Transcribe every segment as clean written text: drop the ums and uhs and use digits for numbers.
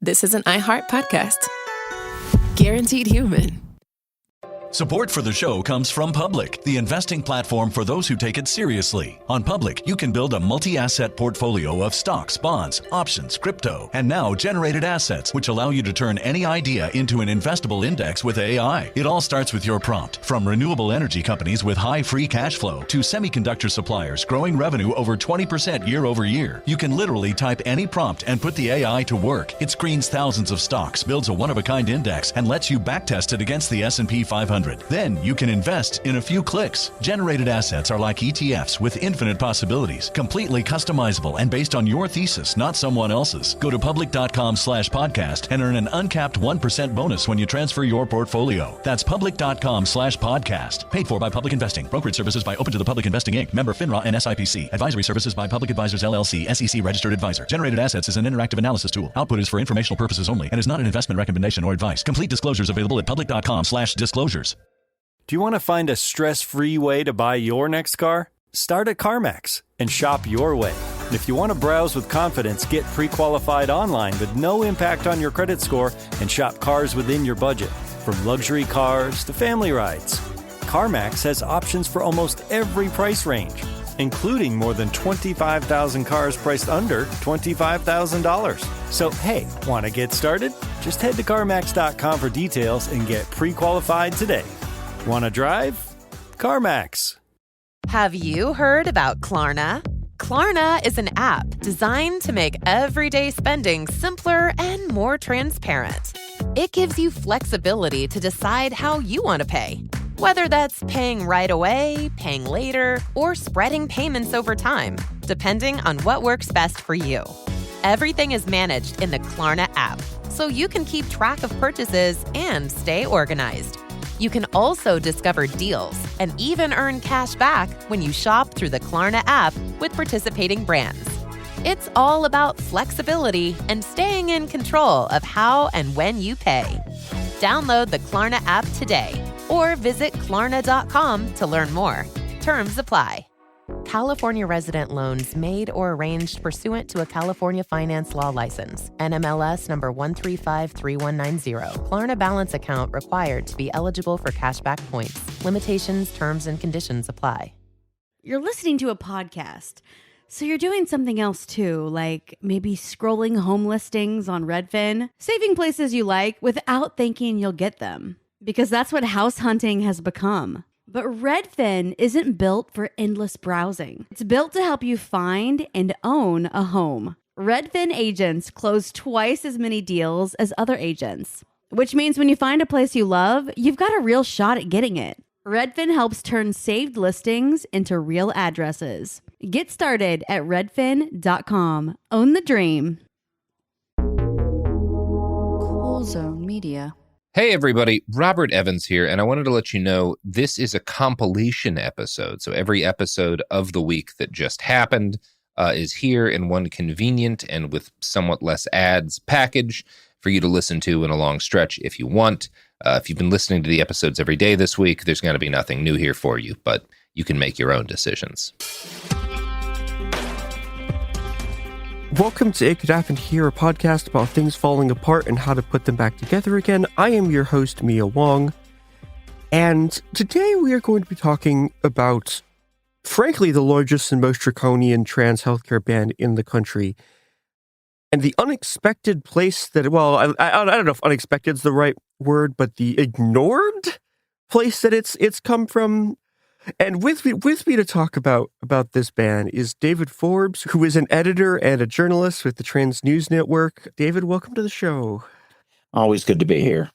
this is an iHeart podcast. Guaranteed human. Support for the show comes from Public, the investing platform for those who take it seriously. On Public, you can build a multi-asset portfolio of stocks, bonds, options, crypto, and now generated assets, which allow you to turn any idea into an investable index with AI. It all starts with your prompt. From renewable energy companies with high free cash flow to semiconductor suppliers growing revenue over 20% year over year, you can literally type any prompt and put the AI to work. It screens thousands of stocks, builds a one-of-a-kind index, and lets you backtest it against the S&P 500. Then you can invest in a few clicks. Generated assets are like ETFs with infinite possibilities, completely customizable and based on your thesis, not someone else's. Go to public.com/podcast and earn an uncapped 1% bonus when you transfer your portfolio. That's public.com/podcast. Paid for by Public Investing. Brokerage services by Open to the Public Investing Inc. Member FINRA and SIPC. Advisory services by Public Advisors LLC, SEC registered advisor. Generated assets is an interactive analysis tool. Output is for informational purposes only and is not an investment recommendation or advice. Complete disclosures available at public.com/disclosures. Do you want to find a stress-free way to buy your next car? Start at CarMax and shop your way. And if you want to browse with confidence, get pre-qualified online with no impact on your credit score and shop cars within your budget. From luxury cars to family rides, CarMax has options for almost every price range, including more than 25,000 cars priced under $25,000. So, hey, want to get started? Just head to CarMax.com for details and get pre-qualified today. Want to drive? CarMax. Have you heard about Klarna? Klarna is an app designed to make everyday spending simpler and more transparent. It gives you flexibility to decide how you want to pay, whether that's paying right away, paying later, or spreading payments over time, depending on what works best for you. Everything is managed in the Klarna app, so you can keep track of purchases and stay organized. You can also discover deals and even earn cash back when you shop through the Klarna app with participating brands. It's all about flexibility and staying in control of how and when you pay. Download the Klarna app today or visit Klarna.com to learn more. Terms apply. California resident loans made or arranged pursuant to a California finance law license. NMLS number 1353190. Klarna balance account required to be eligible for cashback points. Limitations, terms, and conditions apply. You're listening to a podcast, so you're doing something else too, like maybe scrolling home listings on Redfin, saving places you like without thinking you'll get them. Because that's what house hunting has become. But Redfin isn't built for endless browsing. It's built to help you find and own a home. Redfin agents close twice as many deals as other agents, which means when you find a place you love, you've got a real shot at getting it. Redfin helps turn saved listings into real addresses. Get started at redfin.com. Own the dream. Cool Zone Media. Hey everybody, Robert Evans here, and I wanted to let you know this is a compilation episode. So every episode of the week that just happened is here in one convenient and with somewhat less ads package for you to listen to in a long stretch if you want. If you've been listening to the episodes every day this week, there's going to be nothing new here for you, but you can make your own decisions. Welcome to It Could Happen Here, a podcast about things falling apart and how to put them back together again. I am your host, Mia Wong, and today we are going to be talking about, frankly, the largest and most draconian trans healthcare ban in the country, and the unexpected place that, well, I don't know if unexpected is the right word, but the ignored place that it's come from. And with me to talk about this ban is David Forbes, who is an editor and a journalist with the Trans News Network. David, welcome to the show. Always good to be here.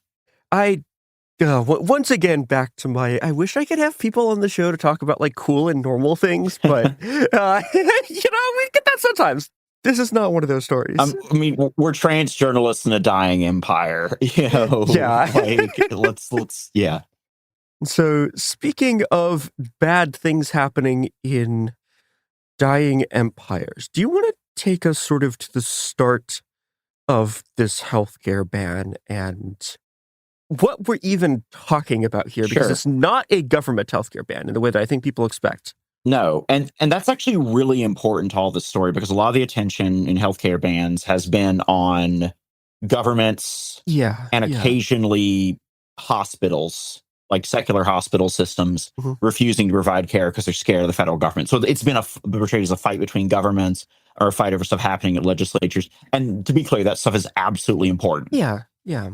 Once again, back to I wish I could have people on the show to talk about like cool and normal things, but we get that sometimes. This is not one of those stories. I mean, we're trans journalists in a dying empire. Yeah. Yeah. So speaking of bad things happening in dying empires, do you want to take us sort of to the start of this healthcare ban and what we're even talking about here? Because it's not a government healthcare ban in the way that I think people expect. No, and that's actually really important to all this story because a lot of the attention in healthcare bans has been on governments, and occasionally hospitals, like secular hospital systems, refusing to provide care because they're scared of the federal government. So it's been portrayed as a fight between governments or a fight over stuff happening at legislatures. And to be clear, that stuff is absolutely important. Yeah.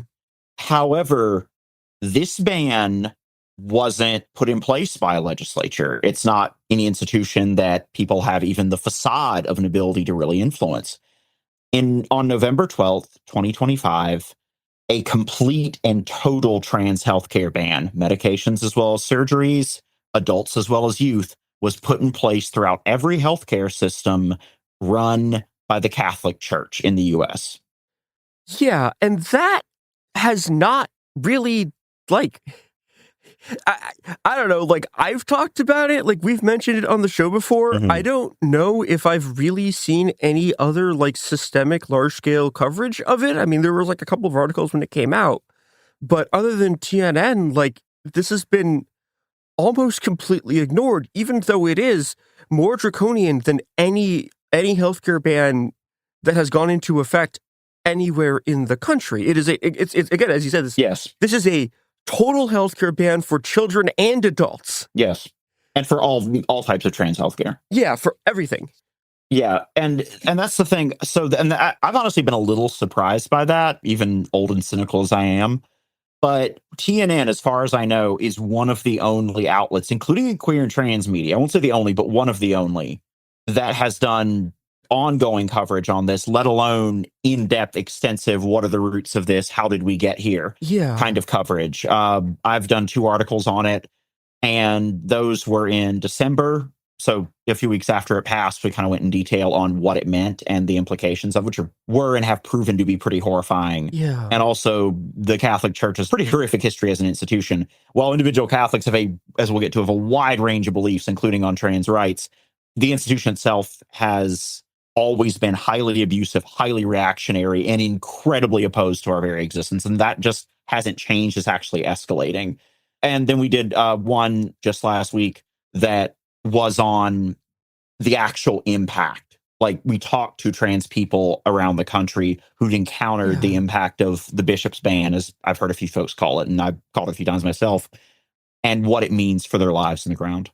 However, this ban wasn't put in place by a legislature. It's not any institution that people have even the facade of an ability to really influence. On November 12th, 2025, a complete and total trans healthcare ban, medications as well as surgeries, adults as well as youth, was put in place throughout every healthcare system run by the Catholic Church in the US. Yeah, and that has not really, like, I don't know, like, I've talked about it, like, we've mentioned it on the show before. I don't know if I've really seen any other, like, systemic, large-scale coverage of it. I mean, there was, like, a couple of articles when it came out, but other than TNN, like, this has been almost completely ignored, even though it is more draconian than any healthcare ban that has gone into effect anywhere in the country. It's again, as you said, this is a total healthcare ban for children and adults. Yes. And for all types of trans healthcare. Yeah, for everything. Yeah, and that's the thing. So, I've honestly been a little surprised by that, even old and cynical as I am. But TNN, as far as I know, is one of the only outlets, including in queer and trans media, I won't say the only, but one of the only, that has done ongoing coverage on this, let alone in-depth, extensive, what are the roots of this, how did we get here kind of coverage. I've done 2 articles on it, and those were in December. So a few weeks after it passed, we kind of went in detail on what it meant and the implications of which were and have proven to be pretty horrifying. Yeah. And also the Catholic Church's pretty horrific history as an institution. While individual Catholics have as we'll get to, have a wide range of beliefs, including on trans rights, the institution itself has always been highly abusive, highly reactionary, and incredibly opposed to our very existence. And that just hasn't changed. It's actually escalating. And then we did one just last week that was on the actual impact. Like, we talked to trans people around the country who'd encountered the impact of the bishop's ban, as I've heard a few folks call it, and I've called it a few times myself, and what it means for their lives on the ground.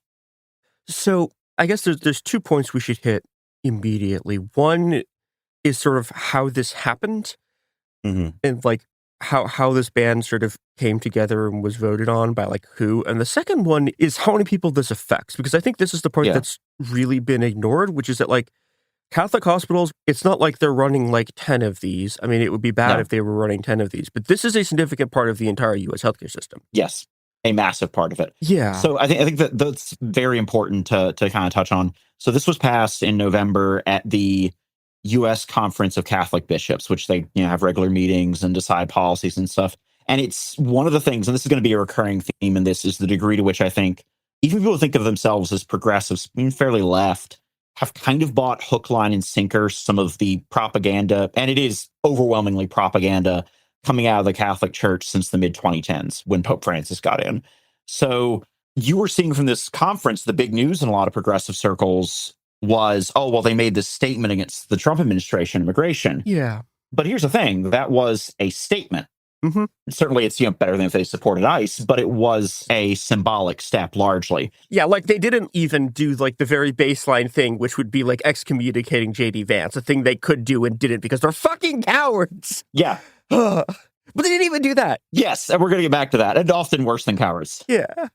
So I guess there's 2 points we should hit immediately. One is sort of how this happened, and like how this ban sort of came together and was voted on by like who. And the second one is how many people this affects, because I think this is the part that's really been ignored, which is that like Catholic hospitals, it's not like they're running like 10 of these. I mean, it would be bad if they were running 10 of these, but this is a significant part of the entire U.S. healthcare system. Yes, a massive part of it. Yeah. So I think that's very important to kind of touch on. So this was passed in November at the U.S. Conference of Catholic Bishops, which they have regular meetings and decide policies and stuff. And it's one of the things, and this is going to be a recurring theme in this, is the degree to which I think even people who think of themselves as progressives, being fairly left, have kind of bought hook, line, and sinker some of the propaganda, and it is overwhelmingly propaganda coming out of the Catholic Church since the mid-2010s when Pope Francis got in. So you were seeing from this conference, the big news in a lot of progressive circles was, oh, well, they made this statement against the Trump administration immigration. Yeah. But here's the thing, that was a statement. Certainly it's better than if they supported ICE, but it was a symbolic step largely. Yeah, like they didn't even do like the very baseline thing, which would be like excommunicating JD Vance, a thing they could do and didn't because they're fucking cowards. Yeah. But they didn't even do that. Yes, and we're going to get back to that. And often worse than cowards. Yeah.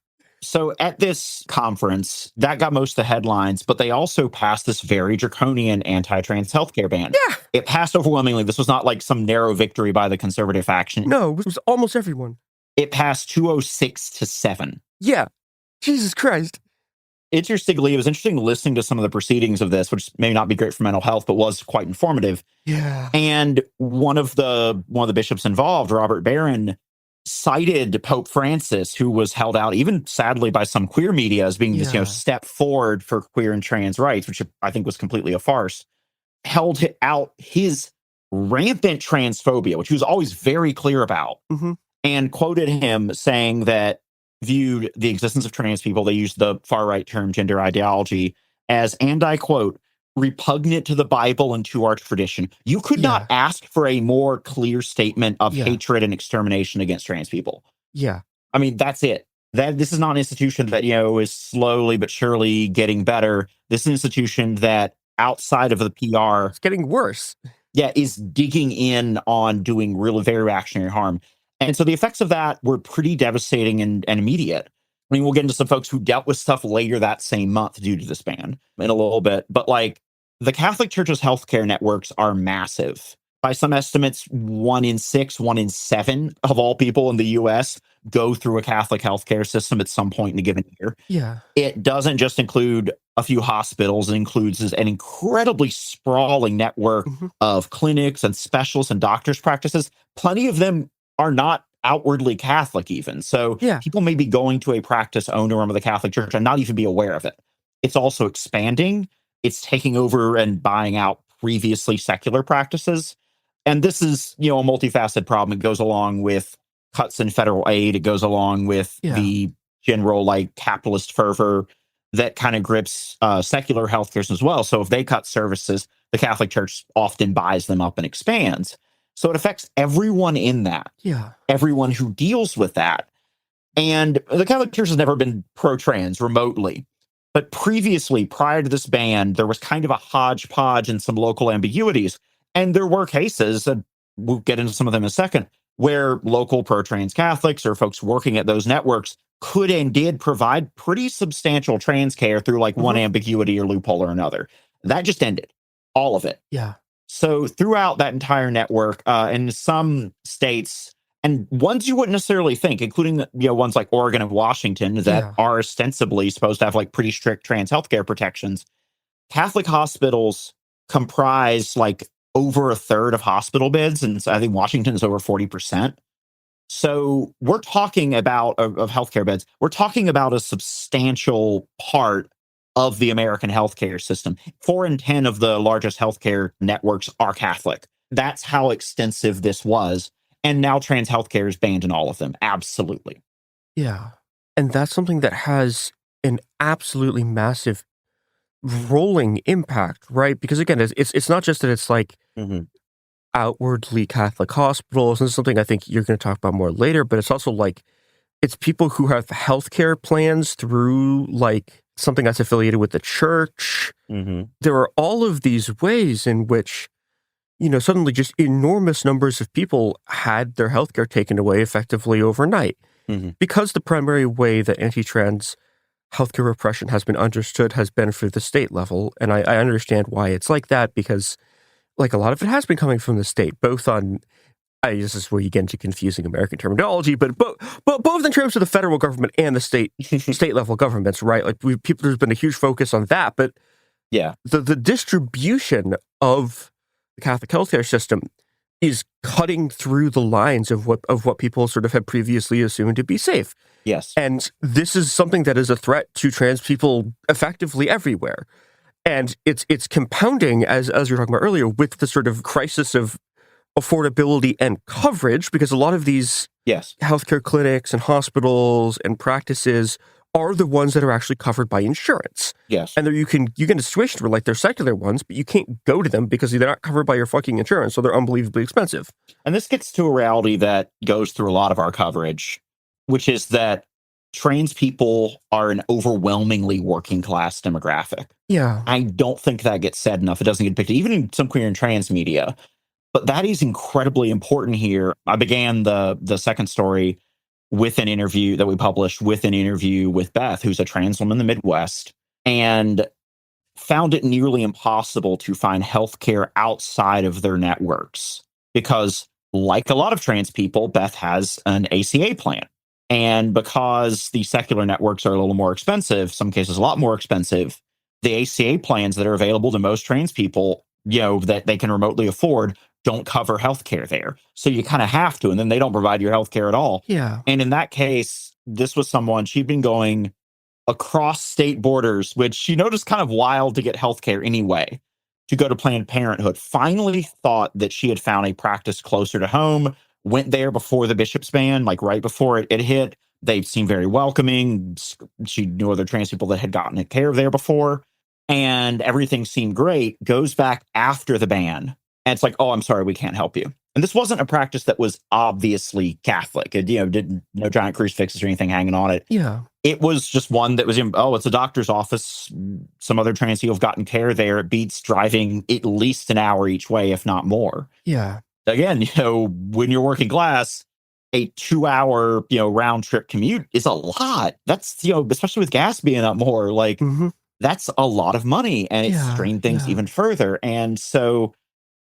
So at this conference, that got most of the headlines, but they also passed this very draconian anti-trans healthcare ban. Yeah. It passed overwhelmingly. This was not like some narrow victory by the conservative faction. No, it was almost everyone. It passed 206-7. Yeah. Jesus Christ. Interestingly, it was interesting listening to some of the proceedings of this, which may not be great for mental health, but was quite informative. Yeah. And one of the bishops involved, Robert Barron, cited Pope Francis, who was held out, even sadly by some queer media, as being this, step forward for queer and trans rights, which I think was completely a farce, held out his rampant transphobia, which he was always very clear about, and quoted him saying that viewed the existence of trans people, they used the far-right term gender ideology, as, and I quote, repugnant to the Bible and to our tradition. You could not ask for a more clear statement of hatred and extermination against trans people. Yeah. I mean, that's it. This is not an institution that, is slowly but surely getting better. This is an institution that outside of the PR, it's getting worse. Yeah, is digging in on doing really very reactionary harm. And so the effects of that were pretty devastating and immediate. I mean, we'll get into some folks who dealt with stuff later that same month due to this ban in a little bit. But like the Catholic Church's healthcare networks are massive. By some estimates, 1 in 6, 1 in 7 of all people in the US go through a Catholic healthcare system at some point in a given year. Yeah. It doesn't just include a few hospitals. It includes an incredibly sprawling network of clinics and specialists and doctors' practices. Plenty of them are not outwardly Catholic even. So people may be going to a practice owned or run by the Catholic Church and not even be aware of it. It's also expanding. It's taking over and buying out previously secular practices. And this is, a multifaceted problem. It goes along with cuts in federal aid. It goes along with the general capitalist fervor that kind of grips secular healthcare as well. So if they cut services, the Catholic Church often buys them up and expands. So it affects everyone in that. Yeah. Everyone who deals with that. And the Catholic Church has never been pro-trans remotely. But previously, prior to this ban, there was kind of a hodgepodge and some local ambiguities. And there were cases, and we'll get into some of them in a second, where local pro-trans Catholics or folks working at those networks could and did provide pretty substantial trans care through one ambiguity or loophole or another. That just ended. All of it. Yeah. So throughout that entire network, in some states, and ones you wouldn't necessarily think, including ones like Oregon and Washington that are ostensibly supposed to have pretty strict trans healthcare protections, Catholic hospitals comprise over a third of hospital beds, and I think Washington is over 40%. So we're talking about of healthcare beds. We're talking about a substantial part of the American healthcare system. 4 in 10 of the largest healthcare networks are Catholic. That's how extensive this was. And now trans healthcare is banned in all of them. Absolutely. Yeah. And that's something that has an absolutely massive rolling impact, right? Because again, it's not just that it's outwardly Catholic hospitals, and this is something I think you're going to talk about more later, but it's also it's people who have healthcare plans through something that's affiliated with the church. There are all of these ways in which, suddenly just enormous numbers of people had their healthcare taken away effectively overnight. Because the primary way that anti-trans healthcare repression has been understood has been through the state level. And I understand why it's like that, because a lot of it has been coming from the state, both on, this is where you get into confusing American terminology, but both in terms of the federal government and the state level governments, right? There's been a huge focus on that, but the distribution of the Catholic healthcare system is cutting through the lines of what people sort of had previously assumed to be safe. Yes. And this is something that is a threat to trans people effectively everywhere. And it's compounding, as we were talking about earlier, with the sort of crisis of affordability and coverage, because a lot of these healthcare clinics and hospitals and practices are the ones that are actually covered by insurance. Yes. And there you get into situations where they're secular ones, but you can't go to them because they're not covered by your fucking insurance, so they're unbelievably expensive. And this gets to a reality that goes through a lot of our coverage, which is that trans people are an overwhelmingly working class demographic. Yeah. I don't think that gets said enough. It doesn't get depicted, even in some queer and trans media. But that is incredibly important here. I began the second story with an interview that we published with an interview with Beth, who's a trans woman in the Midwest, and found it nearly impossible to find healthcare outside of their networks. Because, like a lot of trans people, Beth has an ACA plan. And because the secular networks are a little more expensive, some cases a lot more expensive, the ACA plans that are available to most trans people, that they can remotely afford, don't cover healthcare there. So you kind of have to, and then they don't provide your healthcare at all. Yeah. And in that case, this was someone, she'd been going across state borders, which she noticed kind of wild to get healthcare anyway, to go to Planned Parenthood. Finally thought that she had found a practice closer to home, went there before the bishop's ban, right before it hit. They seemed very welcoming. She knew other trans people that had gotten care there before. and everything seemed great, goes back after the ban. And it's like, oh, I'm sorry, we can't help you. And this wasn't a practice that was obviously Catholic. It, didn't no giant crucifixes or anything hanging on it. Yeah. It was just one that was it's a doctor's office. Some other trans people have gotten care there. It beats driving at least an hour each way, if not more. Yeah. Again, when you're working class, a 2-hour, round trip commute is a lot. That's, especially with gas being up more, like that's a lot of money, and it strained things even further. And so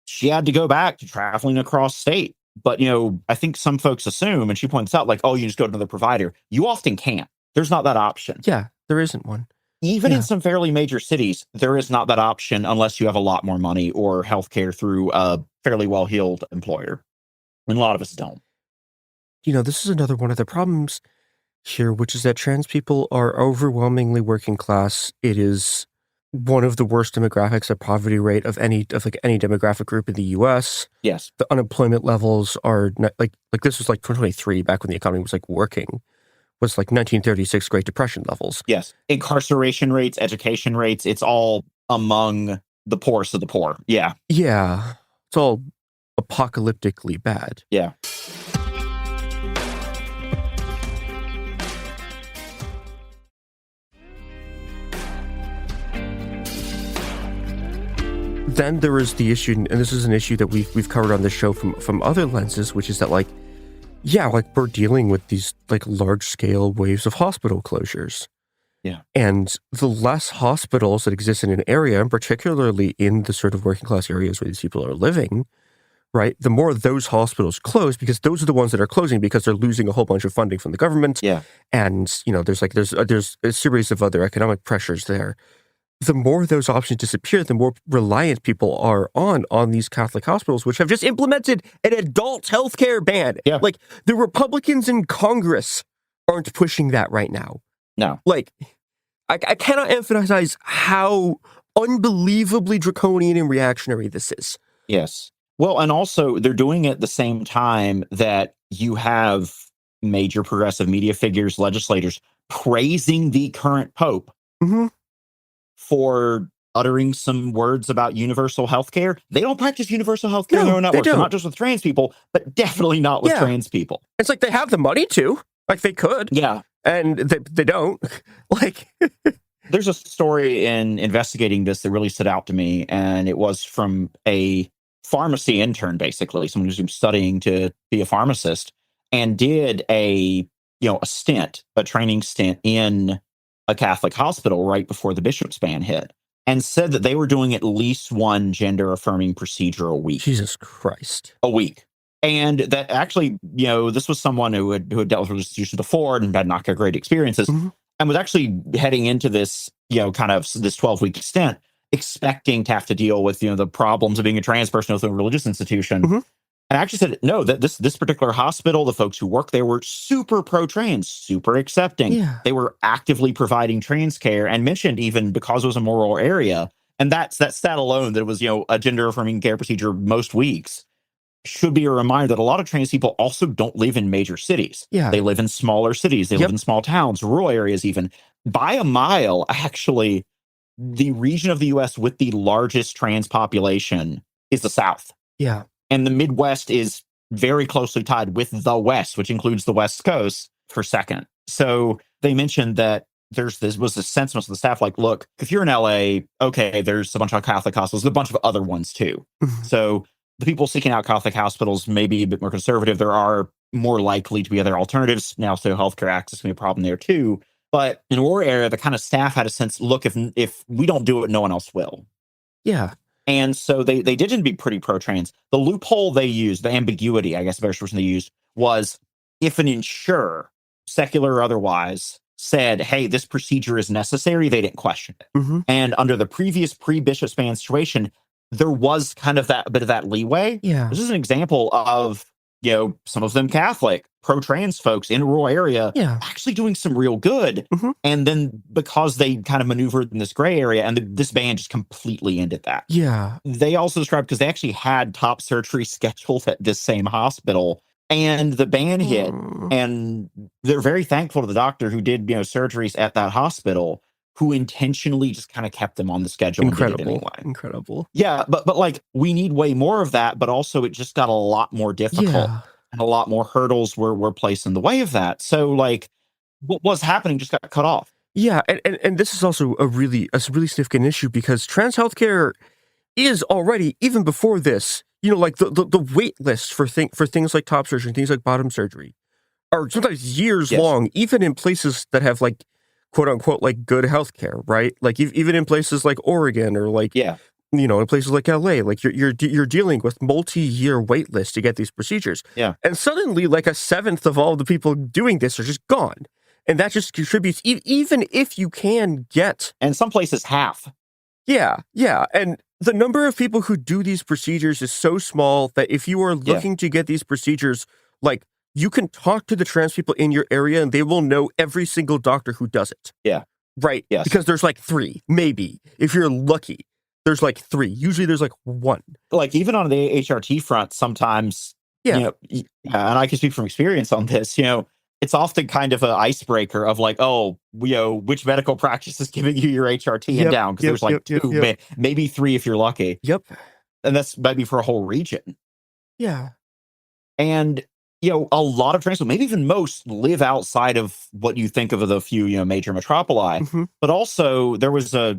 she had to go back to traveling across state. But, I think some folks assume, and she points out, like, oh, you just go to another provider. You often can't. There's not that option. Yeah, there isn't one. Even in some fairly major cities, there is not that option unless you have a lot more money or healthcare through a fairly well-heeled employer. And a lot of us don't. This is another one of the problems here, which is that trans people are overwhelmingly working class. It is one of the worst demographics of poverty rate of any demographic group in the U.S. Yes. The unemployment levels are like this was like 2023, back when the economy was like working, was like 1936 Great Depression levels. Yes. Incarceration rates, education rates, it's all among the poorest of the poor. Yeah. Yeah. It's all apocalyptically bad. Yeah. Then there is the issue, and this is an issue that we've covered on the show from other lenses, which is that we're dealing with these like large scale waves of hospital closures. Yeah. And the less hospitals that exist in an area, and particularly in the sort of working class areas where these people are living, right, the more those hospitals close, because those are the ones that are closing because they're losing a whole bunch of funding from the government. Yeah. And, there's a series of other economic pressures there. The more those options disappear, the more reliant people are on these Catholic hospitals, which have just implemented an adult healthcare ban. Yeah. Like, the Republicans in Congress aren't pushing that right now. No. Like, I cannot emphasize how unbelievably draconian and reactionary this is. Yes. Well, and also they're doing it at the same time that you have major progressive media figures, legislators praising the current Pope for uttering some words about universal health care. They don't practice universal health care in their own network. So not just with trans people, but definitely not with trans people. It's like they have the money to. Like, they could. Yeah. And they don't. Like, there's a story in investigating this that really stood out to me, and it was from a pharmacy intern, basically, someone who's studying to be a pharmacist, and did a training stint in a Catholic hospital right before the bishop's ban hit, and said that they were doing at least one gender affirming procedure a week. Jesus Christ. A week. And that actually, this was someone who had dealt with religious institutions before and had not got great experiences, and was actually heading into this, kind of this 12-week stint, expecting to have to deal with, the problems of being a trans person within a religious institution. And I actually said, no, that this particular hospital, the folks who work there were super pro-trans, super accepting. Yeah. They were actively providing trans care, and mentioned even because it was a more rural area. And that stat alone, that it was, a gender-affirming care procedure most weeks, should be a reminder that a lot of trans people also don't live in major cities. Yeah. They live in smaller cities. They live in small towns, rural areas even. By a mile, actually, the region of the U.S. with the largest trans population is the South. Yeah. And the Midwest is very closely tied with the West, which includes the West Coast, for second. So they mentioned that was this sense of the staff, like, look, if you're in LA, okay, there's a bunch of Catholic hospitals, a bunch of other ones too. So the people seeking out Catholic hospitals may be a bit more conservative. There are more likely to be other alternatives. Now, so healthcare access can be a problem there too. But in our area, the kind of staff had a sense, look, if we don't do it, no one else will. Yeah. And so they did be pretty pro-trans. The loophole they used, the ambiguity, I guess the better expression they used, was if an insurer, secular or otherwise, said, hey, this procedure is necessary, they didn't question it. And under the previous pre-bishop's ban situation, there was kind of a bit of that leeway. Yeah. This is an example of, some of them Catholic, pro-trans folks in a rural area actually doing some real good. And then because they kind of maneuvered in this gray area, and this ban just completely ended that. Yeah. They also described, because they actually had top surgery scheduled at this same hospital, and the ban hit, and they're very thankful to the doctor who did, surgeries at that hospital. who intentionally just kind of kept them on the schedule and did it anyway. Incredible. Yeah, but like we need way more of that, but also it just got a lot more difficult and a lot more hurdles were placed in the way of that. So like what was happening just got cut off. Yeah, and this is also a really significant issue because trans healthcare is already, even before this, like the wait list for things like top surgery, things like bottom surgery, are sometimes years long, even in places that have like quote unquote like good healthcare, right? Like even in places like Oregon or like in places like LA, like you're dealing with multi-year wait lists to get these procedures. Yeah, and suddenly like a seventh of all the people doing this are just gone. And that just contributes, even if you can get... And some places half. Yeah. And the number of people who do these procedures is so small that if you are looking to get these procedures, like, you can talk to the trans people in your area and they will know every single doctor who does it. Yeah. Right? Yes. Because there's like 3, maybe. If you're lucky, there's like 3. Usually there's like 1. Like, even on the HRT front, sometimes, and I can speak from experience on this, it's often kind of an icebreaker of like, which medical practice is giving you your HRT and down? Because there's like 2, maybe 3 if you're lucky. Yep. And that's maybe for a whole region. Yeah. And, a lot of trans people, maybe even most, live outside of what you think of the few, major metropoli. Mm-hmm. But also,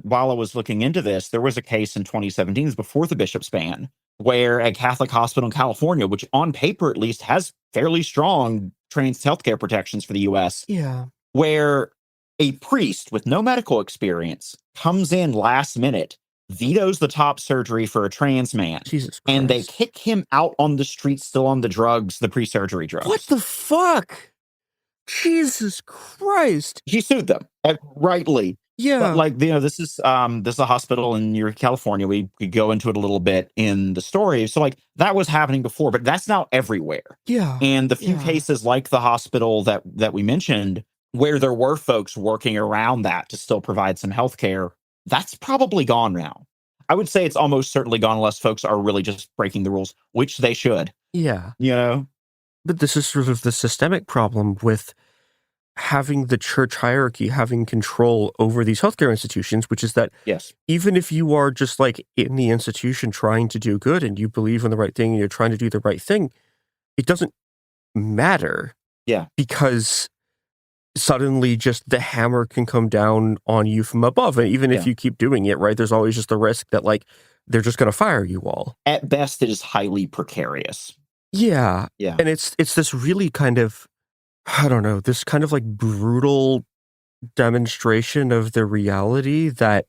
while I was looking into this, there was a case in 2017, before the bishop's ban, where a Catholic hospital in California, which on paper at least has fairly strong trans healthcare protections for the U.S., where a priest with no medical experience comes in last minute, vetoes the top surgery for a trans man, Jesus Christ. And they kick him out on the street, still on the drugs, the pre-surgery drugs. What the fuck? Jesus Christ. He sued them, rightly. Yeah. But like, this is a hospital in California. We could go into it a little bit in the story. So like that was happening before, but that's now everywhere. Yeah. And the few cases like the hospital that we mentioned, where there were folks working around that to still provide some health care, that's probably gone now. I would say it's almost certainly gone unless folks are really just breaking the rules, which they should. Yeah. But this is sort of the systemic problem with having the church hierarchy having control over these healthcare institutions, which is that even if you are just like in the institution trying to do good and you believe in the right thing and you're trying to do the right thing, it doesn't matter. Yeah. Because suddenly just the hammer can come down on you from above. And even if you keep doing it, right, there's always just the risk that like they're just going to fire you all. At best, it is highly precarious. Yeah. Yeah. And it's this really kind of, I don't know, this kind of like brutal demonstration of the reality that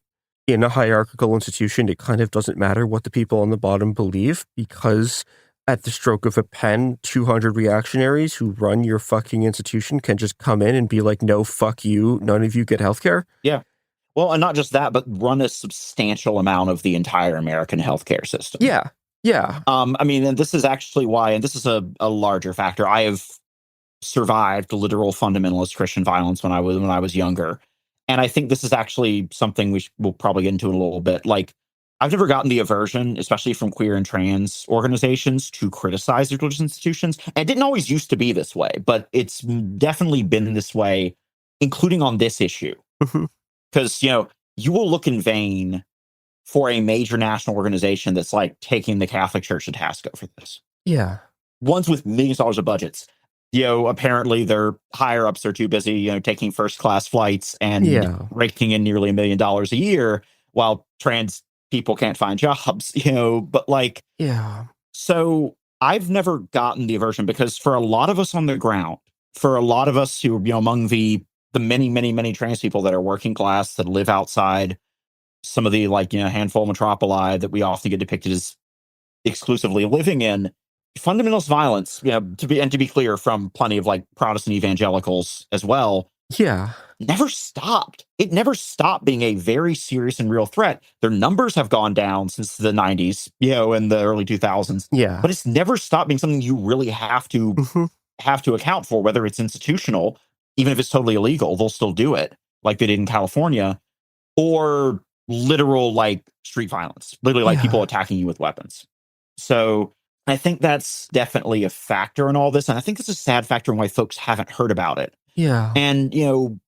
in a hierarchical institution, it kind of doesn't matter what the people on the bottom believe, because at the stroke of a pen, 200 reactionaries who run your fucking institution can just come in and be like, no, fuck you, none of you get healthcare. Yeah. Well, and not just that, but run a substantial amount of the entire American healthcare system. Yeah. Yeah. I mean, and this is actually why, and this is a larger factor. I have survived literal fundamentalist Christian violence when I was younger. And I think this is actually something we'll probably get into in a little bit. Like, I've never gotten the aversion, especially from queer and trans organizations, to criticize their religious institutions. And it didn't always used to be this way, but it's definitely been this way, including on this issue. Because, you will look in vain for a major national organization that's like taking the Catholic Church to task over this. Yeah. Ones with millions of dollars of budgets. Apparently their higher ups are too busy, taking first class flights and raking in nearly $1 million a year while trans people can't find jobs, but like, so I've never gotten the aversion because for a lot of us on the ground, for a lot of us who are, among the many, many, many trans people that are working class, that live outside some of the handful of metropoli that we often get depicted as exclusively living in, fundamentalist violence, to be clear, from plenty of like Protestant evangelicals as well, never stopped. It never stopped being a very serious and real threat. Their numbers have gone down since the 90s, in the early 2000s. Yeah. But it's never stopped being something you really have to account for, whether it's institutional, even if it's totally illegal, they'll still do it, like they did in California, or literal like street violence, literally like people attacking you with weapons. So I think that's definitely a factor in all this. And I think it's a sad factor in why folks haven't heard about it. Yeah. And,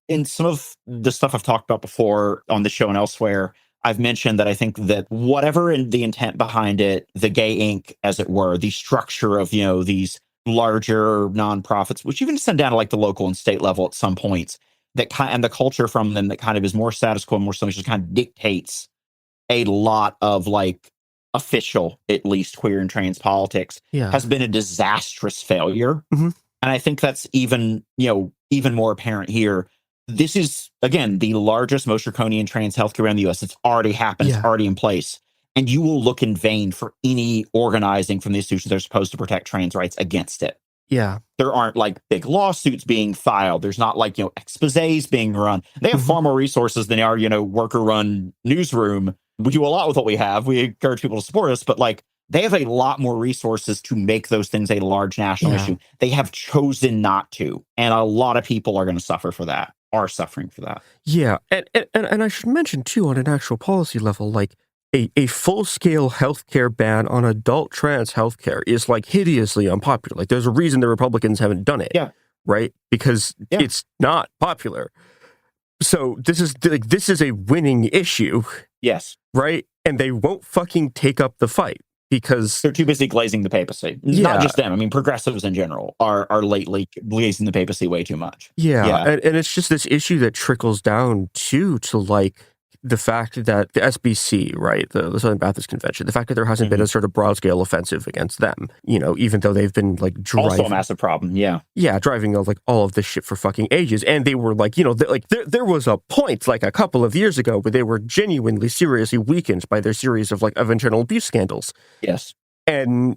in some of the stuff I've talked about before on the show and elsewhere, I've mentioned that I think that whatever in the intent behind it, the gay ink, as it were, the structure of, these larger nonprofits, which even send down to like the local and state level at some points, and the culture from them that kind of is more status quo, more social, just kind of dictates a lot of like official, at least queer and trans politics, has been a disastrous failure. Mm-hmm. And I think that's even more apparent here. This is, again, the largest, most draconian trans healthcare in the U.S. It's already happened. It's already in place. And you will look in vain for any organizing from the institutions that are supposed to protect trans rights against it. Yeah. There aren't like big lawsuits being filed. There's not like, exposés being run. They have far more resources than our, worker run newsroom. We do a lot with what we have. We encourage people to support us, but like they have a lot more resources to make those things a large national issue. They have chosen not to. And a lot of people are going to suffer for that, are suffering for that. Yeah. And I should mention too, on an actual policy level, like a full-scale healthcare ban on adult trans healthcare is like hideously unpopular. Like there's a reason the Republicans haven't done it. Yeah. Right? Because it's not popular. So this is a winning issue. Yes. Right? And they won't fucking take up the fight because they're too busy glazing the papacy. Not just them. I mean, progressives in general are lately glazing the papacy way too much. Yeah. And it's just this issue that trickles down to like the fact that the SBC, right, the Southern Baptist Convention, the fact that there hasn't been a sort of broad-scale offensive against them, even though they've been like driving... Also a massive problem, yeah. Yeah, driving like all of this shit for fucking ages. And they were like, there was a point like a couple of years ago where they were genuinely, seriously weakened by their series of internal abuse scandals. Yes. And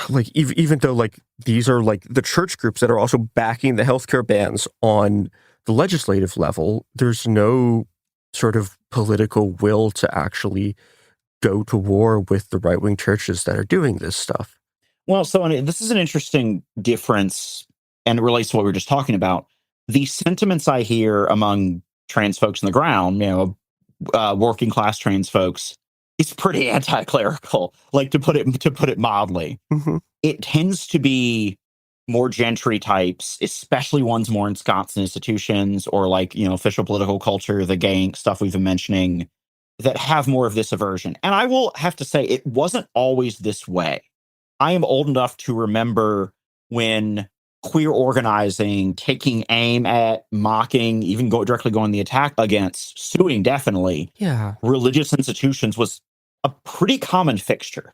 like, even though like these are like the church groups that are also backing the healthcare bans on the legislative level, there's no sort of political will to actually go to war with the right-wing churches that are doing this stuff. Well, so this is an interesting difference, and it relates to what we were just talking about. The sentiments I hear among trans folks on the ground, working class trans folks, it's pretty anti-clerical, like to put it mildly. Mm-hmm. It tends to be more gentry types, especially ones more ensconced in institutions or like, official political culture, the gang stuff we've been mentioning, that have more of this aversion. And I will have to say, it wasn't always this way. I am old enough to remember when queer organizing, taking aim at, mocking, even directly going the attack against, suing definitely, religious institutions was a pretty common fixture.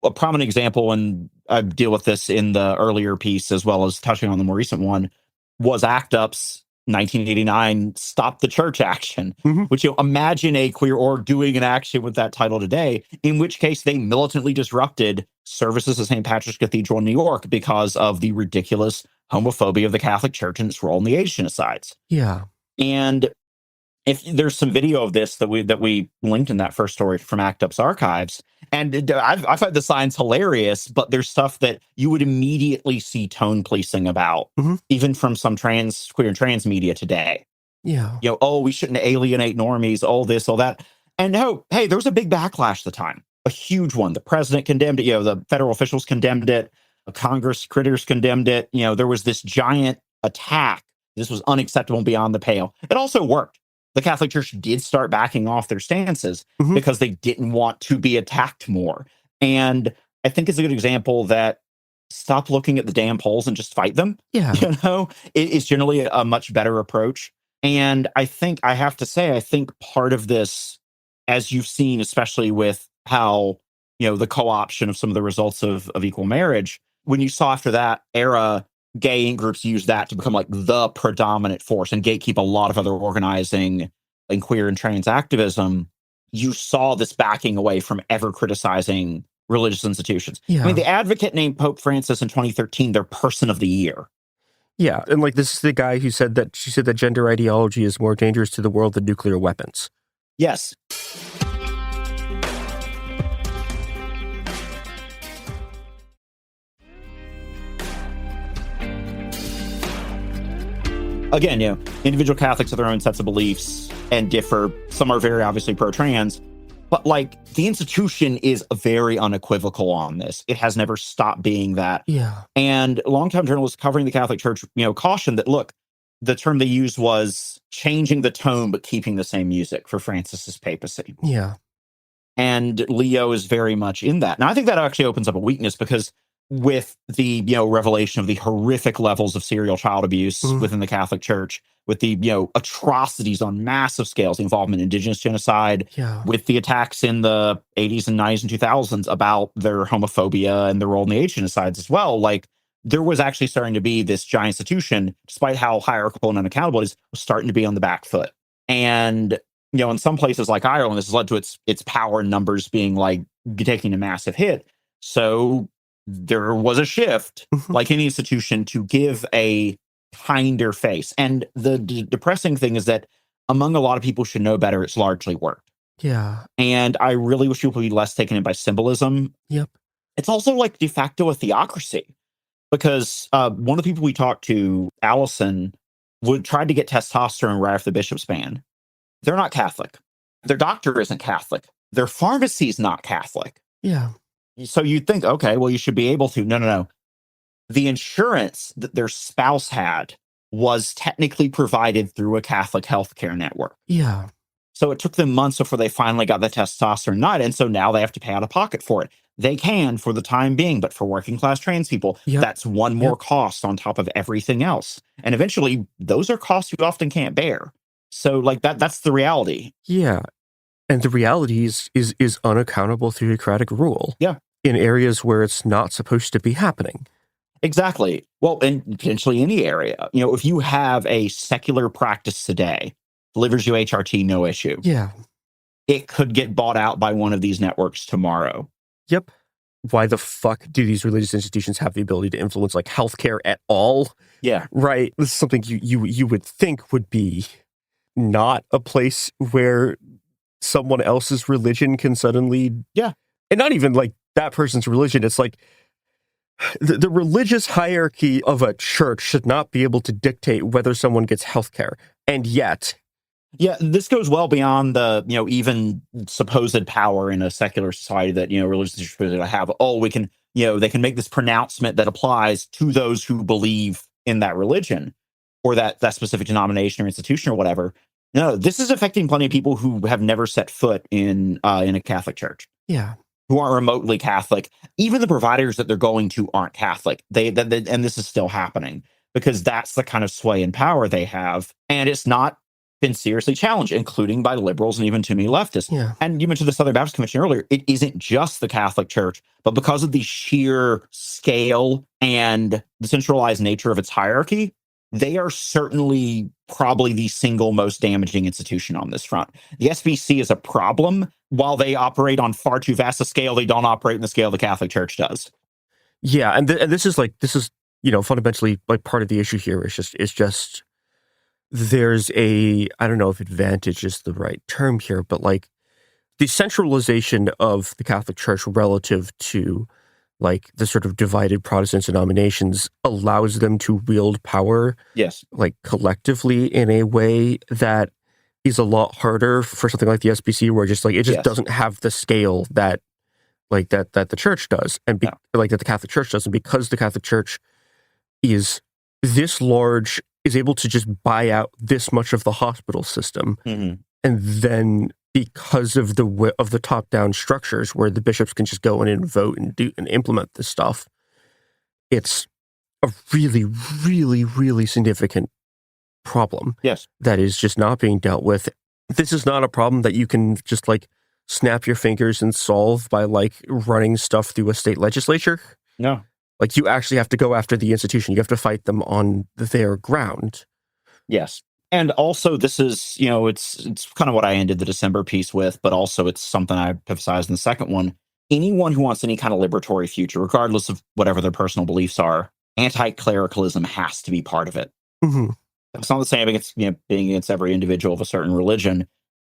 A prominent example, and I deal with this in the earlier piece as well as touching on the more recent one, was ACT UP's 1989 Stop the Church action, which imagine a queer org doing an action with that title today, in which case they militantly disrupted services at St. Patrick's Cathedral in New York because of the ridiculous homophobia of the Catholic Church and its role in the age genocides. Yeah. And if there's some video of this that we linked in that first story from ACT UP's archives, and I've had the signs hilarious, but there's stuff that you would immediately see tone policing about, even from some queer and trans media today. Yeah. We shouldn't alienate normies, all this, all that. And hey, there was a big backlash at the time, a huge one. The president condemned it, the federal officials condemned it, Congress critters condemned it. There was this giant attack. This was unacceptable and beyond the pale. It also worked. The Catholic Church did start backing off their stances because they didn't want to be attacked more. And I think it's a good example that stop looking at the damn polls and just fight them. Yeah. It is generally a much better approach. And I think part of this, as you've seen, especially with how, the co-option of some of the results of equal marriage, when you saw after that era, gay groups use that to become like the predominant force and gatekeep a lot of other organizing in queer and trans activism, you saw this backing away from ever criticizing religious institutions. Yeah. I mean, the Advocate named Pope Francis in 2013 their Person of the Year. Yeah, and like this is the guy who said that gender ideology is more dangerous to the world than nuclear weapons. Yes. Again, individual Catholics have their own sets of beliefs and differ. Some are very obviously pro-trans, but like the institution is very unequivocal on this. It has never stopped being that. Yeah. And longtime journalists covering the Catholic Church, cautioned that, look, the term they used was changing the tone but keeping the same music for Francis's papacy. Yeah. And Leo is very much in that. Now, I think that actually opens up a weakness because with the, revelation of the horrific levels of serial child abuse within the Catholic Church, with the, atrocities on massive scales, the involvement in indigenous genocide, with the attacks in the 80s and 90s and 2000s about their homophobia and their role in the age genocides as well, like, there was actually starting to be this giant institution, despite how hierarchical and unaccountable it is, was starting to be on the back foot. And, in some places like Ireland, this has led to its power and numbers being like taking a massive hit. So there was a shift, like any institution, to give a kinder face. And the depressing thing is that among a lot of people who should know better, it's largely worked. Yeah. And I really wish people would be less taken in by symbolism. Yep. It's also like de facto a theocracy. Because one of the people we talked to, Allison, tried to get testosterone right off the bishop's ban. They're not Catholic. Their doctor isn't Catholic. Their pharmacy's not Catholic. Yeah. So you'd think, okay, well, you should be able to. No. The insurance that their spouse had was technically provided through a Catholic healthcare network. Yeah. So it took them months before they finally got the testosterone nut, and so now they have to pay out of pocket for it. They can for the time being, but for working class trans people, that's one more cost on top of everything else. And eventually, those are costs you often can't bear. So, like, that's the reality. Yeah. And the reality is unaccountable theocratic rule. Yeah. In areas where it's not supposed to be happening. Exactly. Well, and potentially any area. If you have a secular practice today, delivers you HRT, no issue. Yeah. It could get bought out by one of these networks tomorrow. Yep. Why the fuck do these religious institutions have the ability to influence like healthcare at all? Yeah. Right. This is something you would think would be not a place where someone else's religion can suddenly. Yeah. And not even like that person's religion. It's like the religious hierarchy of a church should not be able to dictate whether someone gets healthcare. And yet. Yeah, this goes well beyond the, even supposed power in a secular society that, religious institutions have. Oh, we can, they can make this pronouncement that applies to those who believe in that religion or that specific denomination or institution or whatever. No, this is affecting plenty of people who have never set foot in a Catholic church. Yeah. Who aren't remotely Catholic. Even the providers that they're going to aren't Catholic. They and this is still happening because that's the kind of sway and power they have. And it's not been seriously challenged, including by liberals and even too many leftists. Yeah. And you mentioned the Southern Baptist Convention earlier. It isn't just the Catholic Church, but because of the sheer scale and the centralized nature of its hierarchy, they are certainly probably the single most damaging institution on this front. The SBC is a problem. While they operate on far too vast a scale, they don't operate in the scale the Catholic Church does. Yeah, and this is fundamentally like part of the issue here. It's just there's I don't know if advantage is the right term here, but like the centralization of the Catholic Church relative to like the sort of divided Protestant denominations allows them to wield power, like collectively in a way that is a lot harder for something like the SBC, where just like it just doesn't have the scale that like that the church does, and like that the Catholic Church does, and because the Catholic Church is this large, is able to just buy out this much of the hospital system, and then because of the top-down structures where the bishops can just go in and vote and do and implement this stuff, it's a really, really, really significant problem. Yes. That is just not being dealt with. This is not a problem that you can just like snap your fingers and solve by like running stuff through a state legislature. No. Like you actually have to go after the institution. You have to fight them on their ground. Yes. And also, this is, it's kind of what I ended the December piece with, but also it's something I emphasized in the second one. Anyone who wants any kind of liberatory future, regardless of whatever their personal beliefs are, anti-clericalism has to be part of it. Mm-hmm. It's not the same against, being against every individual of a certain religion.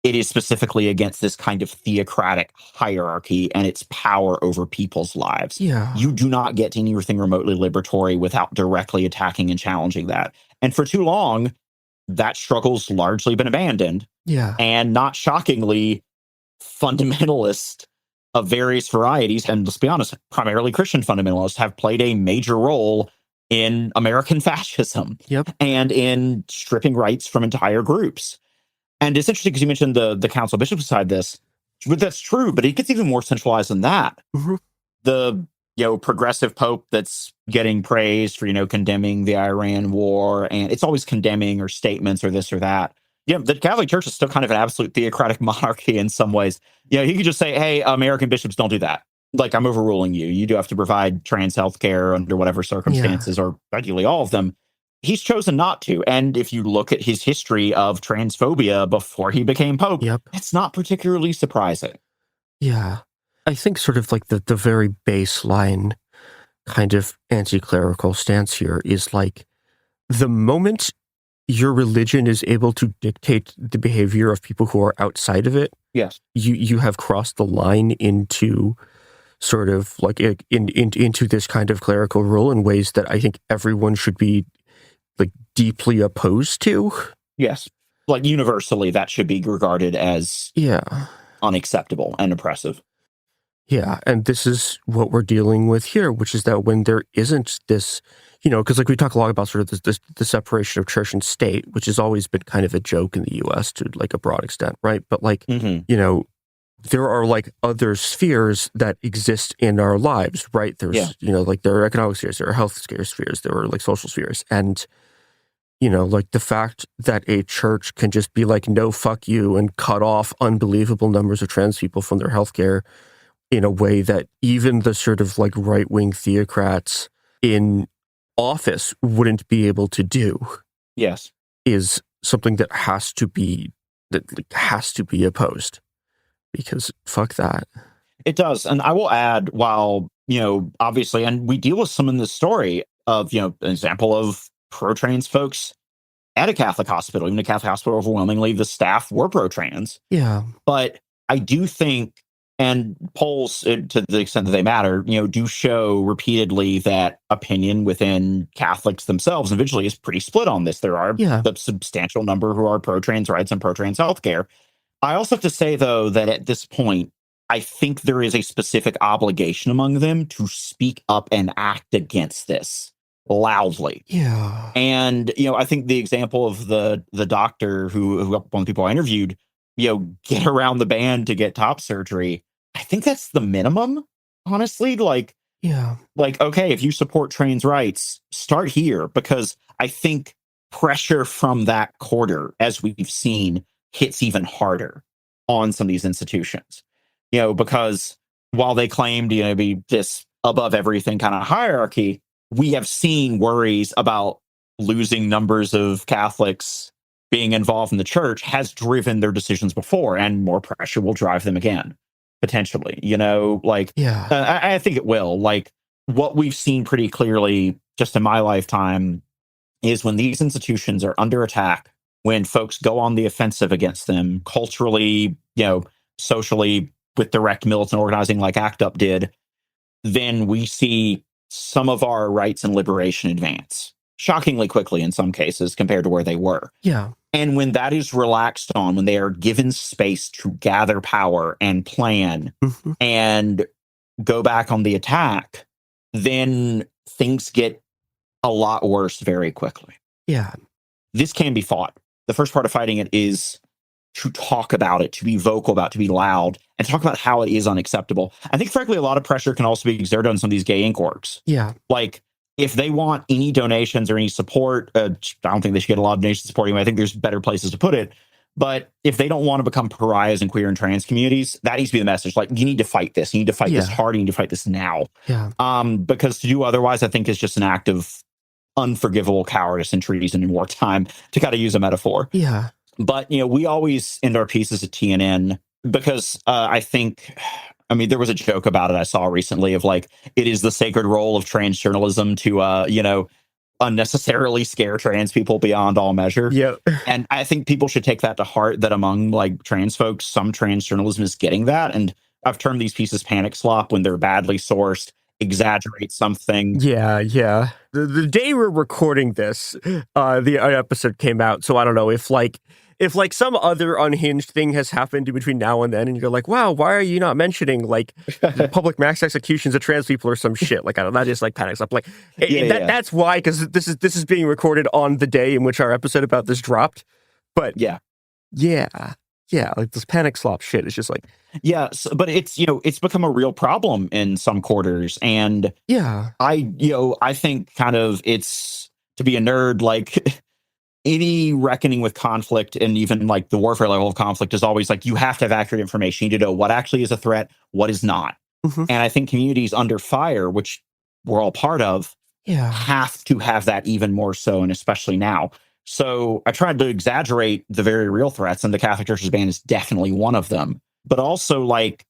It is specifically against this kind of theocratic hierarchy and its power over people's lives. Yeah. You do not get to anything remotely liberatory without directly attacking and challenging that. And for too long, that struggle's largely been abandoned. Yeah. And not shockingly, fundamentalists of various varieties, and let's be honest, primarily Christian fundamentalists, have played a major role in American fascism Yep. and in stripping rights from entire groups. And it's interesting because you mentioned the council of bishops beside this, but that's true, but it gets even more centralized than that. Mhm. The progressive pope that's getting praised for condemning the Iran war, and it's always condemning or statements or this or that. The Catholic Church is still kind of an absolute theocratic monarchy in some ways. He could just say, hey, American bishops, don't do that. Like, I'm overruling you. You do have to provide trans health care under whatever circumstances, or ideally all of them. He's chosen not to. And if you look at his history of transphobia before he became pope, it's not particularly surprising. Yeah. I think sort of like the very baseline kind of anti-clerical stance here is like the moment your religion is able to dictate the behavior of people who are outside of it, yes, you have crossed the line into sort of like into this kind of clerical rule in ways that I think everyone should be like deeply opposed to. Yes. Like universally, that should be regarded as unacceptable and oppressive. Yeah, and this is what we're dealing with here, which is that when there isn't this, because like we talk a lot about sort of the separation of church and state, which has always been kind of a joke in the U.S. to like a broad extent, right? But like, there are like other spheres that exist in our lives, right? There's, like there are economic spheres, there are health spheres, there are like social spheres. And, like the fact that a church can just be like, no, fuck you, and cut off unbelievable numbers of trans people from their healthcare in a way that even the sort of like right-wing theocrats in office wouldn't be able to do. Yes. Is something that has to be opposed. Because fuck that. It does. And I will add, while, obviously, and we deal with some in this story of, an example of pro-trans folks at a Catholic hospital. Even a Catholic hospital, overwhelmingly, the staff were pro-trans. Yeah. But I do think, and polls, to the extent that they matter, do show repeatedly that opinion within Catholics themselves individually is pretty split on this. There are the substantial number who are pro-trans rights and pro-trans healthcare. I also have to say, though, that at this point, I think there is a specific obligation among them to speak up and act against this loudly. Yeah. And, I think the example of the doctor who one of the people I interviewed, get around the ban to get top surgery, I think that's the minimum, honestly. Like, okay, if you support trans rights, start here, because I think pressure from that quarter, as we've seen, hits even harder on some of these institutions, because while they claim to be this above everything kind of hierarchy, we have seen worries about losing numbers of Catholics being involved in the church has driven their decisions before, and more pressure will drive them again, potentially. I think it will. Like, what we've seen pretty clearly just in my lifetime is when these institutions are under attack, when folks go on the offensive against them culturally, socially, with direct militant organizing like ACT UP did, then we see some of our rights and liberation advance shockingly quickly in some cases compared to where they were. Yeah. And when that is relaxed on, when they are given space to gather power and plan and go back on the attack, then things get a lot worse very quickly. Yeah. This can be fought. The first part of fighting it is to talk about it, to be vocal about it, to be loud, and talk about how it is unacceptable. I think, frankly, a lot of pressure can also be exerted on some of these gay ink orgs. Yeah. Like, if they want any donations or any support, I don't think they should get a lot of donation support anyway. I think there's better places to put it. But if they don't want to become pariahs in queer and trans communities, that needs to be the message. Like, you need to fight this. You need to fight this hard. You need to fight this now. Yeah. Because to do otherwise, I think, is just an act of unforgivable cowardice and treason in wartime, to kind of use a metaphor. Yeah. But, we always end our pieces at TNN because I think, there was a joke about it I saw recently of like, it is the sacred role of trans journalism to, unnecessarily scare trans people beyond all measure. Yeah. And I think people should take that to heart, that among like trans folks, some trans journalism is getting that. And I've termed these pieces panic slop when they're badly sourced, exaggerate something. Yeah. The day we're recording this, the episode came out. So I don't know if like if like some other unhinged thing has happened in between now and then, and you're like, wow, why are you not mentioning like public mass executions of trans people or some shit? Like, I don't know, that just like panics up. Like, that's why, because this is being recorded on the day in which our episode about this dropped. But yeah, like this panic slop shit is just like, but it's become a real problem in some quarters, and I think kind of it's, to be a nerd, like any reckoning with conflict and even like the warfare level of conflict is always like, you have to have accurate information. You need to know what actually is a threat, what is not. And I think communities under fire, which we're all part of, have to have that even more so, and especially now. So I tried to exaggerate the very real threats, and the Catholic Church's ban is definitely one of them. But also, like,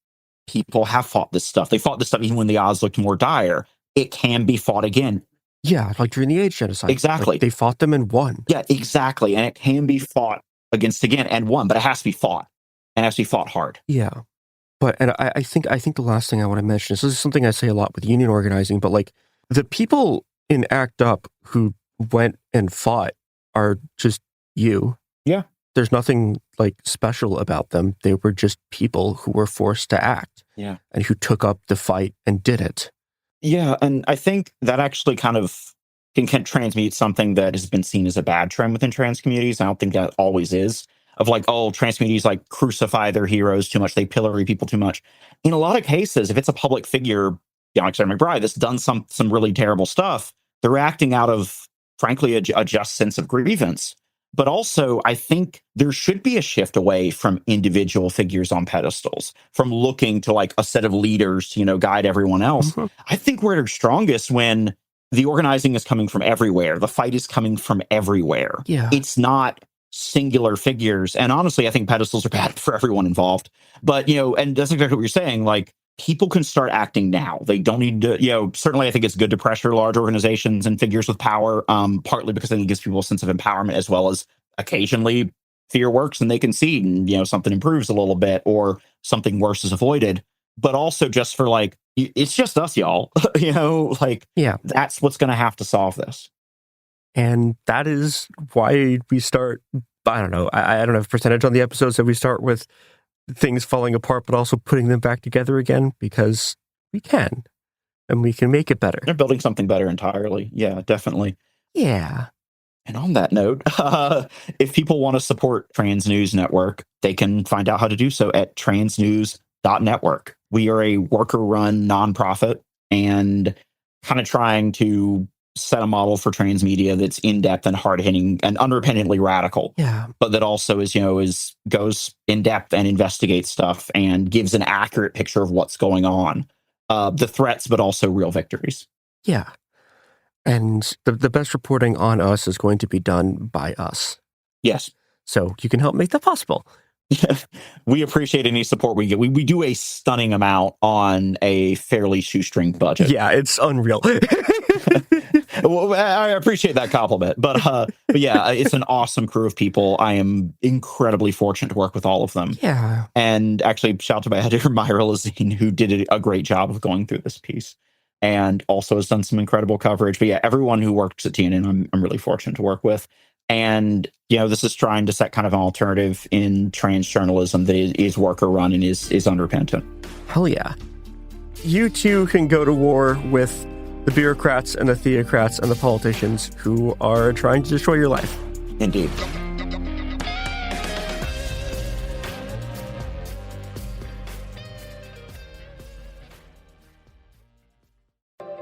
people have fought this stuff. They fought this stuff even when the odds looked more dire. It can be fought again. Yeah, like during the AIDS genocide. Exactly. Like, they fought them and won. Yeah, exactly. And it can be fought against again and won, but it has to be fought. And it has to be fought hard. Yeah. But, and I think the last thing I want to mention is, this is something I say a lot with union organizing, but like the people in ACT UP who went and fought are just you. Yeah. There's nothing like special about them. They were just people who were forced to act. Yeah. And who took up the fight and did it. Yeah, and I think that actually kind of can transmute something that has been seen as a bad trend within trans communities. I don't think that always is. Of like, oh, trans communities like crucify their heroes too much. They pillory people too much. In a lot of cases, if it's a public figure, like Sarah McBride, that's done some really terrible stuff, they're acting out of, frankly, a just sense of grievance. But also, I think there should be a shift away from individual figures on pedestals, from looking to like a set of leaders to, guide everyone else. I think we're strongest when the organizing is coming from everywhere. The fight is coming from everywhere. Yeah. It's not singular figures. And honestly, I think pedestals are bad for everyone involved. But, and that's exactly what you're saying. Like, people can start acting now. They don't need to, certainly I think it's good to pressure large organizations and figures with power, partly because I think it gives people a sense of empowerment, as well as occasionally fear works and they concede and, something improves a little bit or something worse is avoided. But also just for like, it's just us, y'all, that's what's going to have to solve this. And that is why we start, I don't know, I don't have a percentage on the episodes that we start with things falling apart, but also putting them back together again, because we can, and we can make it better. They're building something better entirely. Yeah, definitely. Yeah. And on that note, if people want to support Trans News Network, they can find out how to do so at transnews.network. We are a worker-run nonprofit and kind of trying to set a model for trans media that's in-depth and hard-hitting and unrepentantly radical. Yeah. But that also is goes in-depth and investigates stuff and gives an accurate picture of what's going on. The threats, but also real victories. Yeah. And the best reporting on us is going to be done by us. Yes. So you can help make that possible. We appreciate any support we get. We do a stunning amount on a fairly shoestring budget. Yeah, it's unreal. Well, I appreciate that compliment. But yeah, it's an awesome crew of people. I am incredibly fortunate to work with all of them. Yeah. And actually, shout out to my editor, Myra Lazine, who did a great job of going through this piece and also has done some incredible coverage. But yeah, everyone who works at TNN, I'm really fortunate to work with. And, this is trying to set kind of an alternative in trans journalism that is worker run and is unrepentant. Hell yeah. You too can go to war with the bureaucrats and the theocrats and the politicians who are trying to destroy your life. Indeed.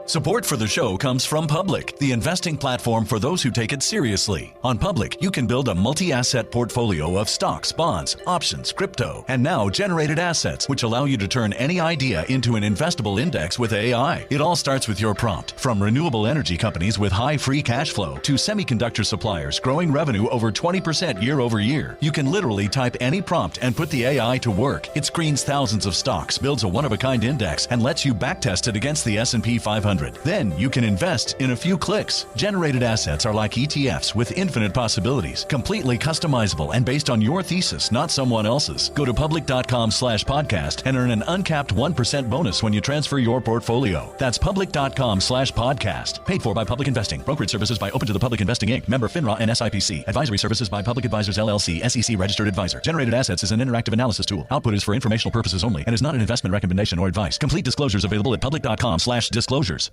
Support for the show comes from Public, the investing platform for those who take it seriously. On Public, you can build a multi-asset portfolio of stocks, bonds, options, crypto, and now generated assets, which allow you to turn any idea into an investable index with AI. It all starts with your prompt. From renewable energy companies with high free cash flow to semiconductor suppliers growing revenue over 20% year over year, you can literally type any prompt and put the AI to work. It screens thousands of stocks, builds a one-of-a-kind index, and lets you backtest it against the S&P 500. 100. Then you can invest in a few clicks. Generated assets are like ETFs with infinite possibilities, completely customizable and based on your thesis, not someone else's. Go to public.com/podcast and earn an uncapped 1% bonus when you transfer your portfolio. That's public.com/podcast. Paid for by Public Investing. Brokerage services by Open to the Public Investing Inc. Member FINRA and SIPC. Advisory services by Public Advisors LLC, SEC registered advisor. Generated assets is an interactive analysis tool. Output is for informational purposes only and is not an investment recommendation or advice. Complete disclosures available at public.com/disclosures.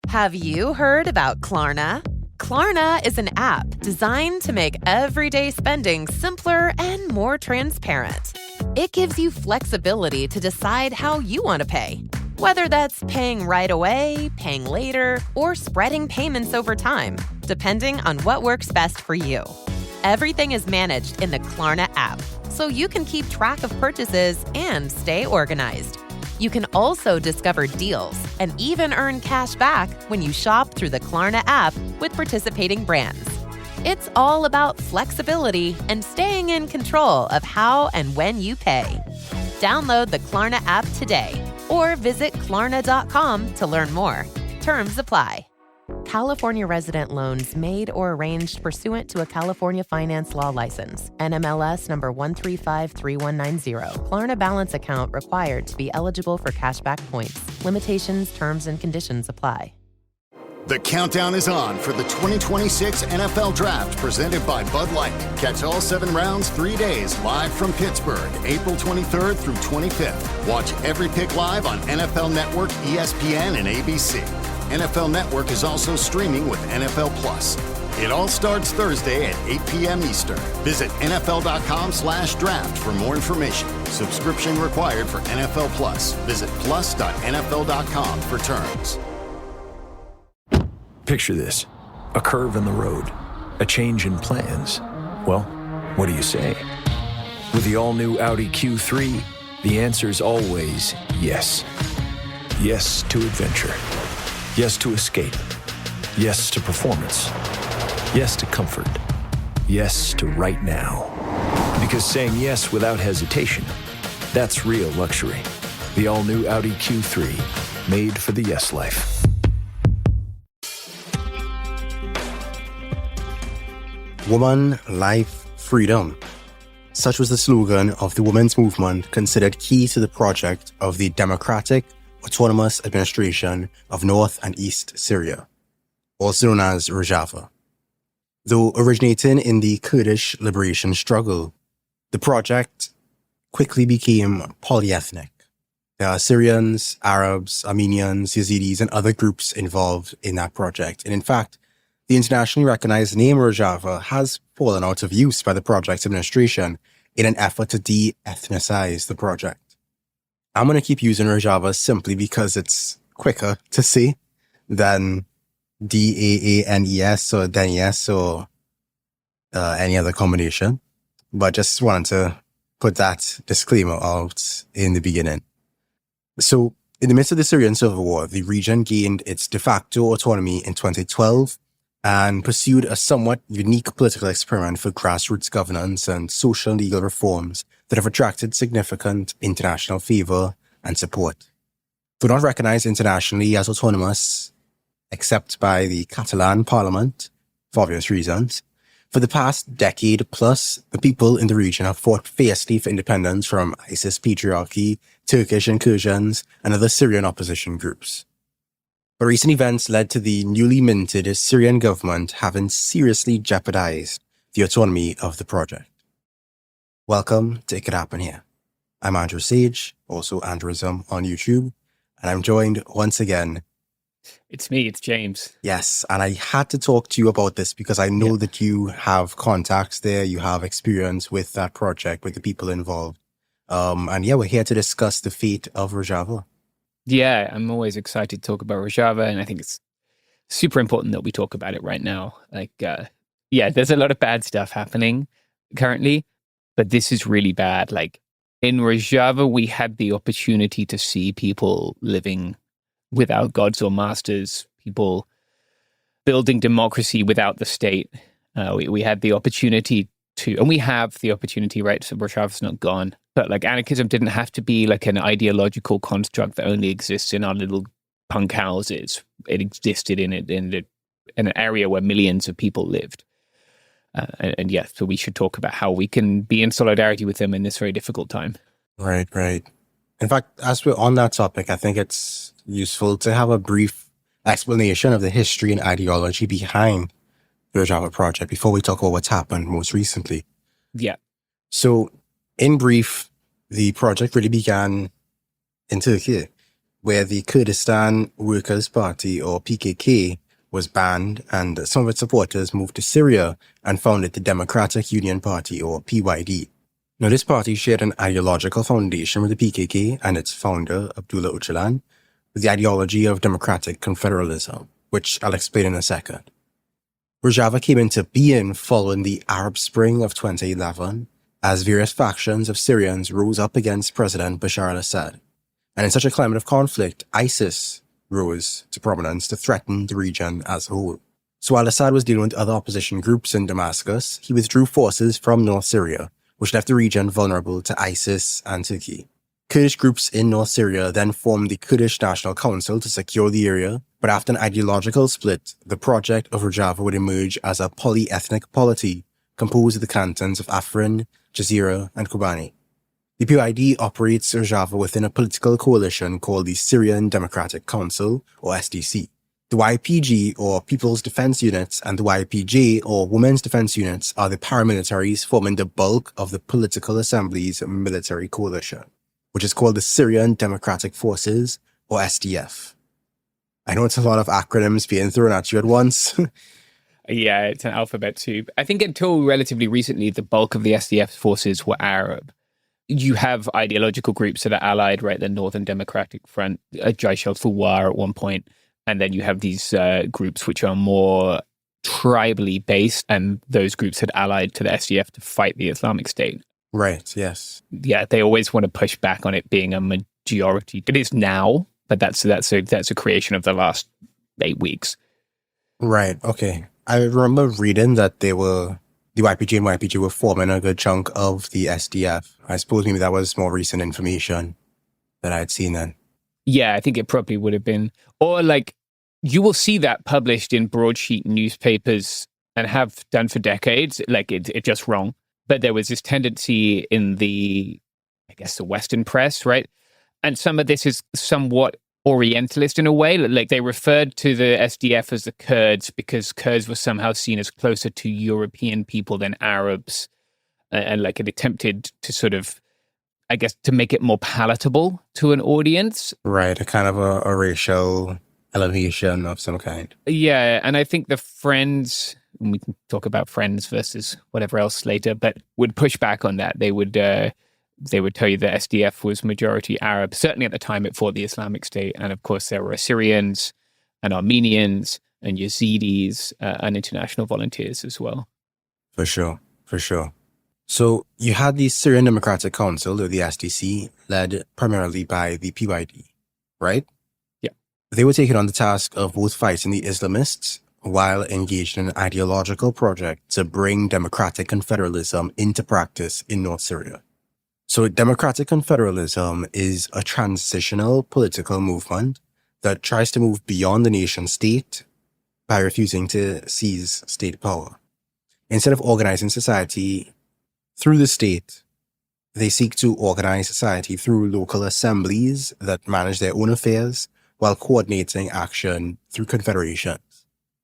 Have you heard about Klarna? Klarna is an app designed to make everyday spending simpler and more transparent. It gives you flexibility to decide how you want to pay, whether that's paying right away, paying later, or spreading payments over time, depending on what works best for you. Everything is managed in the Klarna app, so you can keep track of purchases and stay organized. You can also discover deals and even earn cash back when you shop through the Klarna app with participating brands. It's all about flexibility and staying in control of how and when you pay. Download the Klarna app today or visit Klarna.com to learn more. Terms apply. California resident loans made or arranged pursuant to a California finance law license. NMLS number 1353190. Klarna balance account required to be eligible for cashback points. Limitations, terms, and conditions apply. The countdown is on for the 2026 NFL Draft presented by Bud Light. Catch all 7 rounds 3 days live from Pittsburgh, April 23rd through 25th. Watch every pick live on NFL Network, ESPN, and ABC. NFL Network is also streaming with NFL Plus. It all starts Thursday at 8 p.m. Eastern. Visit NFL.com/draft for more information. Subscription required for NFL Plus. Visit plus.nfl.com for terms. Picture this, a curve in the road, a change in plans. Well, what do you say? With the all-new Audi Q3, the answer's always yes. Yes to adventure. Yes to escape. Yes to performance. Yes to comfort. Yes to right now. Because saying yes without hesitation, that's real luxury. The all-new Audi Q3, made for the yes life. Woman, life, freedom. Such was the slogan of the women's movement considered key to the project of the Democratic Autonomous Administration of North and East Syria, also known as Rojava. Though originating in the Kurdish liberation struggle, the project quickly became polyethnic. There are Syrians, Arabs, Armenians, Yazidis, and other groups involved in that project. And in fact, the internationally recognized name Rojava has fallen out of use by the project's administration in an effort to de-ethnicize the project. I'm going to keep using Rojava simply because it's quicker to say than DAANES or DENES or any other combination. But just wanted to put that disclaimer out in the beginning. So, in the midst of the Syrian civil war, the region gained its de facto autonomy in 2012 and pursued a somewhat unique political experiment for grassroots governance and social and legal reforms that have attracted significant international favor and support. Though not recognized internationally as autonomous, except by the Catalan parliament, for obvious reasons, for the past decade plus, the people in the region have fought fiercely for independence from ISIS patriarchy, Turkish incursions, and other Syrian opposition groups. But recent events led to the newly minted Syrian government having seriously jeopardized the autonomy of the project. Welcome to It Could Happen Here. I'm Andrew Sage, also Andrewism on YouTube, and I'm joined once again. It's me, it's James. Yes, and I had to talk to you about this because I know that you have contacts there, you have experience with that project, with the people involved. And yeah, we're here to discuss the fate of Rojava. Yeah, I'm always excited to talk about Rojava, and I think it's super important that we talk about it right now. There's a lot of bad stuff happening currently, but this is really bad. Like, in Rojava, we had the opportunity to see people living without gods or masters, people building democracy without the state. We had the opportunity to, and we have the opportunity, right? So Rojava's not gone. But like anarchism didn't have to be like an ideological construct that only exists in our little punk houses. It existed in an area where millions of people lived. And yes, so we should talk about how we can be in solidarity with them in this very difficult time. Right, right. In fact, as we're on that topic, I think it's useful to have a brief explanation of the history and ideology behind the Rojava project before we talk about what's happened most recently. Yeah. So, in brief, the project really began in Turkey, where the Kurdistan Workers' Party, or PKK, was banned, and some of its supporters moved to Syria and founded the Democratic Union Party, or PYD. Now, this party shared an ideological foundation with the PKK and its founder, Abdullah Öcalan, with the ideology of democratic confederalism, which I'll explain in a second. Rojava came into being following the Arab Spring of 2011, as various factions of Syrians rose up against President Bashar al-Assad. And in such a climate of conflict, ISIS rose to prominence to threaten the region as a whole. So while Assad was dealing with other opposition groups in Damascus, he withdrew forces from North Syria, which left the region vulnerable to ISIS and Turkey. Kurdish groups in North Syria then formed the Kurdish National Council to secure the area, but after an ideological split, the project of Rojava would emerge as a polyethnic polity composed of the cantons of Afrin, Jazeera, and Kobani. The PYD operates Rojava within a political coalition called the Syrian Democratic Council, or SDC. The YPG, or People's Defense Units, and the YPJ, or Women's Defense Units, are the paramilitaries forming the bulk of the Political Assembly's military coalition, which is called the Syrian Democratic Forces, or SDF. I know it's a lot of acronyms being thrown at you at once. Yeah, it's an alphabet soup. I think until relatively recently, the bulk of the SDF forces were Arab. You have ideological groups that are allied, right? The Northern Democratic Front, Jaish al-Thawar at one point. And then you have these groups which are more tribally based, and those groups had allied to the SDF to fight the Islamic State. Right, yes. Yeah, they always want to push back on it being a majority. It is now, but that's a creation of the last 8 weeks. Right, okay. I remember reading that the YPG and YPG were forming a good chunk of the SDF. I suppose maybe that was more recent information that I had seen then. Yeah, I think it probably would have been. Or like, you will see that published in broadsheet newspapers and have done for decades. Like, it's just wrong. But there was this tendency in the Western press, right? And some of this is somewhat Orientalist in a way. Like, they referred to the SDF as the Kurds because Kurds were somehow seen as closer to European people than Arabs. And like, it attempted to sort of, I guess, to make it more palatable to an audience. Right, a kind of a racial elevation of some kind. Yeah, and I think the Friends, and we can talk about Friends versus whatever else later, but would push back on that. They would tell you that SDF was majority Arab, certainly at the time it fought the Islamic State. And of course, there were Assyrians and Armenians and Yazidis and international volunteers as well. For sure. So you had the Syrian Democratic Council, or the SDC, led primarily by the PYD, right? Yeah. They were taking on the task of both fighting the Islamists while engaged in an ideological project to bring democratic confederalism into practice in North Syria. So democratic confederalism is a transitional political movement that tries to move beyond the nation state by refusing to seize state power. Instead of organizing society through the state, they seek to organize society through local assemblies that manage their own affairs while coordinating action through confederations.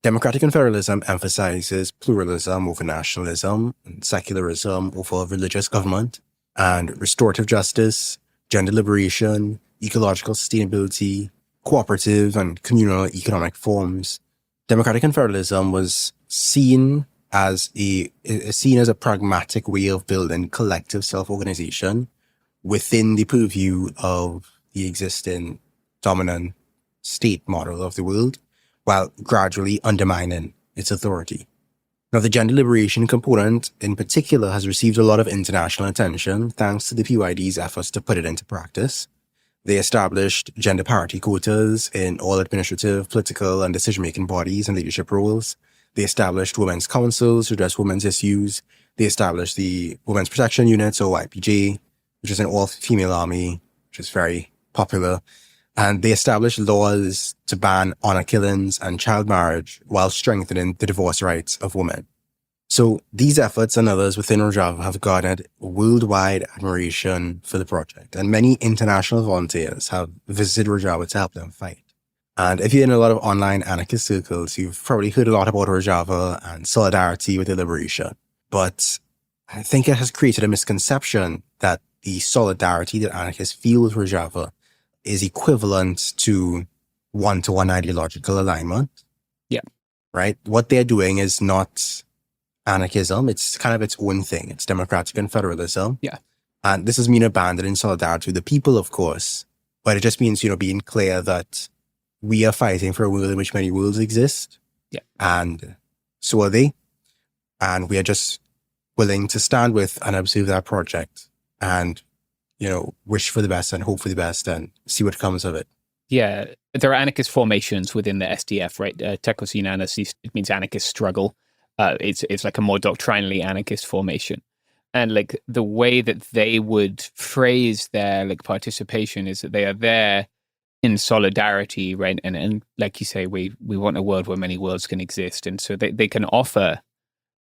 Democratic confederalism emphasizes pluralism over nationalism, and secularism over religious government, and restorative justice, gender liberation, ecological sustainability, cooperative and communal economic forms. Democratic confederalism was seen as a pragmatic way of building collective self-organization within the purview of the existing dominant state model of the world, while gradually undermining its authority. Now, the gender liberation component in particular has received a lot of international attention thanks to the PYD's efforts to put it into practice. They established gender parity quotas in all administrative, political, and decision-making bodies and leadership roles. They established women's councils to address women's issues. They established the Women's Protection Units, or YPJ, which is an all-female army, which is very popular. And they established laws to ban honor killings and child marriage while strengthening the divorce rights of women. So these efforts and others within Rojava have garnered worldwide admiration for the project, and many international volunteers have visited Rojava to help them fight. And if you're in a lot of online anarchist circles, you've probably heard a lot about Rojava and solidarity with the liberation. But I think it has created a misconception that the solidarity that anarchists feel with Rojava is equivalent to one-to-one ideological alignment. Yeah. Right? What they're doing is not anarchism. It's kind of its own thing. It's democratic and federalism. Yeah. And this doesn't mean abandoning solidarity with the people, of course, but it just means, being clear that we are fighting for a world in which many worlds exist. Yeah. And so are they. And we are just willing to stand with and observe that project and, wish for the best and hope for the best and see what comes of it. Yeah. There are anarchist formations within the SDF, right? Tekosinanas, it means anarchist struggle. It's like a more doctrinally anarchist formation. And like the way that they would phrase their like participation is that they are there in solidarity, right? And like you say, we want a world where many worlds can exist. And so they can offer,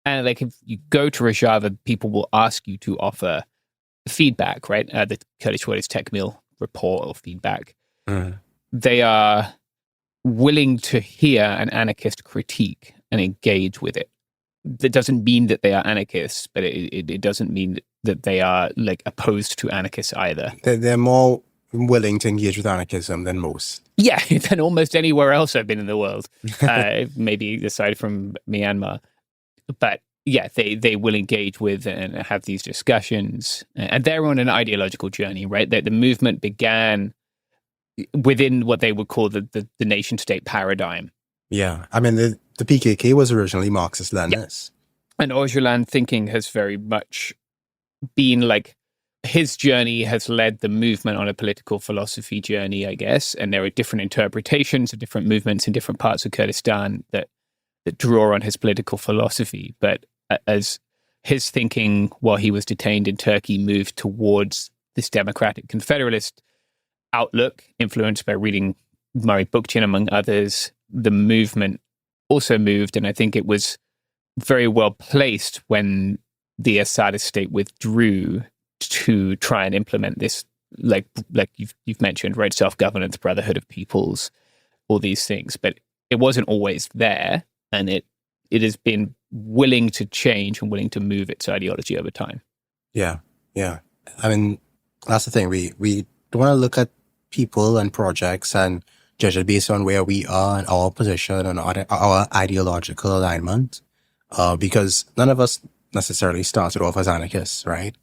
and like if you go to Rojava, people will ask you to offer feedback, right? The Kurdish word is tekmil, report or feedback. They are willing to hear an anarchist critique and engage with it. That doesn't mean that they are anarchists, but it doesn't mean that they are like opposed to anarchists either. They're more willing to engage with anarchism than most. Yeah, than almost anywhere else I've been in the world, maybe aside from Myanmar. But yeah, they will engage with and have these discussions. And they're on an ideological journey, right? The movement began within what they would call the nation-state paradigm. Yeah, I mean, the PKK was originally Marxist-Leninist. Yeah. And Öcalan thinking has very much been like, his journey has led the movement on a political philosophy journey, I guess. And there are different interpretations of different movements in different parts of Kurdistan that draw on his political philosophy. But as his thinking while he was detained in Turkey moved towards this democratic confederalist outlook, influenced by reading Murray Bookchin, among others, the movement also moved. And I think it was very well placed when the Assadist state withdrew to try and implement this, like you've mentioned, right? Self-governance, brotherhood of peoples, all these things. But it wasn't always there. And it has been willing to change and willing to move its ideology over time. Yeah. I mean, that's the thing. We don't want to look at people and projects and judge it based on where we are and our position and our ideological alignment, because none of us necessarily started off as anarchists, right?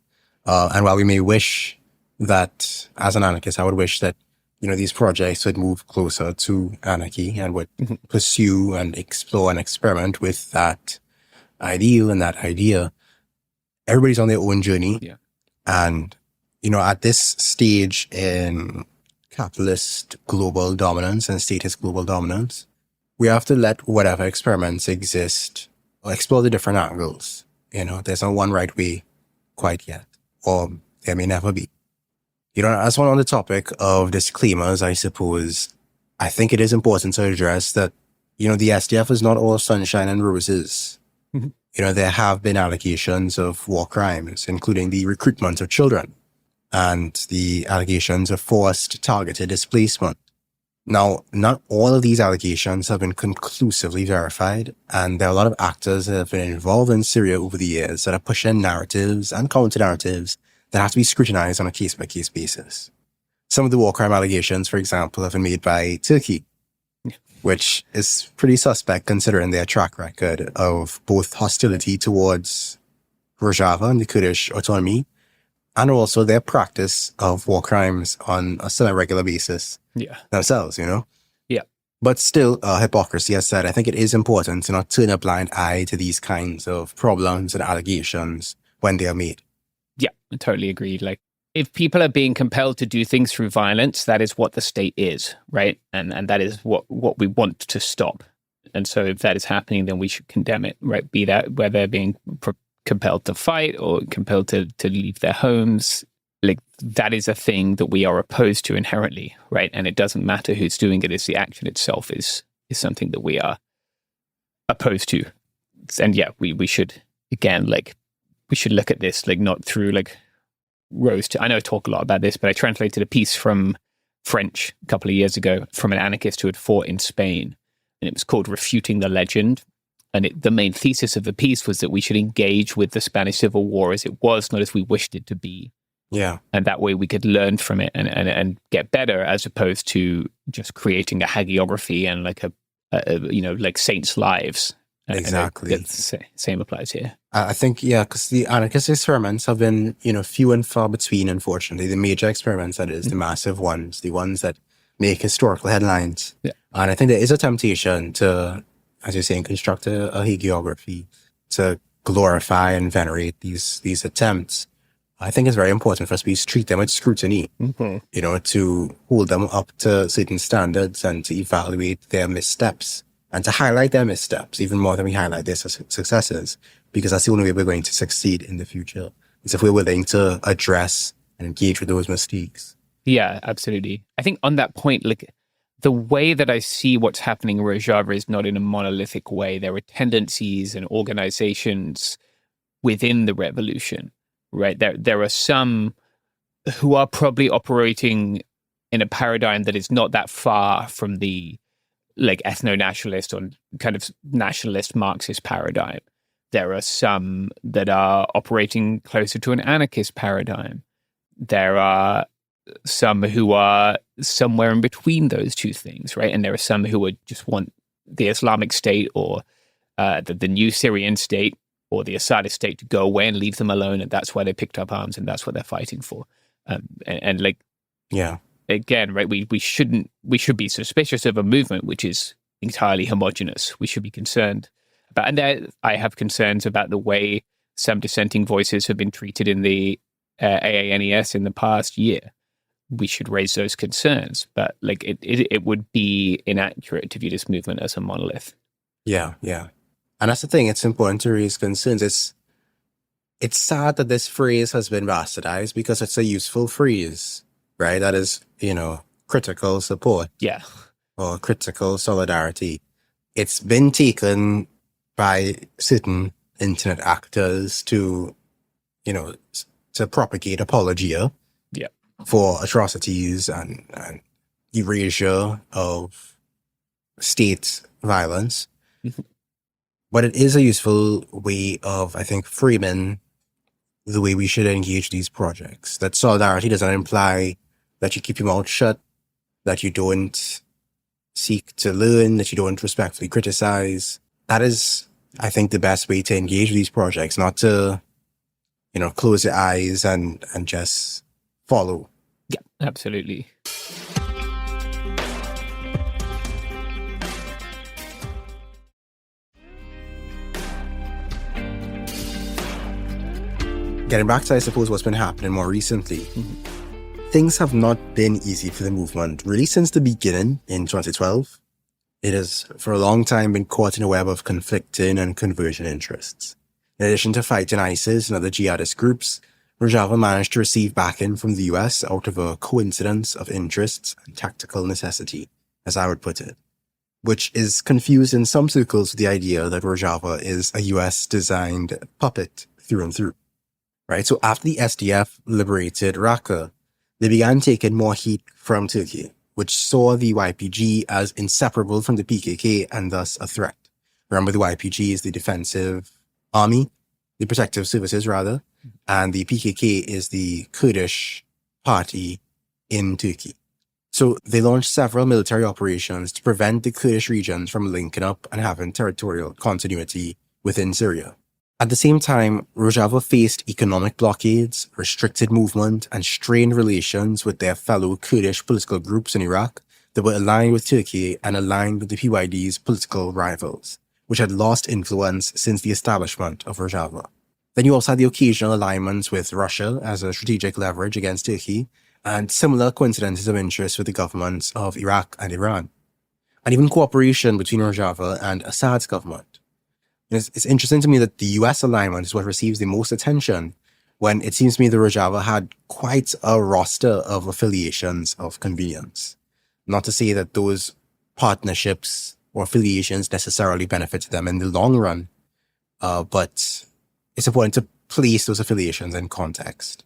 And while we may wish that, as an anarchist, I would wish that, these projects would move closer to anarchy and would pursue and explore and experiment with that ideal and that idea. Everybody's on their own journey. Yeah. And, at this stage in capitalist global dominance and statist global dominance, we have to let whatever experiments exist or explore the different angles. There's not one right way quite yet, or there may never be. As one on the topic of disclaimers, I suppose, I think it is important to address that, the SDF is not all sunshine and roses. There have been allegations of war crimes, including the recruitment of children and the allegations of forced targeted displacement. Now, not all of these allegations have been conclusively verified, and there are a lot of actors that have been involved in Syria over the years that are pushing narratives and counter-narratives that have to be scrutinized on a case-by-case basis. Some of the war crime allegations, for example, have been made by Turkey, which is pretty suspect considering their track record of both hostility towards Rojava and the Kurdish autonomy, and also their practice of war crimes on a semi-regular basis themselves, Yeah. But still, hypocrisy aside, I think it is important to not turn a blind eye to these kinds of problems and allegations when they are made. Yeah, I totally agree. Like, if people are being compelled to do things through violence, that is what the state is, right? And that is what we want to stop. And so if that is happening, then we should condemn it, right? Be that whether they're being compelled to fight or compelled to leave their homes. like that is a thing that we are opposed to inherently, right? And it doesn't matter who's doing it; it's the action itself is something that we are opposed to. And yeah, we should again we should look at this not through I know I talk a lot about this, but I translated a piece from French a couple of years ago from an anarchist who had fought in Spain, and it was called "Refuting the Legend." And the main thesis of the piece was that we should engage with the Spanish Civil War as it was, not as we wished it to be. Yeah. And that way we could learn from it and get better, as opposed to just creating a hagiography and like saints' lives. Exactly. And same applies here. I think, because the anarchist experiments have been, few and far between, unfortunately. The major experiments, that is, the massive ones, the ones that make historical headlines. Yeah. And I think there is a temptation to, as you're saying, construct a hagiography to glorify and venerate these attempts. I think it's very important for us to treat them with scrutiny, to hold them up to certain standards and to evaluate their missteps and to highlight their missteps even more than we highlight their successes, because that's the only way we're going to succeed in the future, is if we're willing to address and engage with those mistakes. Yeah, absolutely. I think on that point, the way that I see what's happening in Rojava is not in a monolithic way. There are tendencies and organizations within the revolution, right? There are some who are probably operating in a paradigm that is not that far from the ethno-nationalist or kind of nationalist Marxist paradigm. There are some that are operating closer to an anarchist paradigm. There are some who are somewhere in between those two things, right? And there are some who just want the Islamic State or the new Syrian state or the Assadist state to go away and leave them alone, and that's why they picked up arms and that's what they're fighting for. Again, right? We should be suspicious of a movement which is entirely homogenous. We should be concerned about, and I have concerns about the way some dissenting voices have been treated in the AANES in the past year. We should raise those concerns, but it would be inaccurate to view this movement as a monolith. Yeah. And that's the thing. It's important to raise concerns. It's sad that this phrase has been bastardized because it's a useful phrase, right? That is, critical support. Yeah. Or critical solidarity. It's been taken by certain internet actors to propagate apologia. Yeah. For atrocities and erasure of state violence. Mm-hmm. But it is a useful way of, I think, framing the way we should engage these projects. That solidarity doesn't imply that you keep your mouth shut, that you don't seek to learn, that you don't respectfully criticize. That is, I think, the best way to engage these projects, not to, close your eyes and just follow. Yeah, absolutely. Getting back to, I suppose, what's been happening more recently, things have not been easy for the movement, really since the beginning in 2012. It has, for a long time, been caught in a web of conflicting and conversion interests. In addition to fighting ISIS and other jihadist groups, Rojava managed to receive backing from the US out of a coincidence of interests and tactical necessity, as I would put it, which is confused in some circles with the idea that Rojava is a US-designed puppet through and through. Right? So after the SDF liberated Raqqa, they began taking more heat from Turkey, which saw the YPG as inseparable from the PKK and thus a threat. Remember, the YPG is the defensive army, the protective services rather, and the PKK is the Kurdish party in Turkey. So they launched several military operations to prevent the Kurdish regions from linking up and having territorial continuity within Syria. At the same time, Rojava faced economic blockades, restricted movement, and strained relations with their fellow Kurdish political groups in Iraq that were aligned with Turkey and aligned with the PYD's political rivals, which had lost influence since the establishment of Rojava. Then you also had the occasional alignments with Russia as a strategic leverage against Turkey, and similar coincidences of interest with the governments of Iraq and Iran, and even cooperation between Rojava and Assad's government. It's interesting to me that the US alignment is what receives the most attention, when it seems to me the Rojava had quite a roster of affiliations of convenience. Not to say that those partnerships or affiliations necessarily benefited them in the long run, but it's important to place those affiliations in context.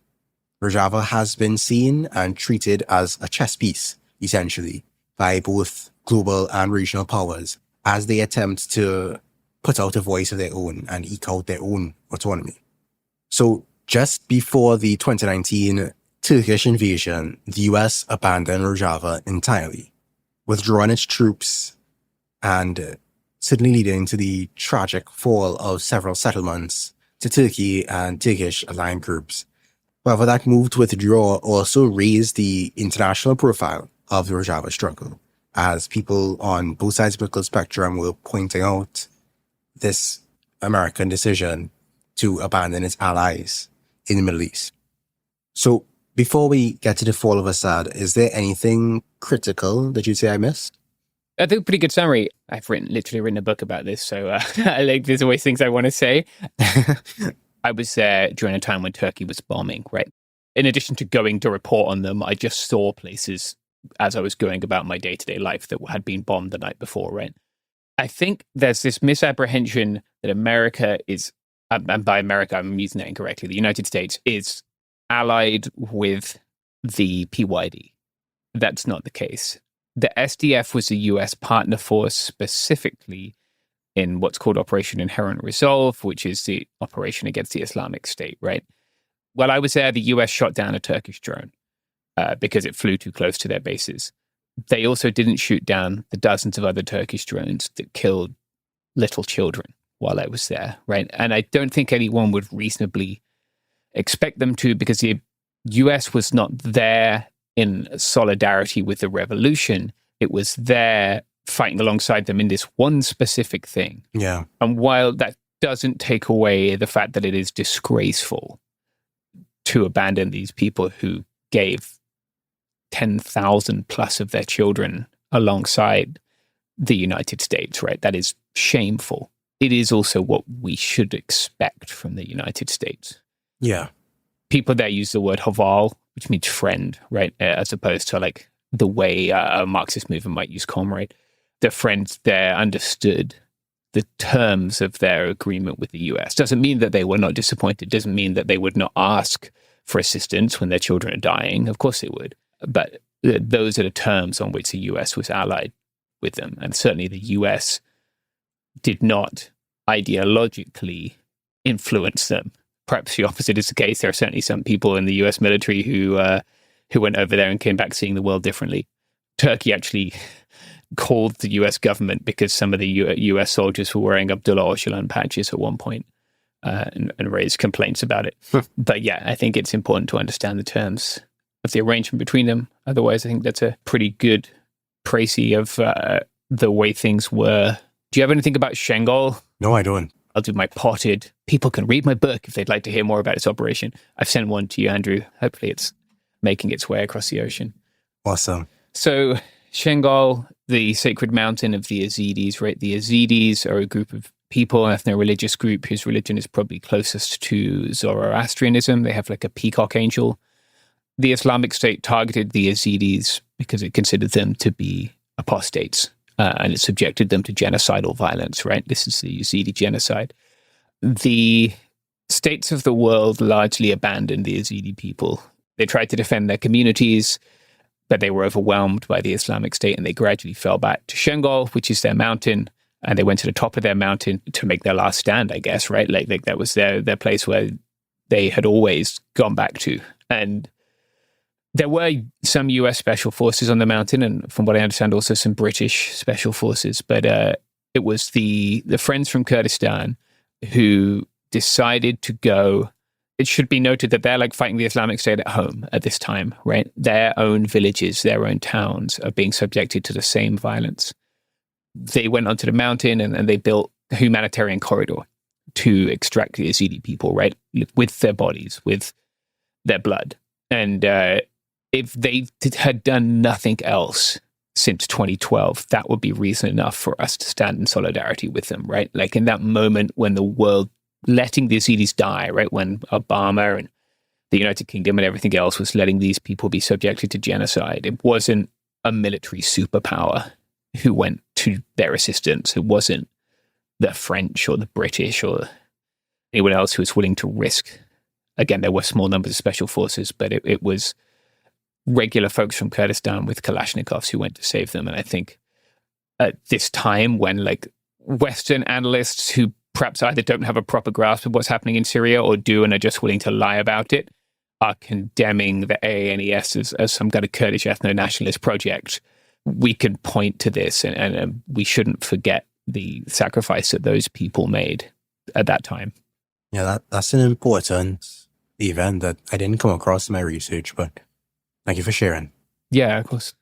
Rojava has been seen and treated as a chess piece, essentially, by both global and regional powers as they attempt to put out a voice of their own and eke out their own autonomy. So just before the 2019 Turkish invasion, the US abandoned Rojava entirely, withdrawing its troops and suddenly leading to the tragic fall of several settlements to Turkey and Turkish-aligned groups. However, that move to withdraw also raised the international profile of the Rojava struggle, as people on both sides of the political spectrum were pointing out this American decision to abandon its allies in the Middle East. So before we get to the fall of Assad, is there anything critical that you'd say I missed? I think a pretty good summary. I've literally written a book about this, so there's always things I want to say. I was there during a time when Turkey was bombing, right? In addition to going to report on them, I just saw places as I was going about my day-to-day life that had been bombed the night before, right? I think there's this misapprehension that America is, and by America, I'm using that incorrectly, the United States is allied with the PYD. That's not the case. The SDF was a US partner force specifically in what's called Operation Inherent Resolve, which is the operation against the Islamic State, right? While I was there, the US shot down a Turkish drone because it flew too close to their bases. They also didn't shoot down the dozens of other Turkish drones that killed little children while I was there, right? And I don't think anyone would reasonably expect them to, because the US was not there in solidarity with the revolution. It was there fighting alongside them in this one specific thing. Yeah. And while that doesn't take away the fact that it is disgraceful to abandon these people who gave 10,000 plus of their children alongside the United States, right? That is shameful. It is also what we should expect from the United States. Yeah. People there use the word haval, which means friend, right? As opposed to like the way a Marxist movement might use comrade. The friends there understood the terms of their agreement with the US. Doesn't mean that they were not disappointed. Doesn't mean that they would not ask for assistance when their children are dying. Of course they would. But those are the terms on which the US was allied with them. And certainly the US did not ideologically influence them. Perhaps the opposite is the case. There are certainly some people in the US military who went over there and came back seeing the world differently. Turkey actually called the US government because some of the US soldiers were wearing Abdullah Öcalan patches at one point and raised complaints about it. But yeah, I think it's important to understand the terms of the arrangement between them. Otherwise, I think that's a pretty good précis of the way things were. Do you have anything about Shengal? No, I don't. I'll do my potted. People can read my book if they'd like to hear more about its operation. I've sent one to you, Andrew. Hopefully it's making its way across the ocean. Awesome. So Shengal, the sacred mountain of the Yazidis, right? The Yazidis are a group of people, an ethno-religious group whose religion is probably closest to Zoroastrianism. They have like a peacock angel. The Islamic State targeted the Yazidis because it considered them to be apostates. And it subjected them to genocidal violence, right? This is the Yazidi genocide. The states of the world largely abandoned the Yazidi people. They tried to defend their communities, but they were overwhelmed by the Islamic State, and they gradually fell back to Shengal, which is their mountain. And they went to the top of their mountain to make their last stand, I guess, right? Like that was their place where they had always gone back to. And there were some US special forces on the mountain, and from what I understand, also some British special forces. But it was the friends from Kurdistan who decided to go. It should be noted that they're like fighting the Islamic State at home at this time, right? Their own villages, their own towns are being subjected to the same violence. They went onto the mountain and they built a humanitarian corridor to extract the Yazidi people, right? With their bodies, with their blood. And if they had done nothing else since 2012, that would be reason enough for us to stand in solidarity with them, right? Like in that moment when the world letting the Yazidis die, right? When Obama and the United Kingdom and everything else was letting these people be subjected to genocide. It wasn't a military superpower who went to their assistance. It wasn't the French or the British or anyone else who was willing to risk. Again, there were small numbers of special forces, but it was regular folks from Kurdistan with Kalashnikovs who went to save them. And I think at this time when like Western analysts who perhaps either don't have a proper grasp of what's happening in Syria or do and are just willing to lie about it, are condemning the AANES as some kind of Kurdish ethno-nationalist project, we can point to this and we shouldn't forget the sacrifice that those people made at that time. Yeah, that's an important event that I didn't come across in my research, but thank you for sharing. Yeah, of course.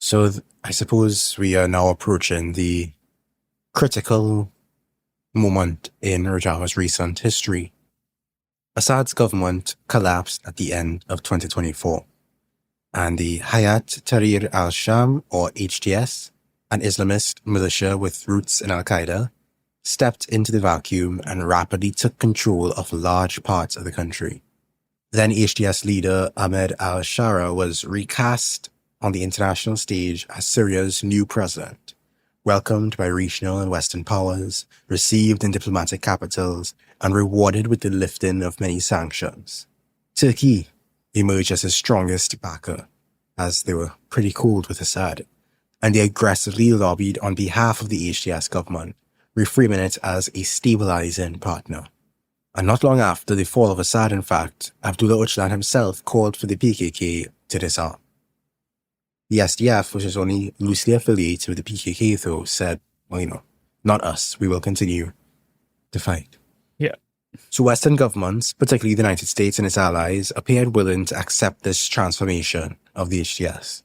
So I suppose we are now approaching the critical moment in Rojava's recent history. Assad's government collapsed at the end of 2024, and the Hayat Tahrir al-Sham, or HTS, an Islamist militia with roots in Al-Qaeda, stepped into the vacuum and rapidly took control of large parts of the country. Then HTS leader Ahmed al-Shara was recast on the international stage as Syria's new president, welcomed by regional and Western powers, received in diplomatic capitals, and rewarded with the lifting of many sanctions. Turkey emerged as his strongest backer, as they were pretty cold with Assad, and they aggressively lobbied on behalf of the HTS government, reframing it as a stabilizing partner. And not long after the fall of Assad, in fact, Abdullah Öcalan himself called for the PKK to disarm. The SDF, which is only loosely affiliated with the PKK, though, said, well, not us, we will continue to fight. Yeah. So Western governments, particularly the United States and its allies, appeared willing to accept this transformation of the HTS.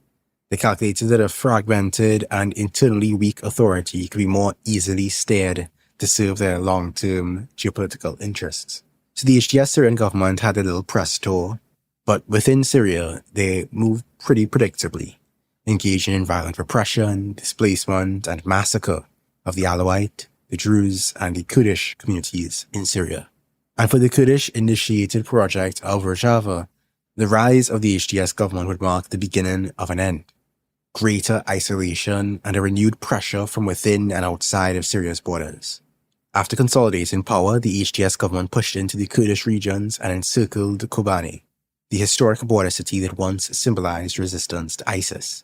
They calculated that a fragmented and internally weak authority could be more easily steered to serve their long-term geopolitical interests. So the HTS Syrian government had a little press tour, but within Syria, they moved pretty predictably, engaging in violent repression, displacement, and massacre of the Alawite, the Druze, and the Kurdish communities in Syria. And for the Kurdish-initiated project of Rojava, the rise of the HTS government would mark the beginning of an end. Greater isolation and a renewed pressure from within and outside of Syria's borders. After consolidating power, the HTS government pushed into the Kurdish regions and encircled Kobani, the historic border city that once symbolized resistance to ISIS.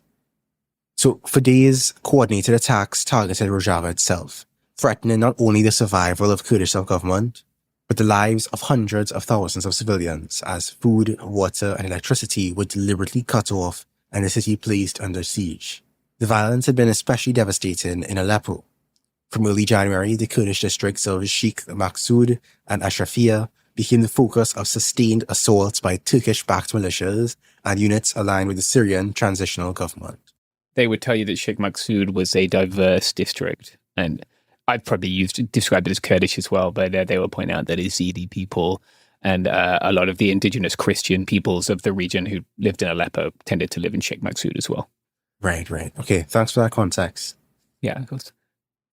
So for days, coordinated attacks targeted Rojava itself, threatening not only the survival of Kurdish self-government, but the lives of hundreds of thousands of civilians as food, water, and electricity were deliberately cut off and the city placed under siege. The violence had been especially devastating in Aleppo. From early January, the Kurdish districts of Sheikh Maksud and Ashrafia became the focus of sustained assaults by Turkish-backed militias and units aligned with the Syrian transitional government. They would tell you that Sheikh Maksud was a diverse district, and I've probably described it as Kurdish as well, but they will point out that Yazidi people and a lot of the indigenous Christian peoples of the region who lived in Aleppo tended to live in Sheikh Maksud as well. Right. Okay, thanks for that context. Yeah, of course.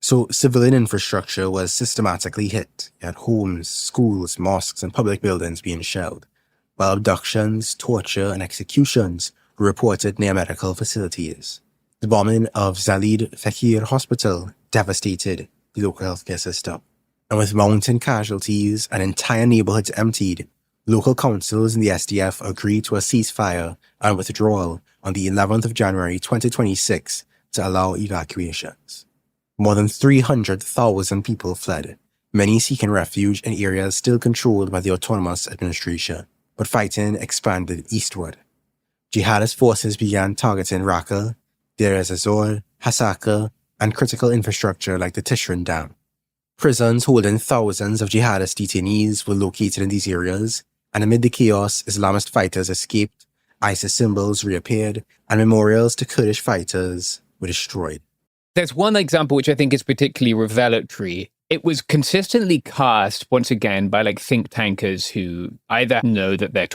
So civilian infrastructure was systematically hit. You had homes, schools, mosques, and public buildings being shelled, while abductions, torture, and executions were reported near medical facilities. The bombing of Zalid Fakir Hospital devastated the local healthcare system. And with mounting casualties and entire neighborhoods emptied, local councils in the SDF agreed to a ceasefire and withdrawal on the 11th of January 2026 to allow evacuations. More than 300,000 people fled, many seeking refuge in areas still controlled by the autonomous administration, but fighting expanded eastward. Jihadist forces began targeting Raqqa, Deir ez-Zor, Hasaka, and critical infrastructure like the Tishrin Dam. Prisons holding thousands of jihadist detainees were located in these areas, and amid the chaos, Islamist fighters escaped, ISIS symbols reappeared, and memorials to Kurdish fighters were destroyed. There's one example which I think is particularly revelatory. It was consistently cast, once again, by think tankers who either know that they're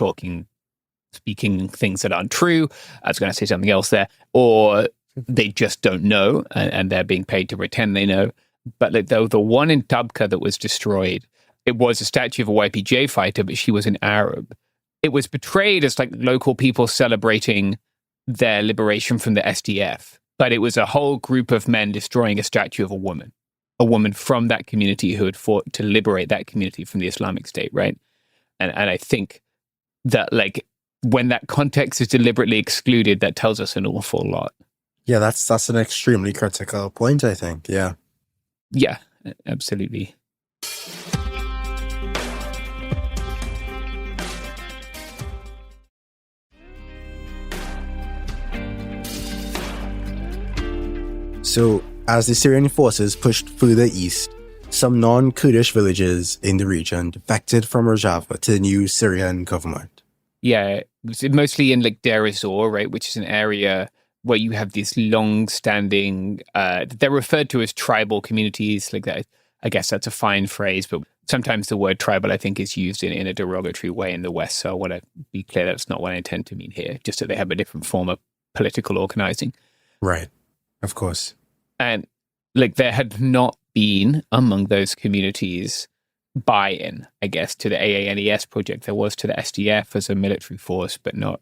speaking things that aren't true, I was going to say something else there, or they just don't know, and they're being paid to pretend they know. But the one in Tabqa that was destroyed, it was a statue of a YPJ fighter, but she was an Arab. it was portrayed as like local people celebrating their liberation from the SDF, but it was a whole group of men destroying a statue of a woman from that community who had fought to liberate that community from the Islamic State, right? And I think that like when that context is deliberately excluded, that tells us an awful lot. Yeah, that's an extremely critical point, I think. Yeah. Yeah, absolutely. So, as the Syrian forces pushed further east, some non-Kurdish villages in the region defected from Rojava to the new Syrian government. Yeah, mostly in like Deir ez-Zor, right, which is an area where you have these long-standing, they're referred to as tribal communities, like that. I guess that's a fine phrase, but sometimes the word tribal, I think, is used in a derogatory way in the West. So I want to be clear that's not what I intend to mean here, just that they have a different form of political organizing. Right, of course. And like there had not been among those communities buy-in, I guess, to the AANES project. There was to the SDF as a military force, but not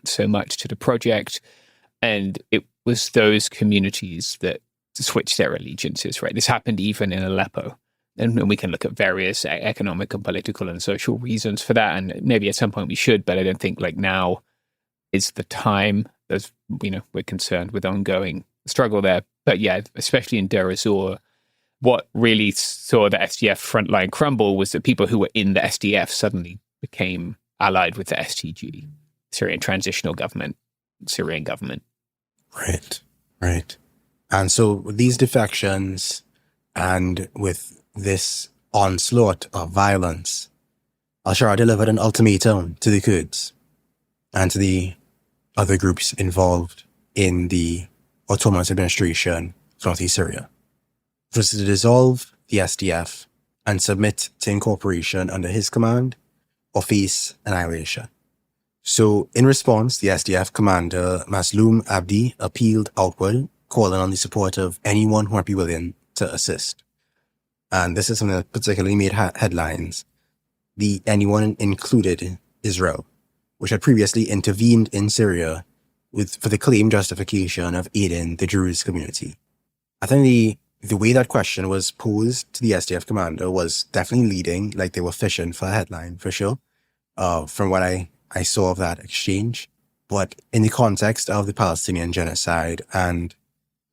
so much to the project. And it was those communities that switched their allegiances, right? This happened even in Aleppo. And we can look at various economic and political and social reasons for that. And maybe at some point we should, but I don't think like now is the time, as you know, we're concerned with ongoing struggle there. But yeah, especially in Deir ez-Zor, what really saw the SDF frontline crumble was that people who were in the SDF suddenly became allied with the STG, Syrian Transitional Government, Syrian government. Right. And so with these defections and with this onslaught of violence, al-Shara delivered an ultimatum to the Kurds and to the other groups involved in the Ottoman administration of northeast Syria. It was to dissolve the SDF and submit to incorporation under his command or face annihilation. So, in response, the SDF commander Mazloum Abdi appealed outward, calling on the support of anyone who might be willing to assist. And this is something that particularly made headlines. The anyone included Israel, which had previously intervened in Syria for the claimed justification of aiding the Druze community. I think the way that question was posed to the SDF commander was definitely leading, like they were fishing for a headline, for sure, from what I saw of that exchange. But in the context of the Palestinian genocide and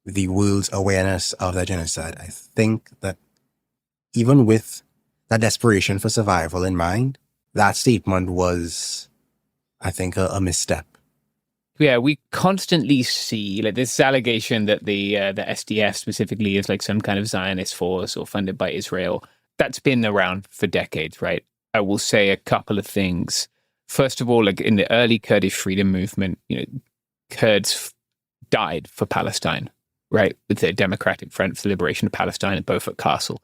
the world's awareness of that genocide, I think that even with that desperation for survival in mind, that statement was, I think, a misstep. Yeah, we constantly see like this allegation that the SDF specifically is like some kind of Zionist force or funded by Israel. That's been around for decades, right? I will say a couple of things. First of all, like in the early Kurdish freedom movement, Kurds died for Palestine, right? With the Democratic Front for the Liberation of Palestine at Beaufort Castle.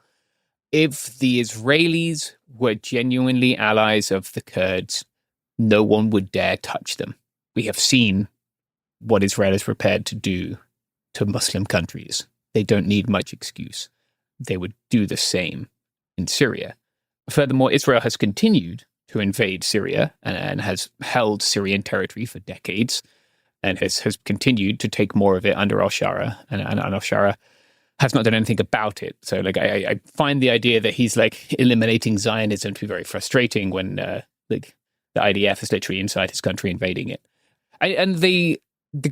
If the Israelis were genuinely allies of the Kurds, no one would dare touch them. We have seen what Israel is prepared to do to Muslim countries. They don't need much excuse. They would do the same in Syria. Furthermore, Israel has continued to invade Syria and has held Syrian territory for decades and has continued to take more of it under al-Shara. And al-Shara has not done anything about it. So like I find the idea that he's like eliminating Zionism to be very frustrating when like the IDF is literally inside his country invading it. And the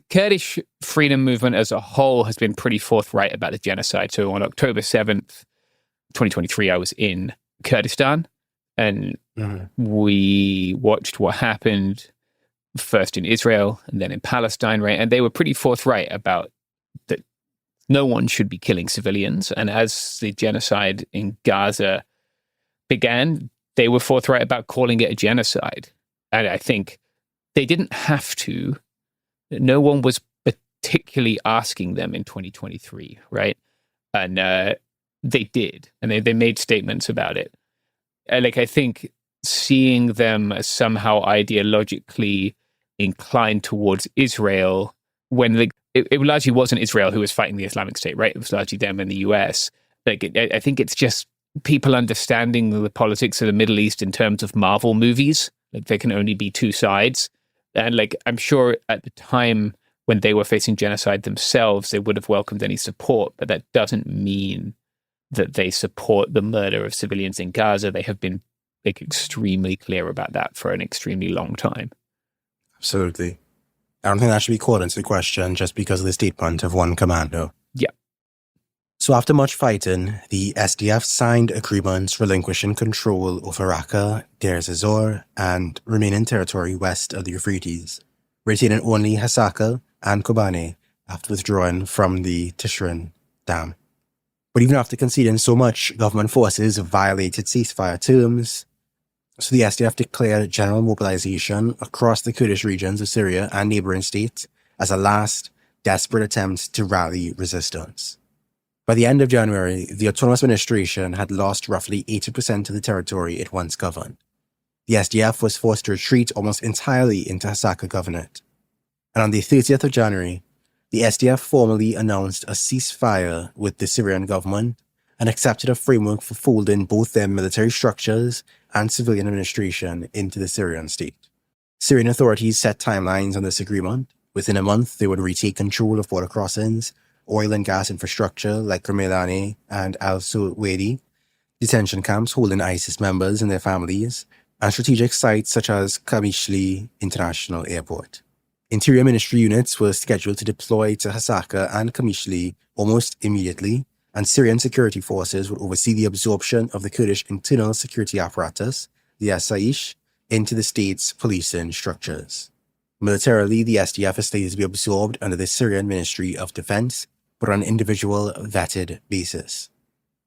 Kurdish freedom movement as a whole has been pretty forthright about the genocide. So on October 7th, 2023, I was in Kurdistan and we watched what happened first in Israel and then in Palestine, right? And they were pretty forthright about that no one should be killing civilians. And as the genocide in Gaza began, they were forthright about calling it a genocide. And I think they didn't have to. No one was particularly asking them in 2023, right? And they did. And they made statements about it. And like I think seeing them as somehow ideologically inclined towards Israel when it largely wasn't Israel who was fighting the Islamic State, right? It was largely them in the US. Like I think it's just people understanding the politics of the Middle East in terms of Marvel movies. Like there can only be two sides. And like, I'm sure at the time when they were facing genocide themselves, they would have welcomed any support, but that doesn't mean that they support the murder of civilians in Gaza. They have been like extremely clear about that for an extremely long time. Absolutely. I don't think that should be called into question just because of the statement of one commando. Yeah. So after much fighting, the SDF signed agreements relinquishing control over Raqqa, Deir ez-Zor, and remaining territory west of the Euphrates, retaining only Hasaka and Kobane after withdrawing from the Tishreen Dam. But even after conceding so much, government forces violated ceasefire terms, so the SDF declared general mobilization across the Kurdish regions of Syria and neighboring states as a last, desperate attempt to rally resistance. By the end of January, the autonomous administration had lost roughly 80% of the territory it once governed. The SDF was forced to retreat almost entirely into Hasaka Governorate. And on the 30th of January, the SDF formally announced a ceasefire with the Syrian government and accepted a framework for folding both their military structures and civilian administration into the Syrian state. Syrian authorities set timelines on this agreement. Within a month, they would retake control of border crossings, oil and gas infrastructure like Kermelani and Al-Suwaidi, detention camps holding ISIS members and their families, and strategic sites such as Kamishli International Airport. Interior Ministry units were scheduled to deploy to Hasaka and Kamishli almost immediately, and Syrian security forces would oversee the absorption of the Kurdish internal security apparatus, the Asayish, into the state's policing structures. Militarily, the SDF is slated to be absorbed under the Syrian Ministry of Defense, but on an individual vetted basis.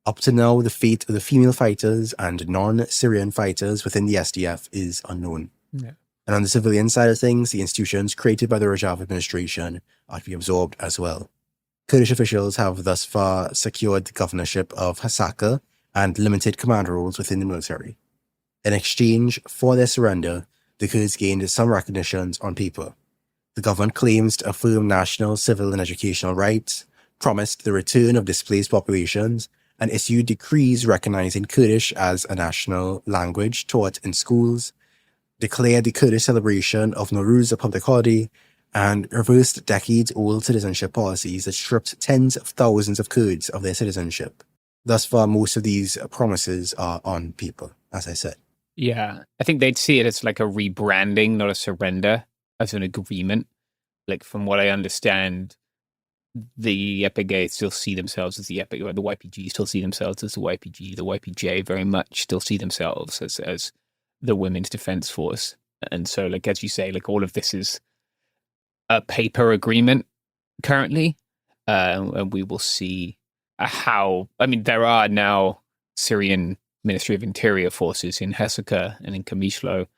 Up to now, the fate of the female fighters and non-Syrian fighters within the SDF is unknown. Yeah. And on the civilian side of things, the institutions created by the Rojava administration are to be absorbed as well. Kurdish officials have thus far secured the governorship of Hasaka and limited command roles within the military. In exchange for their surrender, the Kurds gained some recognitions on paper. The government claims to affirm national civil and educational rights, promised the return of displaced populations, and issued decrees recognizing Kurdish as a national language taught in schools, declared the Kurdish celebration of Nowruz a public holiday, and reversed decades-old citizenship policies that stripped tens of thousands of Kurds of their citizenship. Thus far, most of these promises are on paper, as I said. Yeah, I think they'd see it as like a rebranding, not a surrender, as an agreement. Like, from what I understand, the YPG still see themselves as the YPG, or the YPG still see themselves as the YPG. The YPJ very much still see themselves as the Women's Defense Force. And so, like, as you say, like, all of this is a paper agreement currently. And we will see how, I mean, there are now Syrian Ministry of Interior forces in Hasaka and in Kamishlo,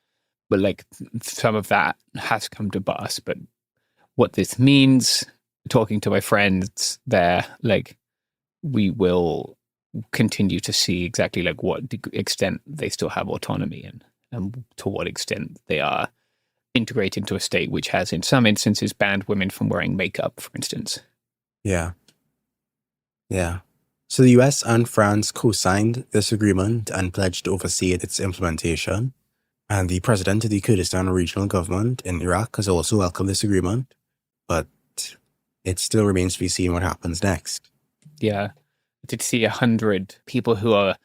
but like some of that has come to pass. But what this means, talking to my friends there, like, we will continue to see exactly like what extent they still have autonomy and to what extent they are integrated into a state which has, in some instances, banned women from wearing makeup, for instance. Yeah. So the US and France co-signed this agreement and pledged to oversee its implementation. And the president of the Kurdistan Regional Government in Iraq has also welcomed this agreement. But it still remains to be seen what happens next. Yeah. I did see 100 people who are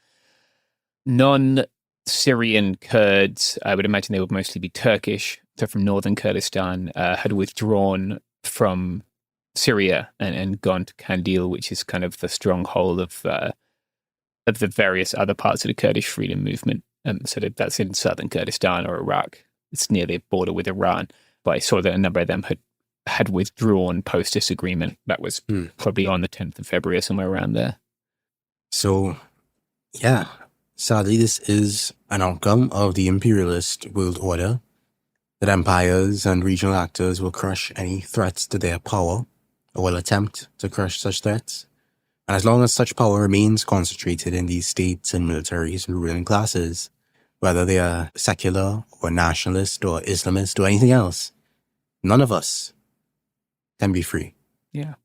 non-Syrian Kurds. I would imagine they would mostly be Turkish. So from northern Kurdistan, had withdrawn from Syria and gone to Kandil, which is kind of the stronghold of the various other parts of the Kurdish freedom movement. So that's in southern Kurdistan or Iraq. It's near the border with Iran. But I saw that a number of them had withdrawn post this agreement. That was probably on the 10th of February or somewhere around there. So, yeah, sadly, this is an outcome of the imperialist world order, that empires and regional actors will crush any threats to their power, or will attempt to crush such threats. And as long as such power remains concentrated in these states and militaries and ruling classes, whether they are secular or nationalist or Islamist or anything else, none of us can be free. Yeah.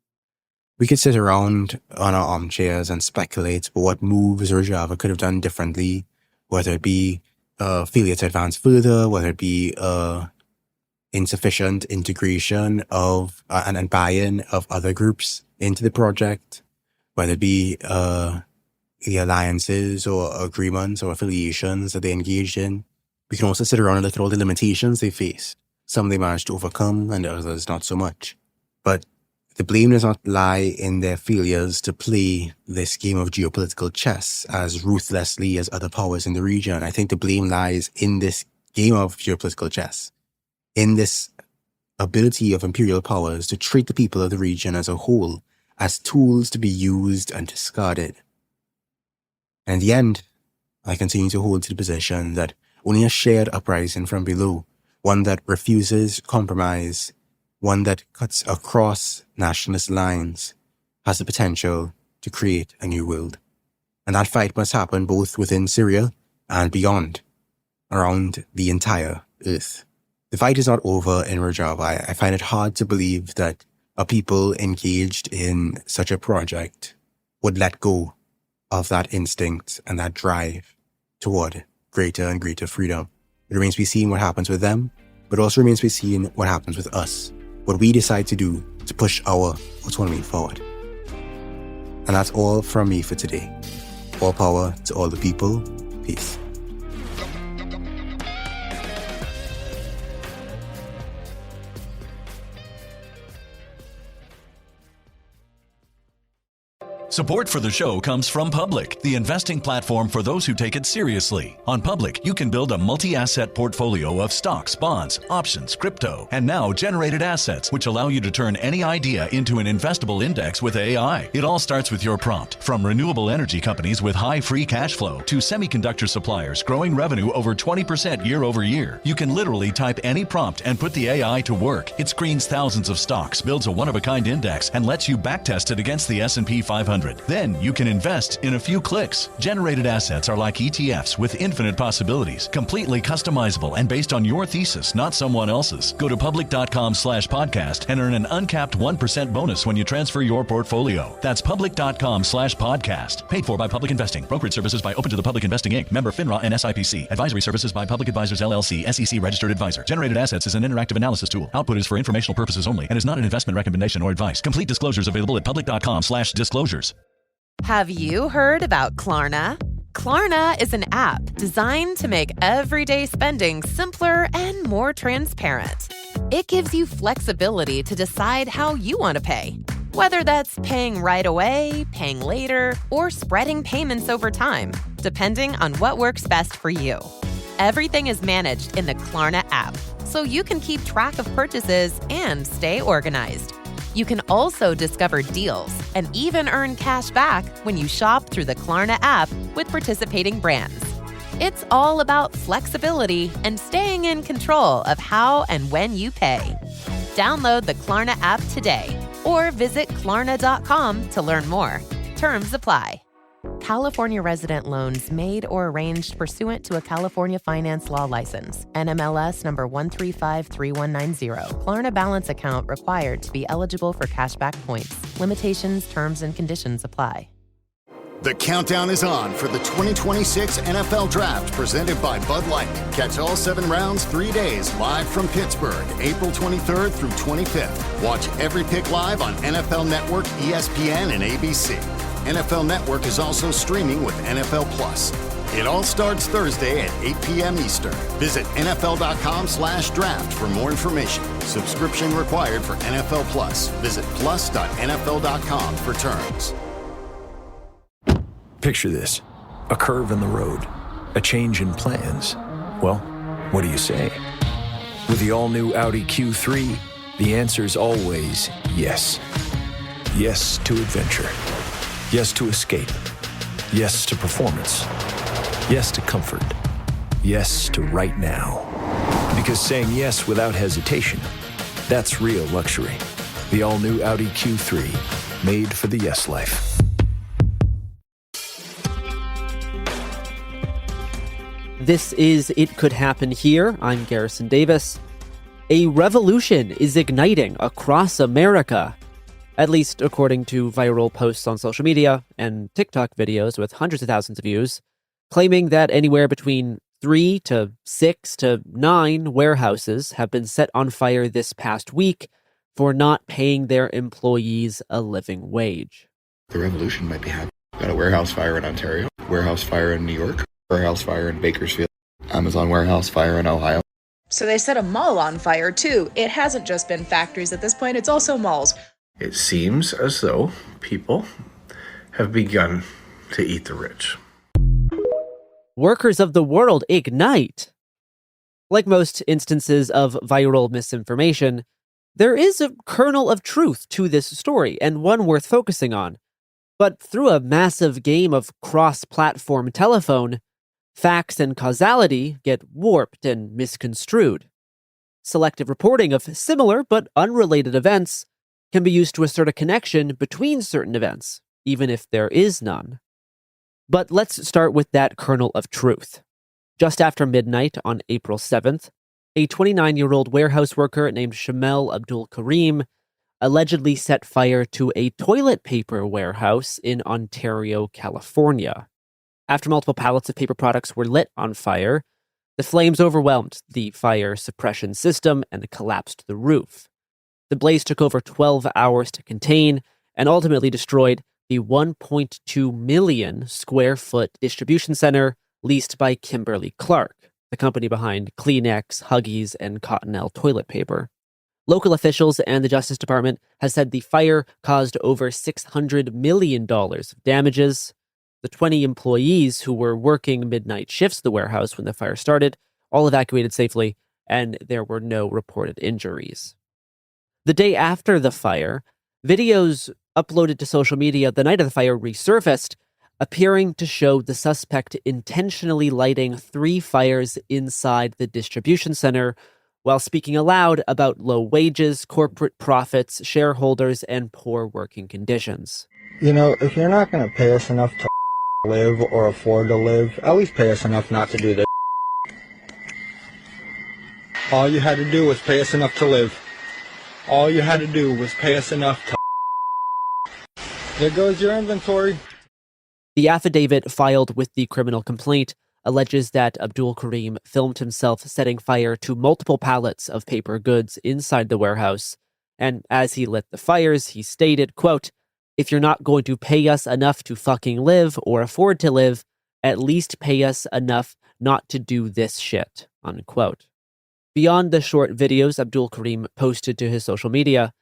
We could sit around on our armchairs and speculate about what moves Rojava could have done differently, whether it be failure to advance further, whether it be insufficient integration of and buy-in of other groups into the project, whether it be the alliances or agreements or affiliations that they engaged in. We can also sit around and look at all the limitations they face. Some they managed to overcome and others not so much. But the blame does not lie in their failures to play this game of geopolitical chess as ruthlessly as other powers in the region. I think the blame lies in this game of geopolitical chess, in this ability of imperial powers to treat the people of the region as a whole as tools to be used and discarded. And in the end, I continue to hold to the position that only a shared uprising from below, one that refuses compromise, one that cuts across nationalist lines, has the potential to create a new world. And that fight must happen both within Syria and beyond, around the entire earth. The fight is not over in Rojava. I find it hard to believe that a people engaged in such a project would let go of that instinct and that drive toward greater and greater freedom. It remains to be seen what happens with them, but also remains to be seen what happens with us, what we decide to do to push our autonomy forward. And that's all from me for today. All power to all the people. Peace. Support for the show comes from Public, the investing platform for those who take it seriously. On Public, you can build a multi-asset portfolio of stocks, bonds, options, crypto, and now generated assets, which allow you to turn any idea into an investable index with AI. It all starts with your prompt. From renewable energy companies with high free cash flow to semiconductor suppliers growing revenue over 20% year over year, you can literally type any prompt and put the AI to work. It screens thousands of stocks, builds a one-of-a-kind index, and lets you backtest it against the S&P 500. Then you can invest in a few clicks. Generated assets are like ETFs with infinite possibilities, completely customizable and based on your thesis, not someone else's. Go to public.com/podcast and earn an uncapped 1% bonus when you transfer your portfolio. That's public.com/podcast. Paid for by Public Investing. Brokerage services by Open to the Public Investing Inc. Member FINRA and SIPC. Advisory services by Public Advisors LLC, SEC registered advisor. Generated assets is an interactive analysis tool. Output is for informational purposes only and is not an investment recommendation or advice. Complete disclosures available at public.com/disclosures. Have you heard about Klarna? Klarna is an app designed to make everyday spending simpler and more transparent. It gives you flexibility to decide how you want to pay, whether that's paying right away, paying later, or spreading payments over time, depending on what works best for you. Everything is managed in the Klarna app, so you can keep track of purchases and stay organized. You can also discover deals and even earn cash back when you shop through the Klarna app with participating brands. It's all about flexibility and staying in control of how and when you pay. Download the Klarna app today or visit Klarna.com to learn more. Terms apply. California resident loans made or arranged pursuant to a California finance law license. NMLS number 1353190. Klarna balance account required to be eligible for cashback points. Limitations, terms, and conditions apply. The countdown is on for the 2026 NFL Draft presented by Bud Light. Catch all 7 rounds, 3 days, live from Pittsburgh, April 23rd through 25th. Watch every pick live on NFL Network, ESPN, and ABC. NFL Network is also streaming with NFL Plus. It all starts Thursday at 8 p.m. Eastern. Visit NFL.com/draft for more information. Subscription required for NFL Plus. Visit plus.nfl.com for terms. Picture this: a curve in the road, a change in plans. Well, what do you say? With the all-new Audi Q3, the answer's always yes. Yes to adventure. Yes to escape. Yes to performance. Yes to comfort. Yes to right now. Because saying yes without hesitation, that's real luxury. The all-new Audi Q3, made for the yes life. This is It Could Happen Here. I'm Garrison Davis. A revolution is igniting across America, at least according to viral posts on social media and TikTok videos with hundreds of thousands of views, claiming that anywhere between 3 to 6 to 9 warehouses have been set on fire this past week for not paying their employees a living wage. The revolution might be happening. Got a warehouse fire in Ontario, warehouse fire in New York, warehouse fire in Bakersfield, Amazon warehouse fire in Ohio. So they set a mall on fire too. It hasn't just been factories at this point, it's also malls. It seems as though people have begun to eat the rich. Workers of the world ignite. Like most instances of viral misinformation, there is a kernel of truth to this story, and one worth focusing on. But through a massive game of cross-platform telephone, facts and causality get warped and misconstrued. Selective reporting of similar but unrelated events can be used to assert a connection between certain events, even if there is none. But let's start with that kernel of truth. Just after midnight on April 7th, a 29-year-old warehouse worker named Shamel Abdul Karim allegedly set fire to a toilet paper warehouse in Ontario, California. After multiple pallets of paper products were lit on fire, the flames overwhelmed the fire suppression system and collapsed the roof. The blaze took over 12 hours to contain and ultimately destroyed the 1.2 million square foot distribution center leased by Kimberly-Clark, the company behind Kleenex, Huggies, and Cottonelle toilet paper. Local officials and the Justice Department have said the fire caused over $600 million of damages. The 20 employees who were working midnight shifts at the warehouse when the fire started all evacuated safely, and there were no reported injuries. The day after the fire, videos uploaded to social media the night of the fire resurfaced, appearing to show the suspect intentionally lighting 3 fires inside the distribution center while speaking aloud about low wages, corporate profits, shareholders, and poor working conditions. You know, if you're not going to pay us enough to live or afford to live, at least pay us enough not to do this. All you had to do was pay us enough to live. All you had to do was pay us enough to... There goes your inventory. The affidavit filed with the criminal complaint alleges that Abdul Karim filmed himself setting fire to multiple pallets of paper goods inside the warehouse, and as he lit the fires, he stated, quote, "If you're not going to pay us enough to fucking live or afford to live, at least pay us enough not to do this shit," unquote. Beyond the short videos Abdul Karim posted to his social media,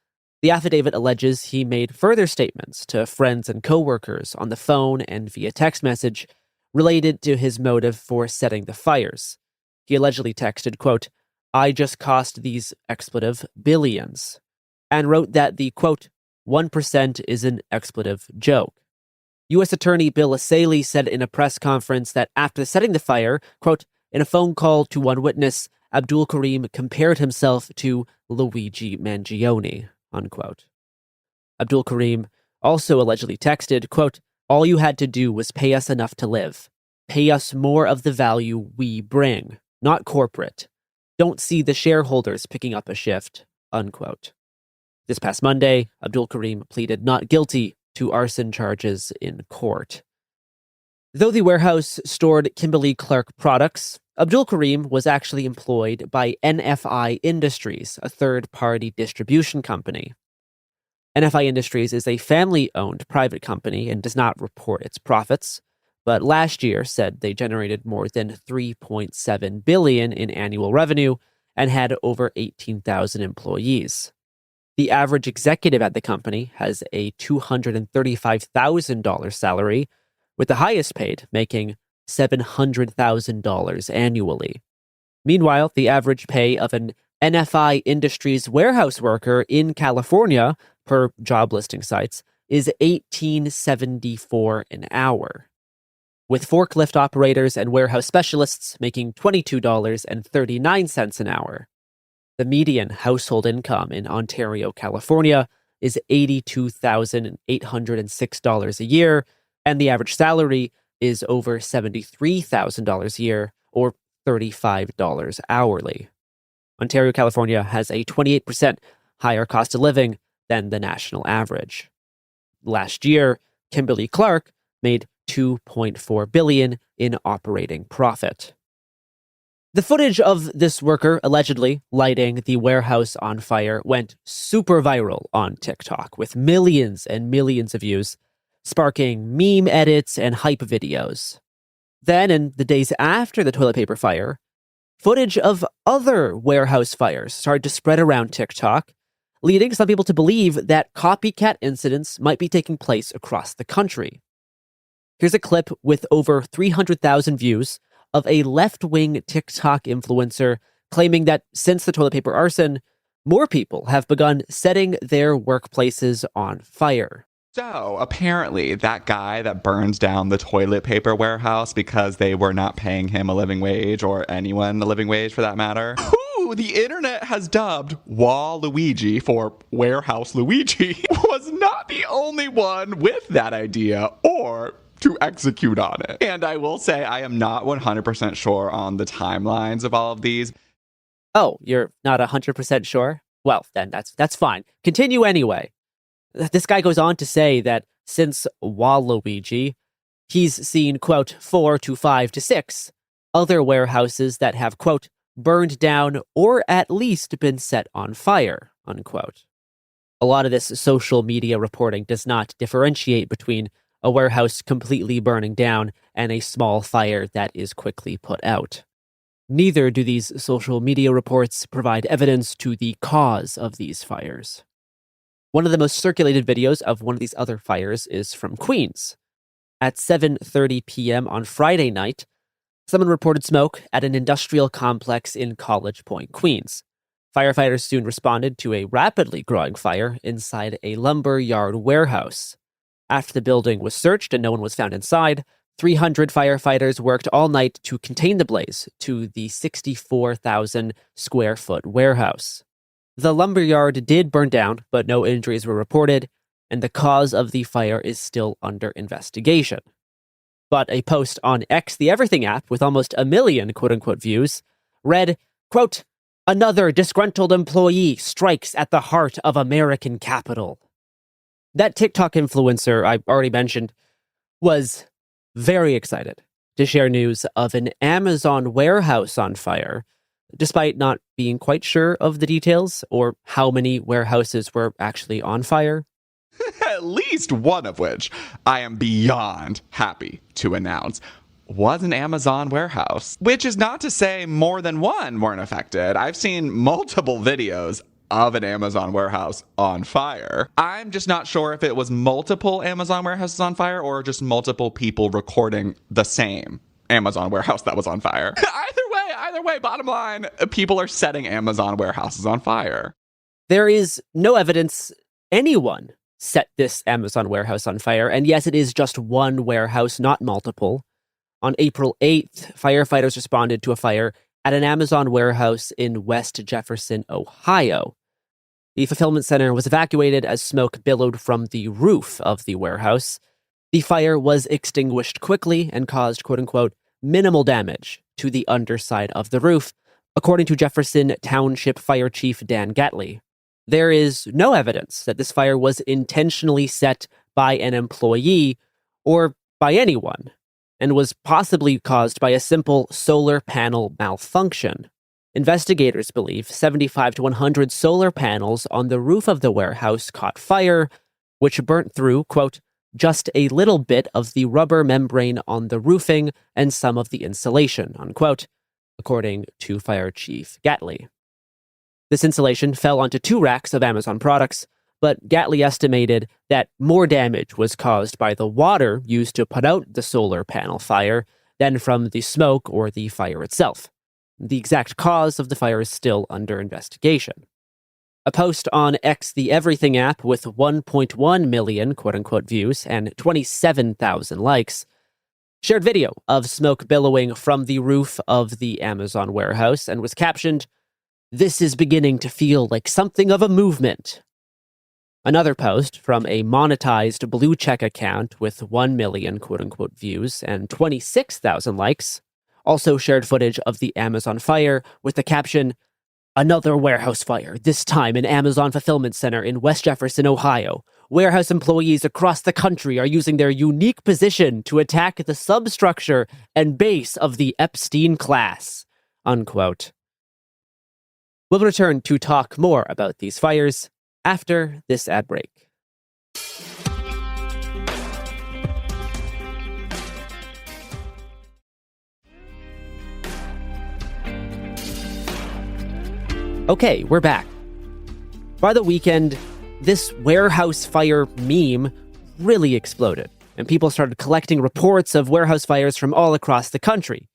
the affidavit alleges he made further statements to friends and coworkers on the phone and via text message related to his motive for setting the fires. He allegedly texted, quote, "I just cost these expletive billions," and wrote that the, quote, 1% is an expletive joke. U.S. Attorney Bill Asaley said in a press conference that after setting the fire, quote, in a phone call to one witness, Abdul Karim compared himself to Luigi Mangione, unquote. Abdul Karim also allegedly texted, quote, "All you had to do was pay us enough to live. Pay us more of the value we bring, not corporate. Don't see the shareholders picking up a shift," unquote. This past Monday, Abdul Karim pleaded not guilty to arson charges in court. Though the warehouse stored Kimberly-Clark products, Abdul Karim was actually employed by NFI Industries, a third-party distribution company. NFI Industries is a family-owned private company and does not report its profits, but last year said they generated more than $3.7 billion in annual revenue and had over 18,000 employees. The average executive at the company has a $235,000 salary, with the highest paid making $700,000 annually. Meanwhile, the average pay of an NFI Industries warehouse worker in California, per job listing sites, is $18.74 an hour, with forklift operators and warehouse specialists making $22.39 an hour. The median household income in Ontario, California is $82,806 a year, and the average salary is over $73,000 a year, or $35 hourly. Ontario, California has a 28% higher cost of living than the national average. Last year, Kimberly-Clark made $2.4 billion in operating profit. The footage of this worker allegedly lighting the warehouse on fire went super viral on TikTok with millions and millions of views, sparking meme edits and hype videos. Then, in the days after the toilet paper fire, footage of other warehouse fires started to spread around TikTok, leading some people to believe that copycat incidents might be taking place across the country. Here's a clip with over 300,000 views of a left-wing TikTok influencer claiming that since the toilet paper arson, more people have begun setting their workplaces on fire. So apparently that guy that burns down the toilet paper warehouse because they were not paying him a living wage, or anyone a living wage for that matter, who the internet has dubbed Waluigi for Warehouse Luigi, was not the only one with that idea or to execute on it. And I will say I am not 100% sure on the timelines of all of these. Oh, you're not 100% sure? Well, then that's fine. Continue anyway. This guy goes on to say that since Waluigi, he's seen, quote, 4 to 5 to 6 other warehouses that have, quote, burned down or at least been set on fire, unquote. A lot of this social media reporting does not differentiate between a warehouse completely burning down and a small fire that is quickly put out. Neither do these social media reports provide evidence to the cause of these fires. One of the most circulated videos of one of these other fires is from Queens. At 7:30 p.m. on Friday night, someone reported smoke at an industrial complex in College Point, Queens. Firefighters soon responded to a rapidly growing fire inside a lumber yard warehouse. After the building was searched and no one was found inside, 300 firefighters worked all night to contain the blaze to the 64,000 square foot warehouse. The lumberyard did burn down, but no injuries were reported, and the cause of the fire is still under investigation. But a post on X, the Everything app, with almost 1 million quote-unquote views, read, quote, "Another disgruntled employee strikes at the heart of American capital." That TikTok influencer I already mentioned was very excited to share news of an Amazon warehouse on fire, despite not being quite sure of the details or how many warehouses were actually on fire. At least one of which I am beyond happy to announce was an Amazon warehouse, which is not to say more than one weren't affected. I've seen multiple videos of an Amazon warehouse on fire. I'm just not sure if it was multiple Amazon warehouses on fire or just multiple people recording the same Amazon warehouse that was on fire. Either way, bottom line, people are setting Amazon warehouses on fire. There is no evidence anyone set this Amazon warehouse on fire, and yes, it is just one warehouse, not multiple. On April 8th, firefighters responded to a fire at an Amazon warehouse in West Jefferson, Ohio. The fulfillment center was evacuated as smoke billowed from the roof of the warehouse. The fire was extinguished quickly and caused, quote-unquote, minimal damage to the underside of the roof, according to Jefferson Township Fire Chief Dan Gatley. There is no evidence that this fire was intentionally set by an employee or by anyone, and was possibly caused by a simple solar panel malfunction. Investigators believe 75 to 100 solar panels on the roof of the warehouse caught fire, which burnt through, quote, just a little bit of the rubber membrane on the roofing and some of the insulation, unquote, according to Fire Chief Gatley. This insulation fell onto 2 racks of Amazon products, but Gatley estimated that more damage was caused by the water used to put out the solar panel fire than from the smoke or the fire itself. The exact cause of the fire is still under investigation. A post on X, the Everything app, with 1.1 million quote-unquote views and 27,000 likes, shared video of smoke billowing from the roof of the Amazon warehouse and was captioned, "This is beginning to feel like something of a movement." Another post from a monetized blue check account with 1 million quote-unquote views and 26,000 likes also shared footage of the Amazon fire with the caption, "Another warehouse fire, this time an Amazon fulfillment center in West Jefferson, Ohio. Warehouse employees across the country are using their unique position to attack the substructure and base of the Epstein class," unquote. We'll return to talk more about these fires after this ad break. Okay, we're back. By the weekend, this warehouse fire meme really exploded, and people started collecting reports of warehouse fires from all across the country.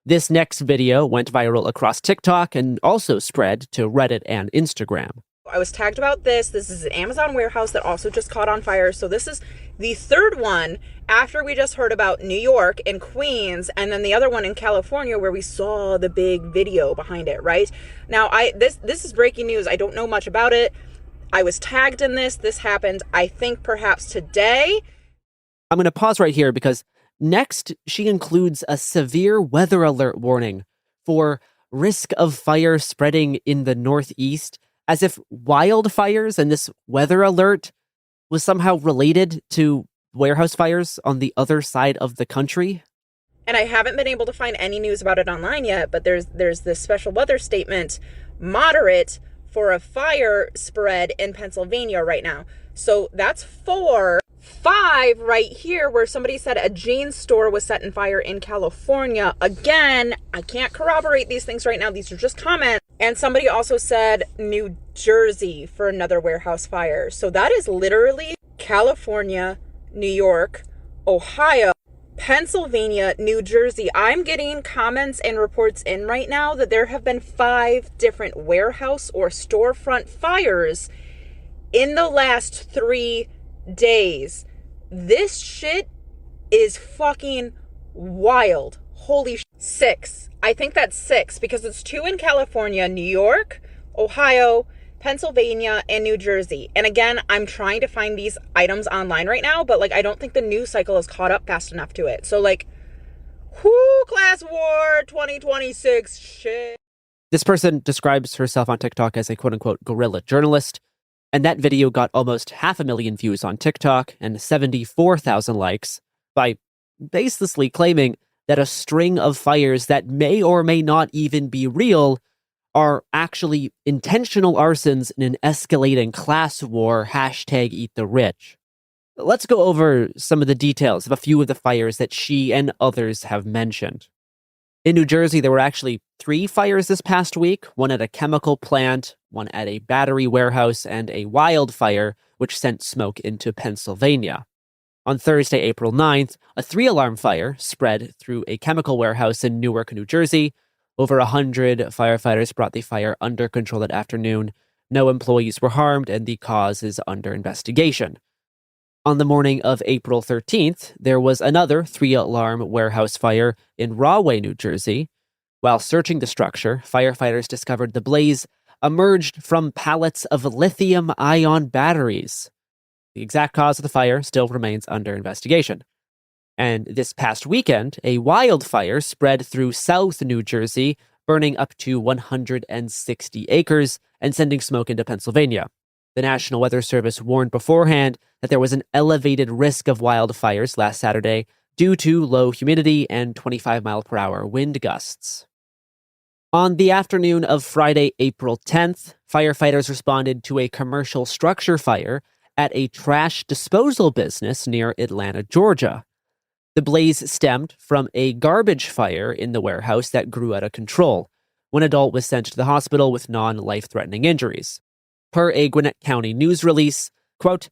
This next video went viral across TikTok and also spread to Reddit and Instagram. I was tagged about this. This is an Amazon warehouse that also just caught on fire. So this is the third one after we just heard about New York and Queens, and then the other one in California where we saw the big video behind it, right? Now, this is breaking news. I don't know much about it. I was tagged in this. This happened, I think, perhaps today. I'm going to pause right here because next she includes a severe weather alert warning for risk of fire spreading in the Northeast, as if wildfires and this weather alert was somehow related to warehouse fires on the other side of the country. And I haven't been able to find any news about it online yet, but there's this special weather statement, moderate, for a fire spread in Pennsylvania right now. So that's 4. 5 right here where somebody said a jeans store was set in fire in California. Again, I can't corroborate these things right now. These are just comments. And somebody also said New Jersey for another warehouse fire. So that is literally California, New York, Ohio, Pennsylvania, New Jersey. I'm getting comments and reports in right now that there have been 5 different warehouse or storefront fires in the last 3 days. This shit is fucking wild. Holy shit. 6. I think that's 6 because it's 2 in California, New York, Ohio, Pennsylvania, and New Jersey. And again, I'm trying to find these items online right now, but I don't think the news cycle has caught up fast enough to it. So class war 2026 shit. This person describes herself on TikTok as a quote-unquote guerrilla journalist, and that video got almost 500,000 views on TikTok and 74,000 likes by baselessly claiming that a string of fires that may or may not even be real are actually intentional arsons in an escalating class war, #EatTheRich. Let's go over some of the details of a few of the fires that she and others have mentioned. In New Jersey, there were actually 3 fires this past week, one at a chemical plant, one at a battery warehouse, and a wildfire, which sent smoke into Pennsylvania. On Thursday, April 9th, a 3-alarm fire spread through a chemical warehouse in Newark, New Jersey. Over 100 firefighters brought the fire under control that afternoon. No employees were harmed, and the cause is under investigation. On the morning of April 13th, there was another 3-alarm warehouse fire in Rahway, New Jersey. While searching the structure, firefighters discovered the blaze emerged from pallets of lithium-ion batteries. The exact cause of the fire still remains under investigation. And this past weekend, a wildfire spread through South New Jersey, burning up to 160 acres and sending smoke into Pennsylvania. The National Weather Service warned beforehand that there was an elevated risk of wildfires last Saturday due to low humidity and 25-mile-per-hour wind gusts. On the afternoon of Friday, April 10th, firefighters responded to a commercial structure fire at a trash disposal business near Atlanta, Georgia. The blaze stemmed from a garbage fire in the warehouse that grew out of control. One adult was sent to the hospital with non-life-threatening injuries. Per a Gwinnett County news release, quote,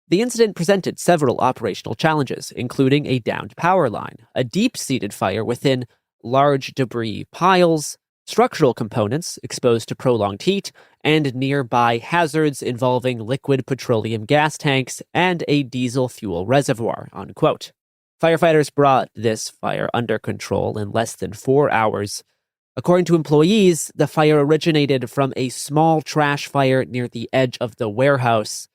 "The incident presented several operational challenges, including a downed power line, a deep-seated fire within large debris piles, structural components exposed to prolonged heat, and nearby hazards involving liquid petroleum gas tanks and a diesel fuel reservoir," unquote. Firefighters brought this fire under control in less than 4 hours. According to employees, the fire originated from a small trash fire near the edge of the warehouse.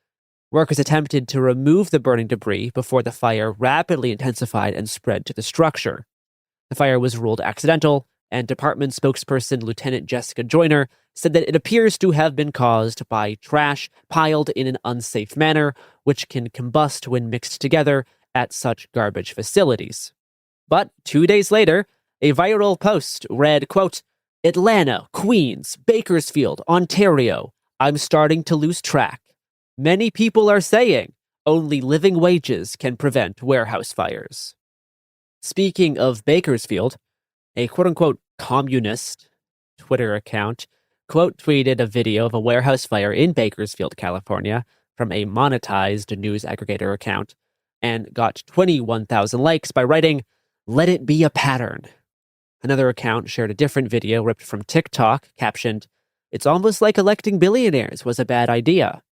Workers attempted to remove the burning debris before the fire rapidly intensified and spread to the structure. The fire was ruled accidental, and department spokesperson Lieutenant Jessica Joyner said that it appears to have been caused by trash piled in an unsafe manner, which can combust when mixed together at such garbage facilities. But 2 days later, a viral post read, quote, Atlanta, Queens, Bakersfield, Ontario. I'm starting to lose track. Many people are saying only living wages can prevent warehouse fires. Speaking of Bakersfield, a quote-unquote communist Twitter account quote tweeted a video of a warehouse fire in Bakersfield, California from a monetized news aggregator account and got 21,000 likes by writing, "Let it be a pattern." Another account shared a different video ripped from TikTok, captioned, "It's almost like electing billionaires was a bad idea."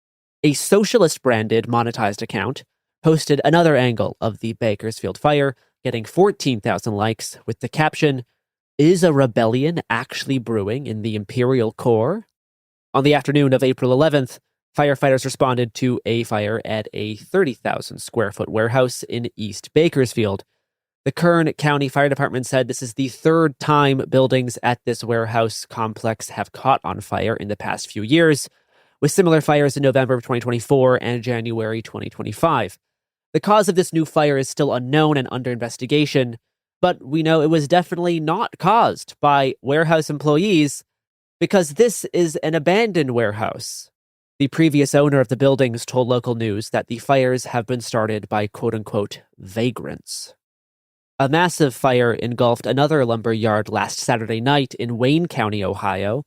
A socialist-branded monetized account posted another angle of the Bakersfield fire, getting 14,000 likes with the caption, "Is a rebellion actually brewing in the imperial core?" On the afternoon of April 11th, firefighters responded to a fire at a 30,000 square foot warehouse in East Bakersfield. The Kern County Fire Department said this is the third time buildings at this warehouse complex have caught on fire in the past few years, with similar fires in November of 2024 and January 2025. The cause of this new fire is still unknown and under investigation, but we know it was definitely not caused by warehouse employees because this is an abandoned warehouse. The previous owner of the buildings told local news that the fires have been started by quote-unquote vagrants. A massive fire engulfed another lumber yard last Saturday night in Wayne County, Ohio.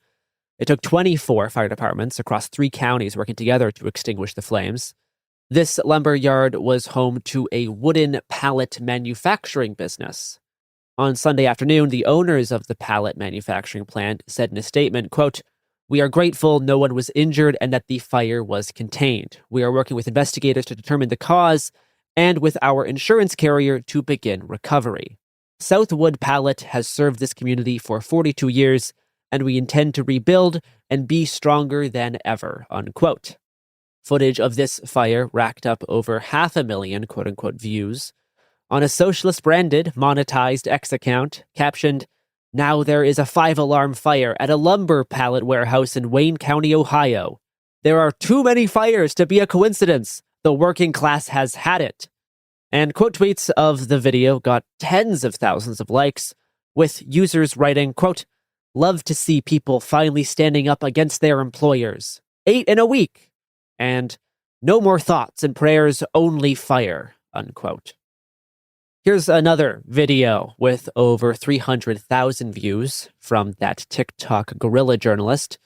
It took 24 fire departments across 3 counties working together to extinguish the flames. This lumber yard was home to a wooden pallet manufacturing business. On Sunday afternoon, the owners of the pallet manufacturing plant said in a statement, quote, "We are grateful no one was injured and that the fire was contained. We are working with investigators to determine the cause and with our insurance carrier to begin recovery. Southwood Pallet has served this community for 42 years, and we intend to rebuild and be stronger than ever," unquote. Footage of this fire racked up over 500,000 quote-unquote views on a socialist-branded, monetized X account captioned, "Now there is a 5-alarm fire at a lumber pallet warehouse in Wayne County, Ohio. There are too many fires to be a coincidence. The working class has had it." And quote tweets of the video got tens of thousands of likes, with users writing, quote, "Love to see people finally standing up against their employers. 8 in a week." And "No more thoughts and prayers, only fire," unquote. Here's another video with over 300,000 views from that TikTok guerrilla journalist,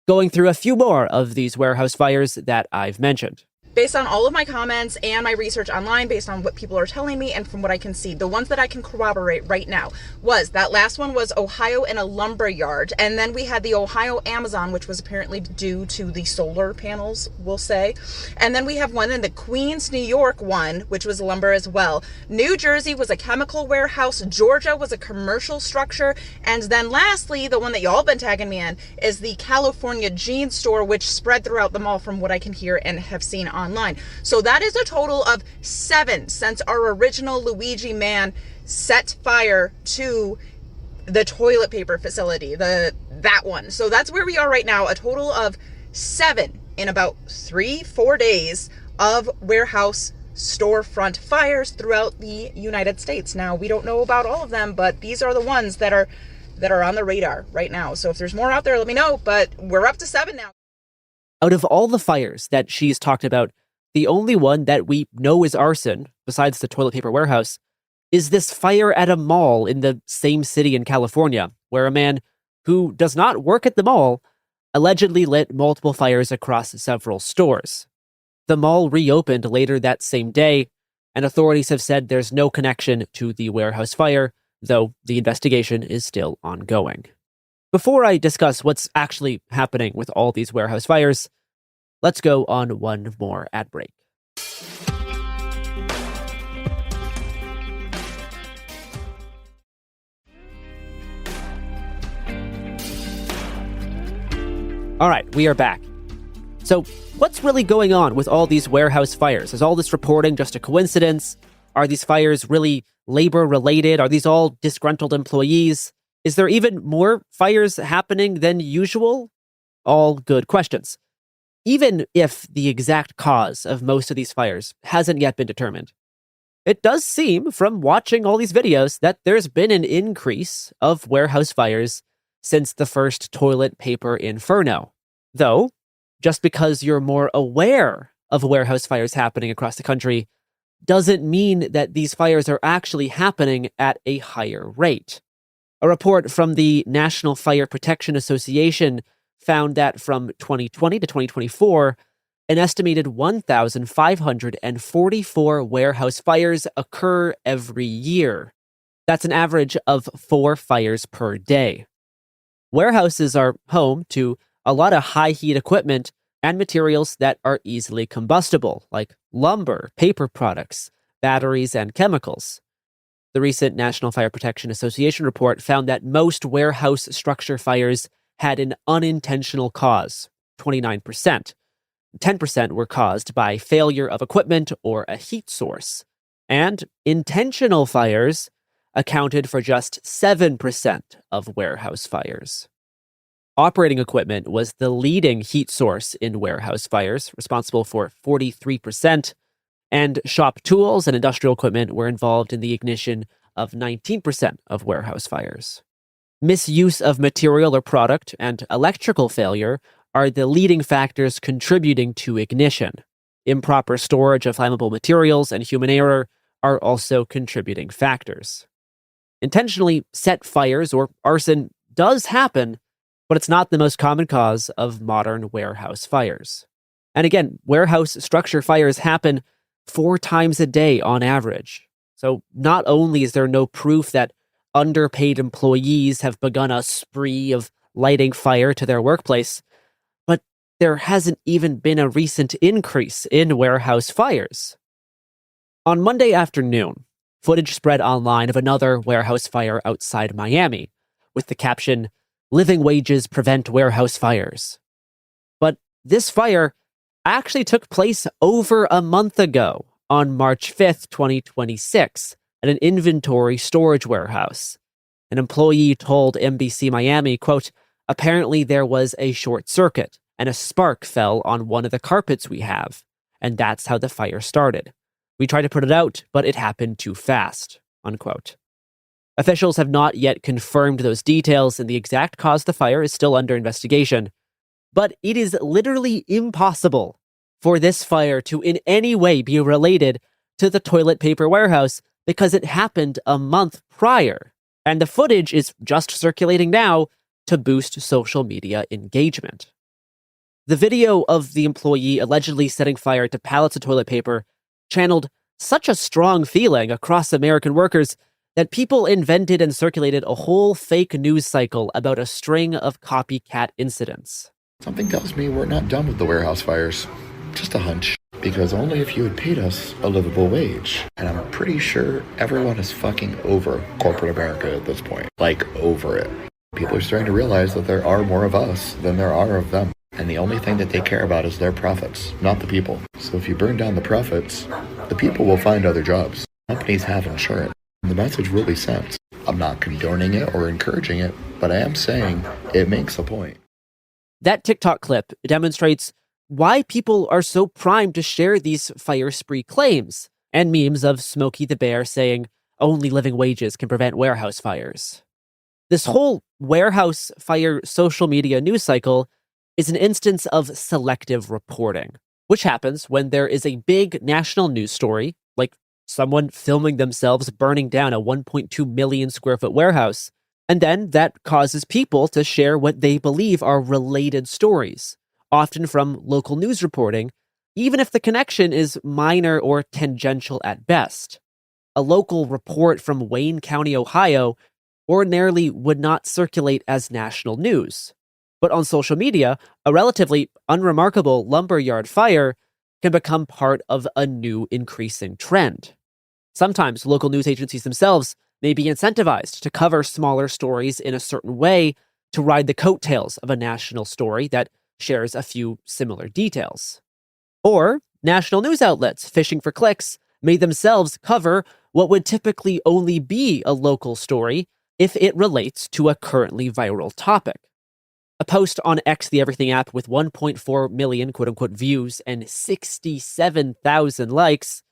going through a few more of these warehouse fires that I've mentioned. Based on all of my comments and my research online, based on what people are telling me and from what I can see, the ones that I can corroborate right now was that last one was Ohio in a lumber yard. And then we had the Ohio Amazon, which was apparently due to the solar panels, we'll say. And then we have one in the Queens, New York one, which was lumber as well. New Jersey was a chemical warehouse. Georgia was a commercial structure. And then lastly, the one that y'all been tagging me in is the California jeans store, which spread throughout the mall from what I can hear and have seen online. So that is a total of 7 since our original Luigi man set fire to the toilet paper facility, that one. So that's where we are right now, a total of 7 in about 3-4 days of warehouse storefront fires throughout the United States. Now, we don't know about all of them, but these are the ones that are on the radar right now. So if there's more out there, let me know, but we're up to 7 now. Out of all the fires that she's talked about, the only one that we know is arson, besides the toilet paper warehouse, is this fire at a mall in the same city in California, where a man who does not work at the mall allegedly lit multiple fires across several stores. The mall reopened later that same day, and authorities have said there's no connection to the warehouse fire, though the investigation is still ongoing. Before I discuss what's actually happening with all these warehouse fires, let's go on one more ad break. All right, we are back. So, what's really going on with all these warehouse fires? Is all this reporting just a coincidence? Are these fires really labor-related? Are these all disgruntled employees? Is there even more fires happening than usual? All good questions. Even if the exact cause of most of these fires hasn't yet been determined, it does seem from watching all these videos that there's been an increase of warehouse fires since the first toilet paper inferno. Though, just because you're more aware of warehouse fires happening across the country doesn't mean that these fires are actually happening at a higher rate. A report from the National Fire Protection Association found that from 2020 to 2024, an estimated 1,544 warehouse fires occur every year. That's an average of 4 fires per day. Warehouses are home to a lot of high-heat equipment and materials that are easily combustible, like lumber, paper products, batteries, and chemicals. The recent National Fire Protection Association report found that most warehouse structure fires had an unintentional cause, 29%. 10% were caused by failure of equipment or a heat source. And intentional fires accounted for just 7% of warehouse fires. Operating equipment was the leading heat source in warehouse fires, responsible for 43%, and shop tools and industrial equipment were involved in the ignition of 19% of warehouse fires. Misuse of material or product and electrical failure are the leading factors contributing to ignition. Improper storage of flammable materials and human error are also contributing factors. Intentionally set fires or arson does happen, but it's not the most common cause of modern warehouse fires. And again, warehouse structure fires happen 4 times a day on average. So not only is there no proof that underpaid employees have begun a spree of lighting fire to their workplace, but there hasn't even been a recent increase in warehouse fires. On Monday afternoon, footage spread online of another warehouse fire outside Miami, with the caption, "Living wages prevent warehouse fires." But this fire actually took place over a month ago, on March 5th, 2026, at an inventory storage warehouse. An employee told NBC Miami, quote, "Apparently there was a short circuit and a spark fell on one of the carpets we have, and that's how the fire started. We tried to put it out, but it happened too fast," unquote. Officials have not yet confirmed those details, and the exact cause of the fire is still under investigation. But it is literally impossible for this fire to in any way be related to the toilet paper warehouse because it happened a month prior, and the footage is just circulating now to boost social media engagement. The video of the employee allegedly setting fire to pallets of toilet paper channeled such a strong feeling across American workers that people invented and circulated a whole fake news cycle about a string of copycat incidents. Something tells me we're not done with the warehouse fires. Just a hunch. Because only if you had paid us a livable wage. And I'm pretty sure everyone is fucking over corporate America at this point. Like, over it. People are starting to realize that there are more of us than there are of them. And the only thing that they care about is their profits, not the people. So if you burn down the profits, the people will find other jobs. Companies have insurance. The message will be sent. I'm not condoning it or encouraging it, but I am saying it makes a point. That TikTok clip demonstrates why people are so primed to share these fire spree claims and memes of Smokey the Bear saying only living wages can prevent warehouse fires. This whole warehouse fire social media news cycle is an instance of selective reporting, which happens when there is a big national news story, like someone filming themselves burning down a 1.2 million square foot warehouse, and then that causes people to share what they believe are related stories, often from local news reporting, even if the connection is minor or tangential at best. A local report from Wayne County, Ohio, ordinarily would not circulate as national news. But on social media, a relatively unremarkable lumberyard fire can become part of a new increasing trend. Sometimes local news agencies themselves may be incentivized to cover smaller stories in a certain way to ride the coattails of a national story that shares a few similar details. Or national news outlets fishing for clicks may themselves cover what would typically only be a local story if it relates to a currently viral topic. A post on X, the Everything app, with 1.4 million quote-unquote views and 67,000 likes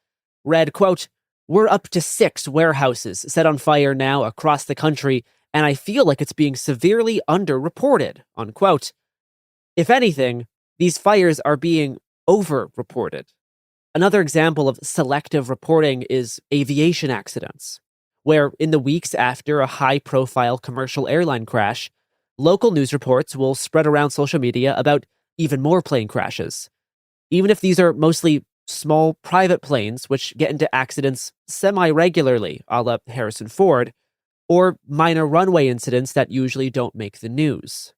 read, quote, "We're up to 6 warehouses set on fire now across the country, and I feel like it's being severely underreported, unquote. If anything, these fires are being overreported. Another example of selective reporting is aviation accidents, where in the weeks after a high-profile commercial airline crash, local news reports will spread around social media about even more plane crashes, even if these are mostly small private planes which get into accidents semi-regularly, a la Harrison Ford, or minor runway incidents that usually don't make the news.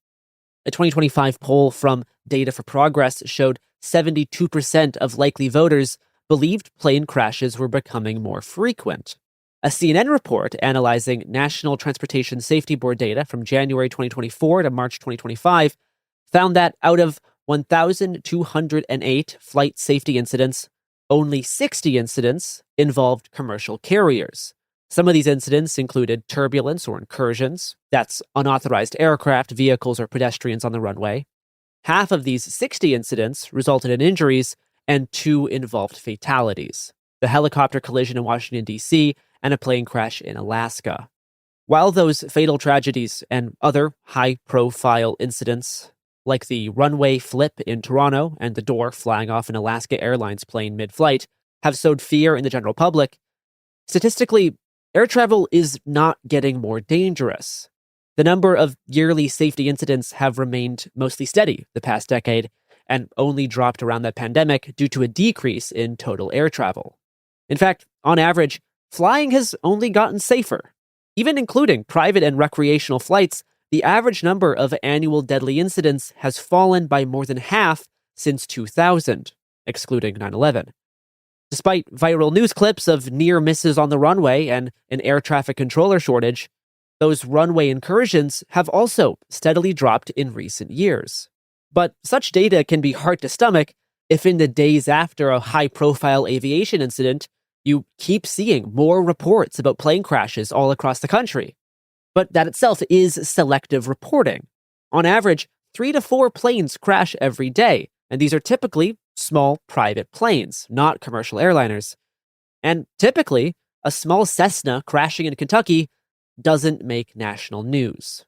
A 2025 poll from Data for Progress showed 72% of likely voters believed plane crashes were becoming more frequent. A CNN report analyzing National Transportation Safety Board data from January 2024 to March 2025 found that out of 1,208 flight safety incidents, only 60 incidents involved commercial carriers. Some of these incidents included turbulence or incursions, that's unauthorized aircraft, vehicles, or pedestrians on the runway. Half of these 60 incidents resulted in injuries, and 2 involved fatalities: the helicopter collision in Washington, D.C., and a plane crash in Alaska. While those fatal tragedies and other high-profile incidents, like the runway flip in Toronto and the door flying off an Alaska Airlines plane mid-flight, have sowed fear in the general public, statistically, air travel is not getting more dangerous. The number of yearly safety incidents have remained mostly steady the past decade and only dropped around the pandemic due to a decrease in total air travel. In fact, on average, flying has only gotten safer. Even including private and recreational flights, the average number of annual deadly incidents has fallen by more than half since 2000, excluding 9/11. Despite viral news clips of near misses on the runway and an air traffic controller shortage, those runway incursions have also steadily dropped in recent years. But such data can be hard to stomach if in the days after a high-profile aviation incident, you keep seeing more reports about plane crashes all across the country. But that itself is selective reporting. On average, 3 to 4 planes crash every day, and these are typically small private planes, not commercial airliners. And typically, a small Cessna crashing in Kentucky doesn't make national news.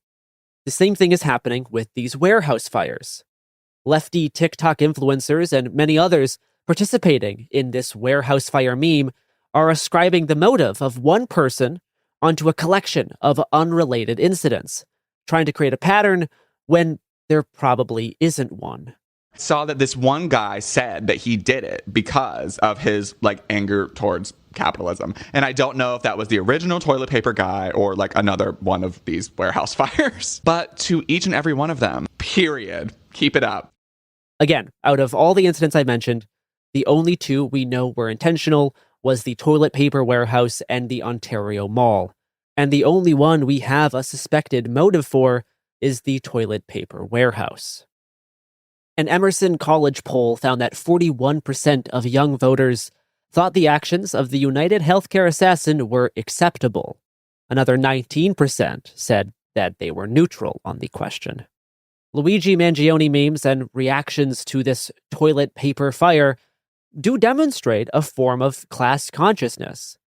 The same thing is happening with these warehouse fires. Lefty TikTok influencers and many others participating in this warehouse fire meme are ascribing the motive of one person onto a collection of unrelated incidents, trying to create a pattern when there probably isn't one. Saw that this one guy said that he did it because of his anger towards capitalism. And I don't know if that was the original toilet paper guy or another one of these warehouse fires. But to each and every one of them, period. Keep it up. Again, out of all the incidents I mentioned, the only 2 we know were intentional was the toilet paper warehouse and the Ontario Mall. And the only one we have a suspected motive for is the toilet paper warehouse. An Emerson College poll found that 41% of young voters thought the actions of the United Healthcare assassin were acceptable. Another 19% said that they were neutral on the question. Luigi Mangione memes and reactions to this toilet paper fire do demonstrate a form of class consciousness.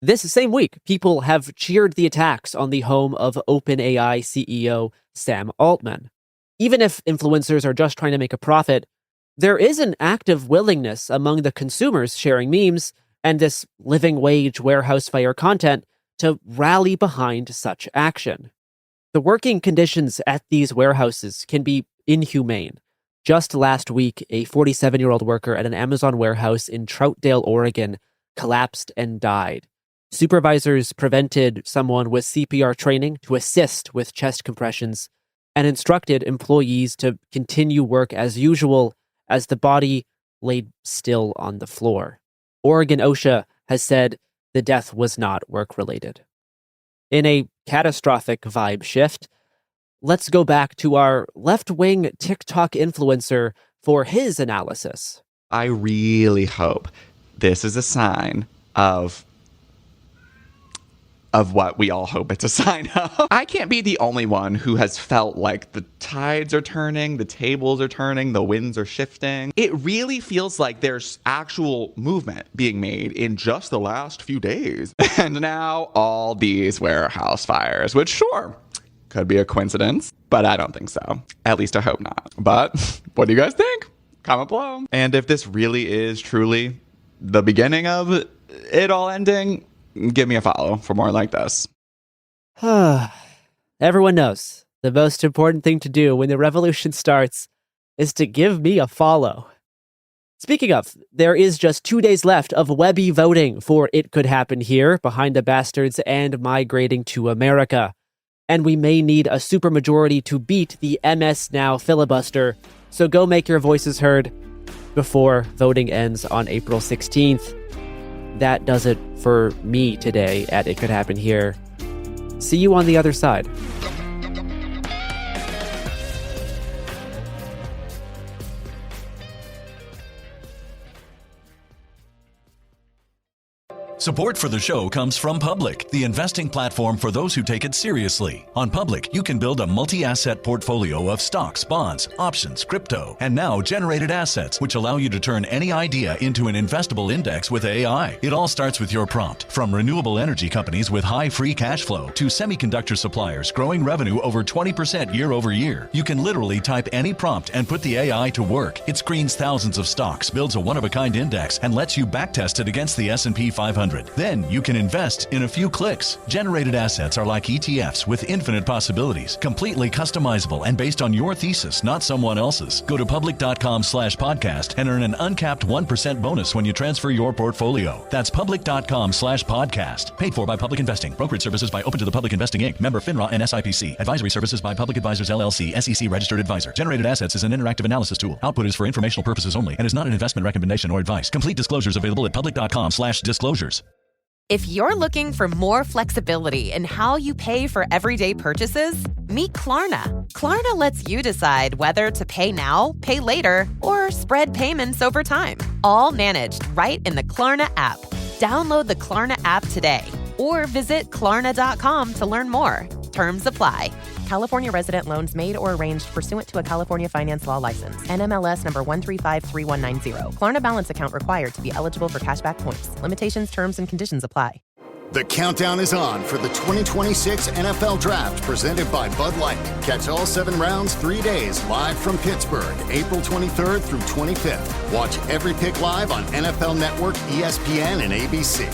This same week, people have cheered the attacks on the home of OpenAI CEO Sam Altman. Even if influencers are just trying to make a profit, there is an active willingness among the consumers sharing memes and this living wage warehouse fire content to rally behind such action. The working conditions at these warehouses can be inhumane. Just last week, a 47-year-old worker at an Amazon warehouse in Troutdale, Oregon, collapsed and died. Supervisors prevented someone with CPR training to assist with chest compressions and instructed employees to continue work as usual as the body laid still on the floor. Oregon OSHA has said the death was not work-related. In a catastrophic vibe shift, let's go back to our left-wing TikTok influencer for his analysis. I really hope this is a sign of of what we all hope it's a sign of. I can't be the only one who has felt like the tides are turning, the tables are turning, the winds are shifting. It really feels like there's actual movement being made in just the last few days. And now all these warehouse fires, which sure, could be a coincidence, but I don't think so. At least I hope not. But what do you guys think? Comment below. And if this really is truly the beginning of it all ending, give me a follow for more like this. Everyone knows the most important thing to do when the revolution starts is to give me a follow. Speaking of, there is just 2 days left of Webby voting for It Could Happen Here, Behind the Bastards, and Migrating to America. And we may need a supermajority to beat the MS Now filibuster, so go make your voices heard before voting ends on April 16th. That does it for me today at It Could Happen Here. See you on the other side. Support for the show comes from Public, the investing platform for those who take it seriously. On Public, you can build a multi-asset portfolio of stocks, bonds, options, crypto, and now generated assets, which allow you to turn any idea into an investable index with AI. It all starts with your prompt. From renewable energy companies with high free cash flow to semiconductor suppliers growing revenue over 20% year over year, you can literally type any prompt and put the AI to work. It screens thousands of stocks, builds a one-of-a-kind index, and lets you backtest it against the S&P 500. Then you can invest in a few clicks. Generated assets are like ETFs with infinite possibilities, completely customizable and based on your thesis, not someone else's. Go to public.com/podcast and earn an uncapped 1% bonus when you transfer your portfolio. That's public.com/podcast. Paid for by Public Investing. Brokerage services by Open to the Public Investing Inc. Member FINRA and SIPC. Advisory services by Public Advisors LLC, SEC registered advisor. Generated assets is an interactive analysis tool. Output is for informational purposes only and is not an investment recommendation or advice. Complete disclosures available at public.com/disclosures. If you're looking for more flexibility in how you pay for everyday purchases, meet Klarna. Klarna lets you decide whether to pay now, pay later, or spread payments over time. All managed right in the Klarna app. Download the Klarna app today or visit Klarna.com to learn more. Terms apply. California resident loans made or arranged pursuant to a California finance law license. NMLS number 1353190. Klarna balance account required to be eligible for cashback points. Limitations, terms, and conditions apply. The countdown is on for the 2026 NFL Draft presented by Bud Light. Catch all 7 rounds 3 days live from Pittsburgh, April 23rd through 25th. Watch every pick live on NFL Network, ESPN, and ABC.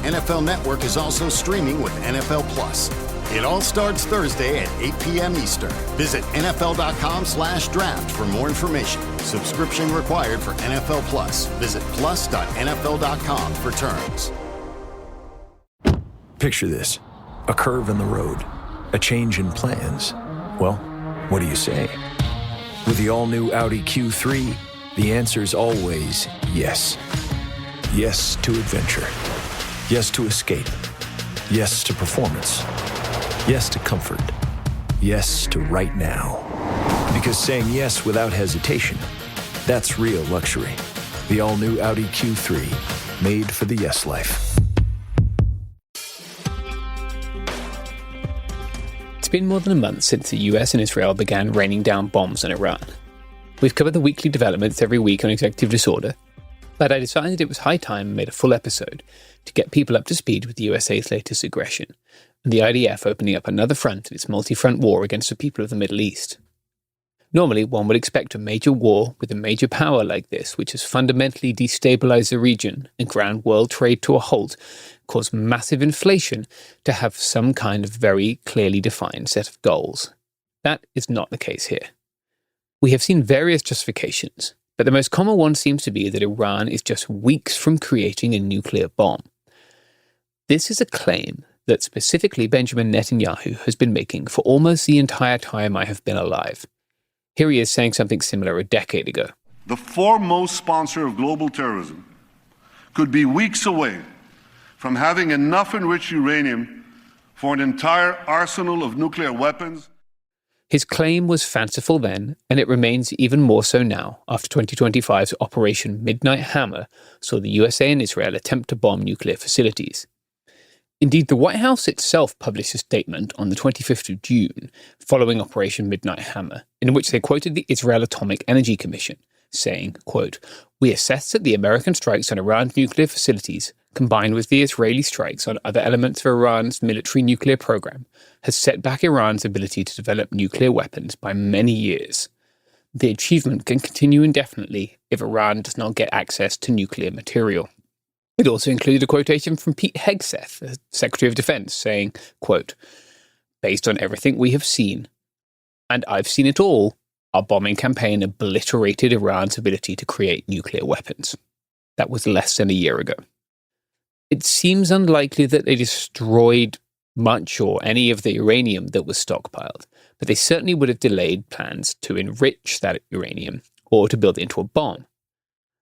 NFL Network is also streaming with NFL Plus. It all starts Thursday at 8 p.m. Eastern. Visit NFL.com/draft for more information. Subscription required for NFL Plus. Visit plus.nfl.com for terms. Picture this. A curve in the road. A change in plans. Well, what do you say? With the all-new Audi Q3, the answer's always yes. Yes to adventure. Yes to escape. Yes to performance. Yes to comfort. Yes to right now. Because saying yes without hesitation, that's real luxury. The all-new Audi Q3, made for the yes life. It's been more than a month since the US and Israel began raining down bombs on Iran. We've covered the weekly developments every week on Executive Disorder, but I decided it was high time and made a full episode to get people up to speed with the USA's latest aggression, and the IDF opening up another front in its multi-front war against the people of the Middle East. Normally, one would expect a major war with a major power like this, which has fundamentally destabilized the region and ground world trade to a halt, caused massive inflation, to have some kind of very clearly defined set of goals. That is not the case here. We have seen various justifications, but the most common one seems to be that Iran is just weeks from creating a nuclear bomb. This is a claim that specifically Benjamin Netanyahu has been making for almost the entire time I have been alive. Here he is saying something similar a decade ago. The foremost sponsor of global terrorism could be weeks away from having enough enriched uranium for an entire arsenal of nuclear weapons. His claim was fanciful then, and it remains even more so now, after 2025's Operation Midnight Hammer saw the USA and Israel attempt to bomb nuclear facilities. Indeed, the White House itself published a statement on the 25th of June following Operation Midnight Hammer, in which they quoted the Israel Atomic Energy Commission, saying, quote, "We assess that the American strikes on Iran's nuclear facilities, combined with the Israeli strikes on other elements of Iran's military nuclear program, has set back Iran's ability to develop nuclear weapons by many years. The achievement can continue indefinitely if Iran does not get access to nuclear material." It also included a quotation from Pete Hegseth, the Secretary of Defense, saying, quote, "Based on everything we have seen, and I've seen it all, our bombing campaign obliterated Iran's ability to create nuclear weapons." That was less than a year ago. It seems unlikely that they destroyed much or any of the uranium that was stockpiled, but they certainly would have delayed plans to enrich that uranium or to build it into a bomb.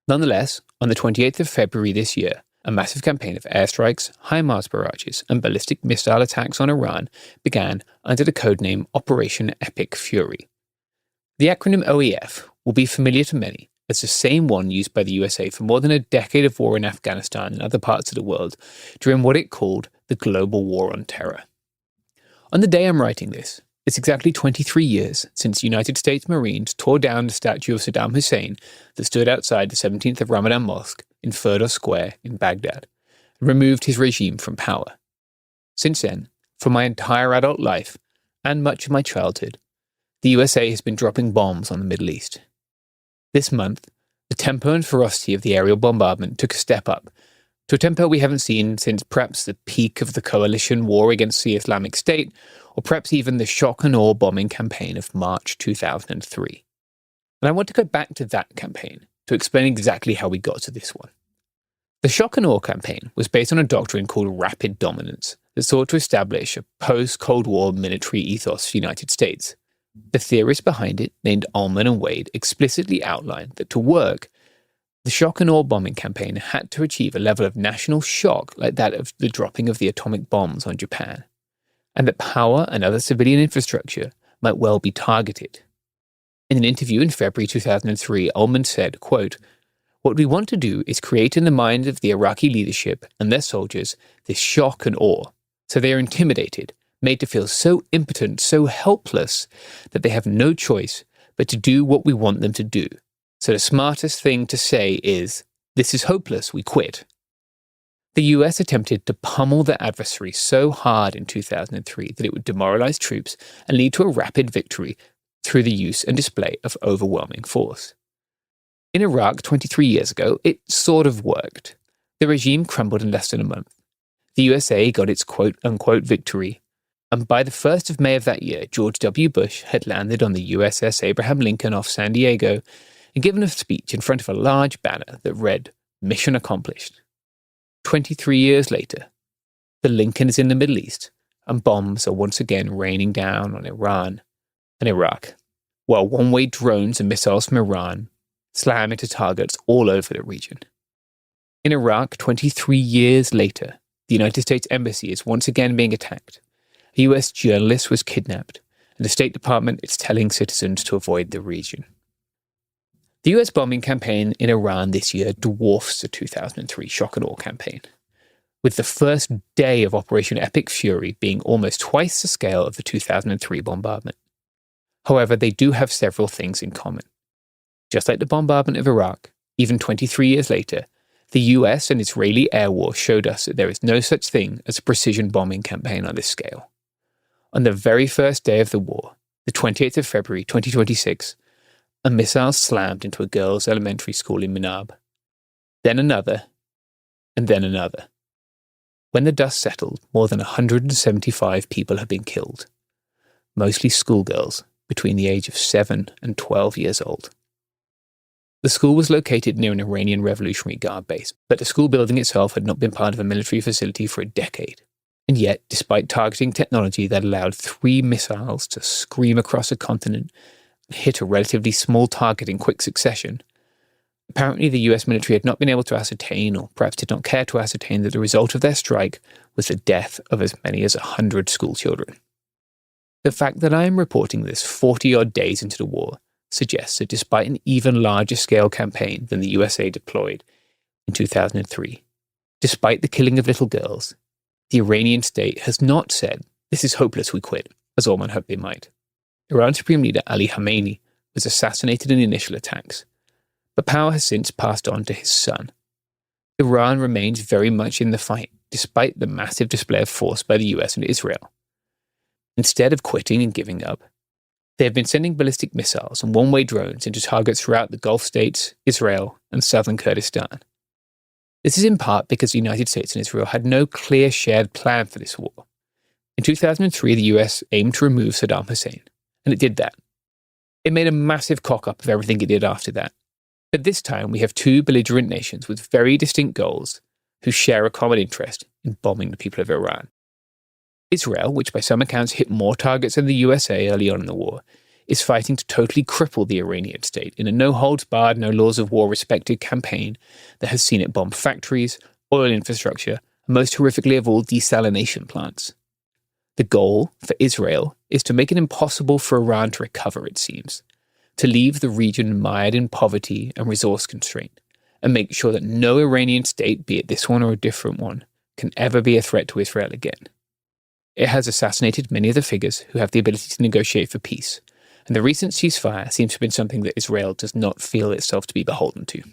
Nonetheless, on the 28th of February this year, a massive campaign of airstrikes, HIMARS barrages, and ballistic missile attacks on Iran began under the codename Operation Epic Fury. The acronym OEF will be familiar to many as the same one used by the USA for more than a decade of war in Afghanistan and other parts of the world during what it called the Global War on Terror. On the day I'm writing this, it's exactly 23 years since United States Marines tore down the statue of Saddam Hussein that stood outside the 17th of Ramadan Mosque in Firdos Square in Baghdad and removed his regime from power. Since then, for my entire adult life and much of my childhood, the USA has been dropping bombs on the Middle East. This month, the tempo and ferocity of the aerial bombardment took a step up to a tempo we haven't seen since perhaps the peak of the coalition war against the Islamic State, or perhaps even the shock and awe bombing campaign of March 2003. And I want to go back to that campaign to explain exactly how we got to this one. The shock and awe campaign was based on a doctrine called rapid dominance that sought to establish a post-Cold War military ethos for the United States. The theorists behind it, named Altman and Wade, explicitly outlined that to work, the shock and awe bombing campaign had to achieve a level of national shock like that of the dropping of the atomic bombs on Japan, and that power and other civilian infrastructure might well be targeted. In an interview in February 2003, Altman said, quote, "What we want to do is create in the minds of the Iraqi leadership and their soldiers this shock and awe, so they are intimidated, made to feel so impotent, so helpless, that they have no choice but to do what we want them to do. So the smartest thing to say is, 'This is hopeless, we quit.'" The US attempted to pummel their adversary so hard in 2003 that it would demoralize troops and lead to a rapid victory through the use and display of overwhelming force. In Iraq 23 years ago, it sort of worked. The regime crumbled in less than a month. The USA got its quote-unquote victory, and by the 1st of May of that year, George W. Bush had landed on the USS Abraham Lincoln off San Diego and given a speech in front of a large banner that read, "Mission accomplished." 23 years later, the Lincoln is in the Middle East, and bombs are once again raining down on Iran and Iraq, while one-way drones and missiles from Iran slam into targets all over the region. In Iraq, 23 years later, the United States Embassy is once again being attacked. A US journalist was kidnapped, and the State Department is telling citizens to avoid the region. The US bombing campaign in Iran this year dwarfs the 2003 shock and awe campaign, with the first day of Operation Epic Fury being almost twice the scale of the 2003 bombardment. However, they do have several things in common. Just like the bombardment of Iraq, even 23 years later, the US and Israeli air war showed us that there is no such thing as a precision bombing campaign on this scale. On the very first day of the war, the 28th of February 2026, a missile slammed into a girls' elementary school in Minab. Then another, and then another. When the dust settled, more than 175 people had been killed, mostly schoolgirls between the age of 7 and 12 years old. The school was located near an Iranian Revolutionary Guard base, but the school building itself had not been part of a military facility for a decade. And yet, despite targeting technology that allowed 3 missiles to scream across a continent and hit a relatively small target in quick succession, apparently the US military had not been able to ascertain, or perhaps did not care to ascertain, that the result of their strike was the death of as many as 100 schoolchildren. The fact that I am reporting this 40-odd days into the war suggests that despite an even larger scale campaign than the USA deployed in 2003, despite the killing of little girls, The Iranian state has not said, "This is hopeless, we quit," as Altman hoped they might. Iran Supreme Leader Ali Khamenei was assassinated in the initial attacks, but power has since passed on to his son. Iran remains very much in the fight, despite the massive display of force by the US and Israel. Instead of quitting and giving up, they have been sending ballistic missiles and one-way drones into targets throughout the Gulf states, Israel, and southern Kurdistan. This is in part because the United States and Israel had no clear shared plan for this war. In 2003, the US aimed to remove Saddam Hussein, and it did that. It made a massive cock-up of everything it did after that. At this time, we have two belligerent nations with very distinct goals who share a common interest in bombing the people of Iran. Israel, which by some accounts hit more targets than the USA early on in the war, is fighting to totally cripple the Iranian state in a no-holds-barred, no-laws-of-war respected campaign that has seen it bomb factories, oil infrastructure, and most horrifically of all, desalination plants. The goal for Israel is to make it impossible for Iran to recover, it seems, to leave the region mired in poverty and resource constraint, and make sure that no Iranian state, be it this one or a different one, can ever be a threat to Israel again. It has assassinated many of the figures who have the ability to negotiate for peace, and the recent ceasefire seems to have been something that Israel does not feel itself to be beholden to.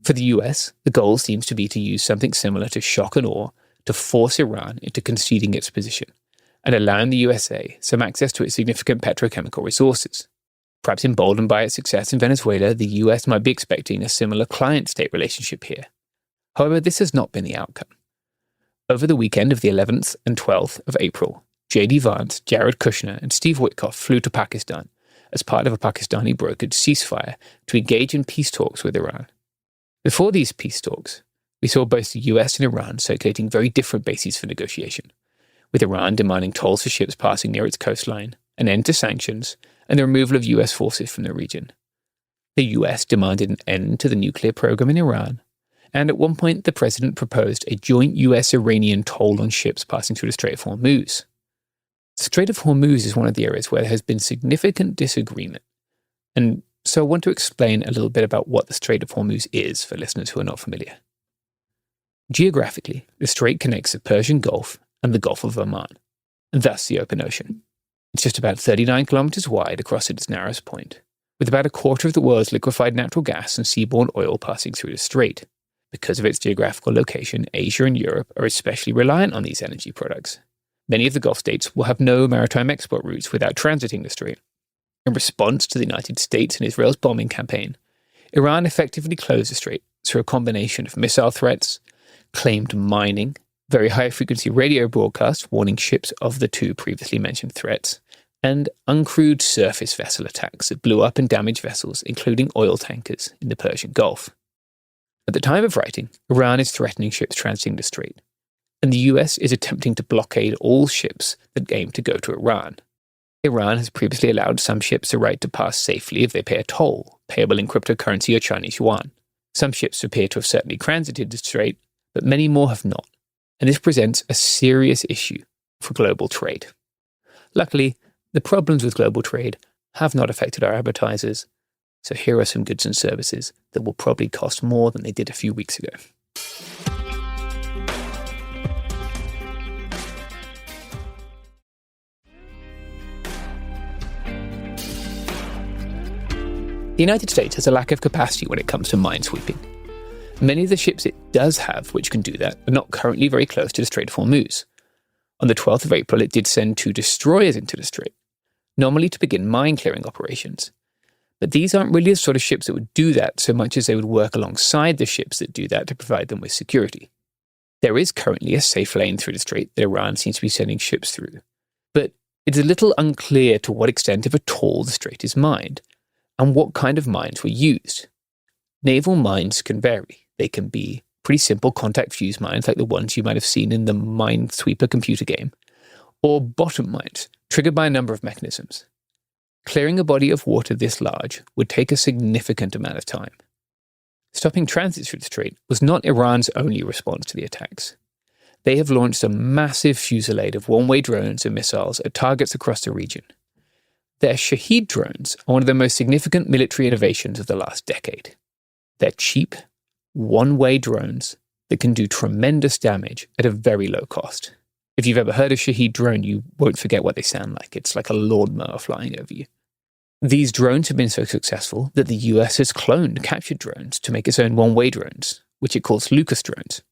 For the US, the goal seems to be to use something similar to shock and awe to force Iran into conceding its position, and allowing the USA some access to its significant petrochemical resources. Perhaps emboldened by its success in Venezuela, the US might be expecting a similar client-state relationship here. However, this has not been the outcome. Over the weekend of the 11th and 12th of April, J.D. Vance, Jared Kushner, and Steve Witkoff flew to Pakistan as part of a Pakistani brokered ceasefire to engage in peace talks with Iran. Before these peace talks, we saw both the US and Iran circulating very different bases for negotiation, with Iran demanding tolls for ships passing near its coastline, an end to sanctions, and the removal of US forces from the region. The US demanded an end to the nuclear program in Iran, and at one point the president proposed a joint US-Iranian toll on ships passing through the Strait of Hormuz. The Strait of Hormuz is one of the areas where there has been significant disagreement, and so I want to explain a little bit about what the Strait of Hormuz is for listeners who are not familiar. Geographically, the strait connects the Persian Gulf and the Gulf of Oman, and thus the open ocean. It's just about 39 kilometers wide across its narrowest point, with about a quarter of the world's liquefied natural gas and seaborne oil passing through the strait. Because of its geographical location, Asia and Europe are especially reliant on these energy products. Many of the Gulf states will have no maritime export routes without transiting the strait. In response to the United States and Israel's bombing campaign, Iran effectively closed the strait through a combination of missile threats, claimed mining, very high-frequency radio broadcasts warning ships of the two previously mentioned threats, and uncrewed surface vessel attacks that blew up and damaged vessels, including oil tankers, in the Persian Gulf. At the time of writing, Iran is threatening ships transiting the strait, and the US is attempting to blockade all ships that aim to go to Iran. Iran has previously allowed some ships the right to pass safely if they pay a toll, payable in cryptocurrency or Chinese yuan. Some ships appear to have certainly transited the strait, but many more have not, and this presents a serious issue for global trade. Luckily, the problems with global trade have not affected our advertisers, so here are some goods and services that will probably cost more than they did a few weeks ago. The United States has a lack of capacity when it comes to minesweeping. Many of the ships it does have which can do that are not currently very close to the Strait of Hormuz. On the 12th of April, it did send 2 destroyers into the strait, normally to begin mine-clearing operations. But these aren't really the sort of ships that would do that so much as they would work alongside the ships that do that to provide them with security. There is currently a safe lane through the strait that Iran seems to be sending ships through, but it's a little unclear to what extent, if at all, the strait is mined, and what kind of mines were used. Naval mines can vary. They can be pretty simple contact fuse mines like the ones you might have seen in the Minesweeper computer game, or bottom mines, triggered by a number of mechanisms. Clearing a body of water this large would take a significant amount of time. Stopping transit through the strait was not Iran's only response to the attacks. They have launched a massive fusillade of one-way drones and missiles at targets across the region. Their Shahed drones are one of the most significant military innovations of the last decade. They're cheap, one-way drones that can do tremendous damage at a very low cost. If you've ever heard a Shahed drone, you won't forget what they sound like. It's like a lawnmower flying over you. These drones have been so successful that the US has cloned captured drones to make its own one-way drones, which it calls Lucas drones.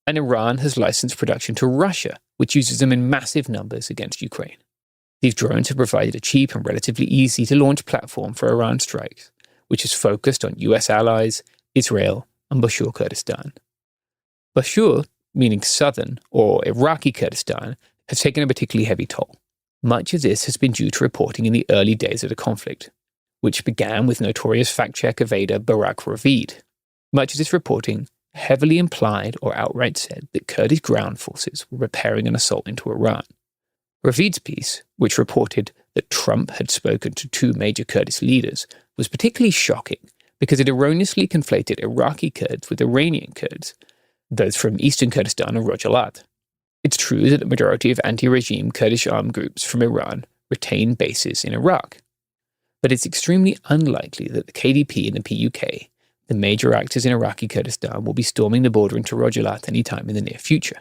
And Iran has licensed production to Russia, which uses them in massive numbers against Ukraine. These drones have provided a cheap and relatively easy-to-launch platform for Iran strikes, which is focused on US allies, Israel, and Bashur Kurdistan. Bashur, meaning southern or Iraqi Kurdistan, has taken a particularly heavy toll. Much of this has been due to reporting in the early days of the conflict, which began with notorious fact-check evader Barak Ravid. Much of this reporting heavily implied or outright said that Kurdish ground forces were preparing an assault into Iran. Ravid's piece, which reported that Trump had spoken to two major Kurdish leaders, was particularly shocking because it erroneously conflated Iraqi Kurds with Iranian Kurds, those from eastern Kurdistan and Rojava. It's true that the majority of anti-regime Kurdish armed groups from Iran retain bases in Iraq. But it's extremely unlikely that the KDP and the PUK, the major actors in Iraqi Kurdistan, will be storming the border into Rojava any time in the near future.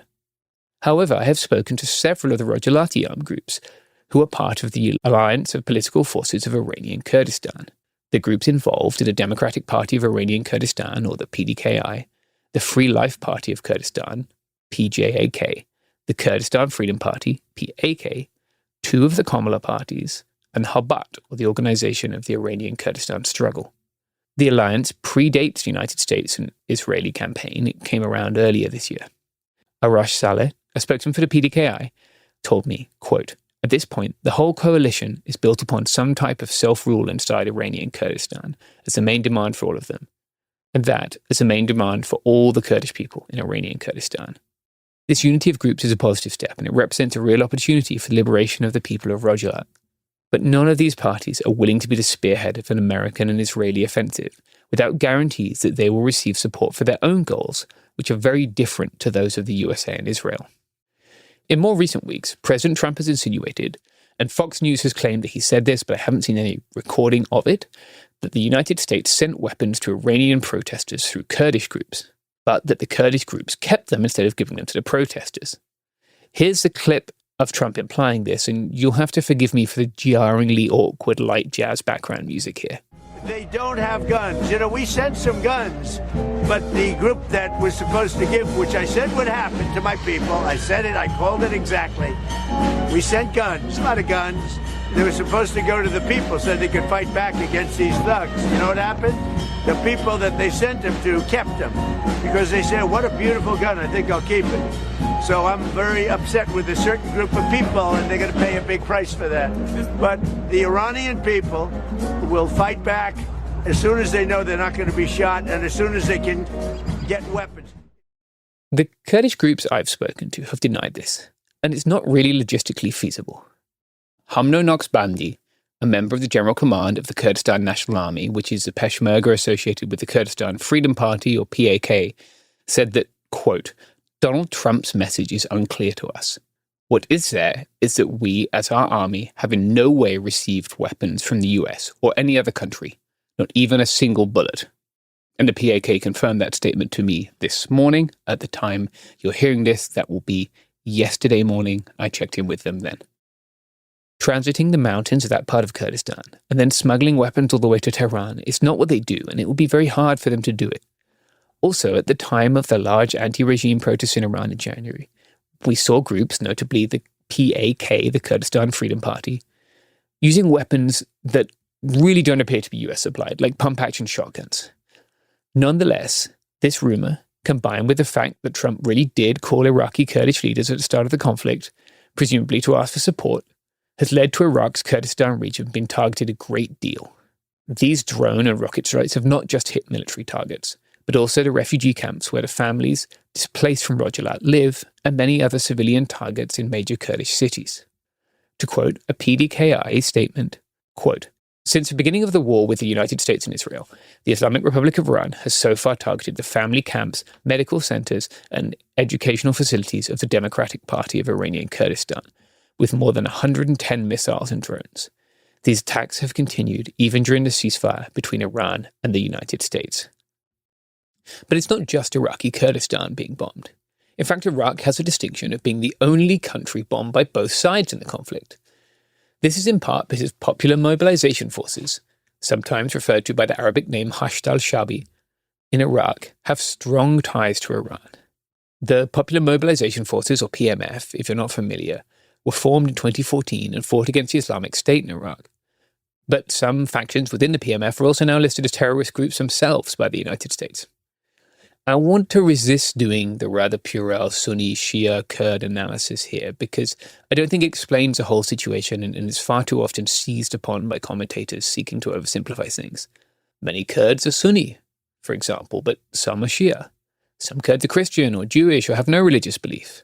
However, I have spoken to several of the Rojavati armed groups who are part of the Alliance of Political Forces of Iranian Kurdistan, the groups involved in the Democratic Party of Iranian Kurdistan, or the PDKI, the Free Life Party of Kurdistan, PJAK, the Kurdistan Freedom Party, PAK, two of the Komala parties, and Habat, or the Organization of the Iranian Kurdistan Struggle. The alliance predates the United States and Israeli campaign. It came around earlier this year. Arash Saleh, a spokesman for the PDKI, told me, quote, "At this point, the whole coalition is built upon some type of self-rule inside Iranian Kurdistan as the main demand for all of them, and that as the main demand for all the Kurdish people in Iranian Kurdistan. This unity of groups is a positive step, and it represents a real opportunity for the liberation of the people of Rojava. But none of these parties are willing to be the spearhead of an American and Israeli offensive without guarantees that they will receive support for their own goals, which are very different to those of the USA and Israel." In more recent weeks, President Trump has insinuated, and Fox News has claimed that he said this, but I haven't seen any recording of it, that the United States sent weapons to Iranian protesters through Kurdish groups, but that the Kurdish groups kept them instead of giving them to the protesters. Here's the clip of Trump implying this, and you'll have to forgive me for the jarringly awkward light jazz background music here. They don't have guns. You know, we sent some guns, but the group that was supposed to give, which I said would happen to my people, I said it, I called it exactly. We sent guns, a lot of guns. They were supposed to go to the people so they could fight back against these thugs. You know what happened? The people that they sent them to kept them because they said, "What a beautiful gun, I think I'll keep it." So I'm very upset with a certain group of people, and they're going to pay a big price for that. But the Iranian people will fight back as soon as they know they're not going to be shot and as soon as they can get weapons. The Kurdish groups I've spoken to have denied this, and it's not really logistically feasible. Hamno Naqshbandi, a member of the General Command of the Kurdistan National Army, which is the Peshmerga associated with the Kurdistan Freedom Party, or PAK, said that, quote, "Donald Trump's message is unclear to us. What is there is that we, as our army, have in no way received weapons from the US or any other country, not even a single bullet." And the PAK confirmed that statement to me this morning. At the time you're hearing this, that will be yesterday morning. I checked in with them then. Transiting the mountains of that part of Kurdistan and then smuggling weapons all the way to Tehran is not what they do, and it will be very hard for them to do it. Also, at the time of the large anti-regime protests in Iran in January, we saw groups, notably the PAK, the Kurdistan Freedom Party, using weapons that really don't appear to be US supplied, like pump-action shotguns. Nonetheless, this rumor, combined with the fact that Trump really did call Iraqi Kurdish leaders at the start of the conflict, presumably to ask for support, has led to Iraq's Kurdistan region being targeted a great deal. These drone and rocket strikes have not just hit military targets, but also the refugee camps where the families displaced from Rojava live, and many other civilian targets in major Kurdish cities. To quote a PDKI statement, quote, "Since the beginning of the war with the United States and Israel, the Islamic Republic of Iran has so far targeted the family camps, medical centers, and educational facilities of the Democratic Party of Iranian Kurdistan, with more than 110 missiles and drones. These attacks have continued even during the ceasefire between Iran and the United States." But it's not just Iraqi Kurdistan being bombed. In fact, Iraq has a distinction of being the only country bombed by both sides in the conflict. This is in part because popular mobilization forces, sometimes referred to by the Arabic name Hashd al-Shabi, in Iraq have strong ties to Iran. The Popular Mobilization Forces, or PMF, if you're not familiar, were formed in 2014 and fought against the Islamic State in Iraq. But some factions within the PMF are also now listed as terrorist groups themselves by the United States. I want to resist doing the rather puerile Sunni, Shia, Kurd analysis here because I don't think it explains the whole situation and is far too often seized upon by commentators seeking to oversimplify things. Many Kurds are Sunni, for example, but some are Shia. Some Kurds are Christian or Jewish or have no religious belief.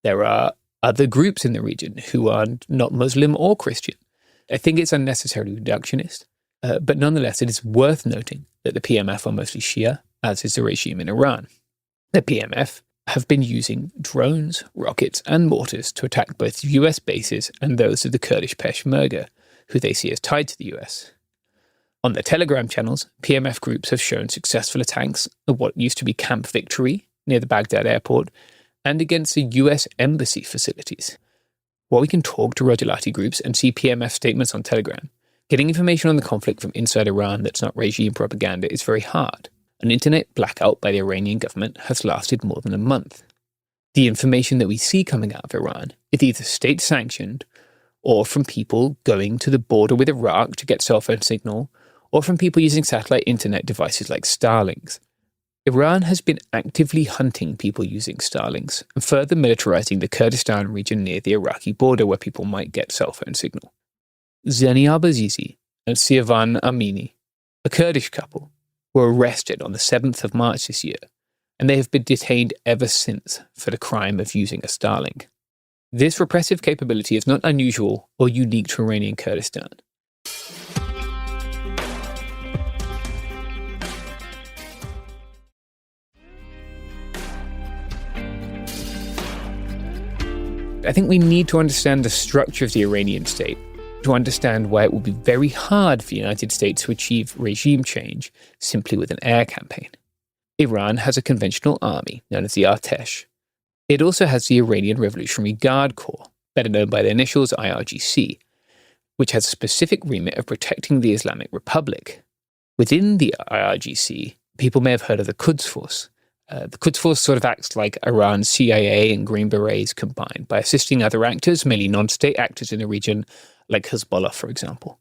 There are other groups in the region who are not Muslim or Christian. I think it's unnecessarily reductionist, but nonetheless it is worth noting that the PMF are mostly Shia, as is the regime in Iran. The PMF have been using drones, rockets and mortars to attack both US bases and those of the Kurdish Peshmerga, who they see as tied to the US. On their Telegram channels, PMF groups have shown successful attacks at what used to be Camp Victory near the Baghdad airport and against the US embassy facilities. While we can talk to Rojava groups and see PMF statements on Telegram, getting information on the conflict from inside Iran that's not regime propaganda is very hard. An internet blackout by the Iranian government has lasted more than a month. The information that we see coming out of Iran is either state-sanctioned or from people going to the border with Iraq to get cell phone signal, or from people using satellite internet devices like Starlinks. Iran has been actively hunting people using Starlinks and further militarizing the Kurdistan region near the Iraqi border where people might get cell phone signal. Zania Bazizi and Siavan Amini, a Kurdish couple, were arrested on the 7th of March this year, and they have been detained ever since for the crime of using a Starlink. This repressive capability is not unusual or unique to Iranian Kurdistan. I think we need to understand the structure of the Iranian state to understand why it will be very hard for the United States to achieve regime change simply with an air campaign. Iran has a conventional army known as the Artesh. It also has the Iranian Revolutionary Guard Corps, better known by the initials IRGC, which has a specific remit of protecting the Islamic Republic. Within the IRGC, people may have heard of the Quds Force. The Quds Force sort of acts like Iran's CIA and Green Berets combined by assisting other actors, mainly non-state actors in the region, like Hezbollah, for example.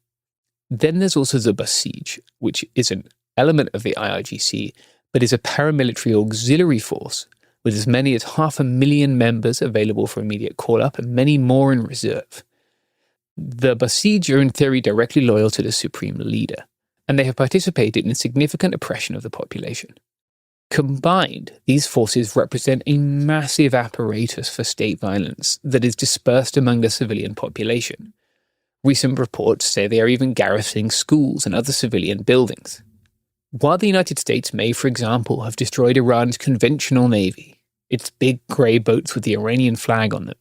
Then there's also the Basij, which is an element of the IRGC, but is a paramilitary auxiliary force with as many as 500,000 members available for immediate call-up and many more in reserve. The Basij are in theory directly loyal to the supreme leader, and they have participated in significant oppression of the population. Combined, these forces represent a massive apparatus for state violence that is dispersed among the civilian population. Recent reports say they are even garrisoning schools and other civilian buildings. While the United States may, for example, have destroyed Iran's conventional navy, its big grey boats with the Iranian flag on them,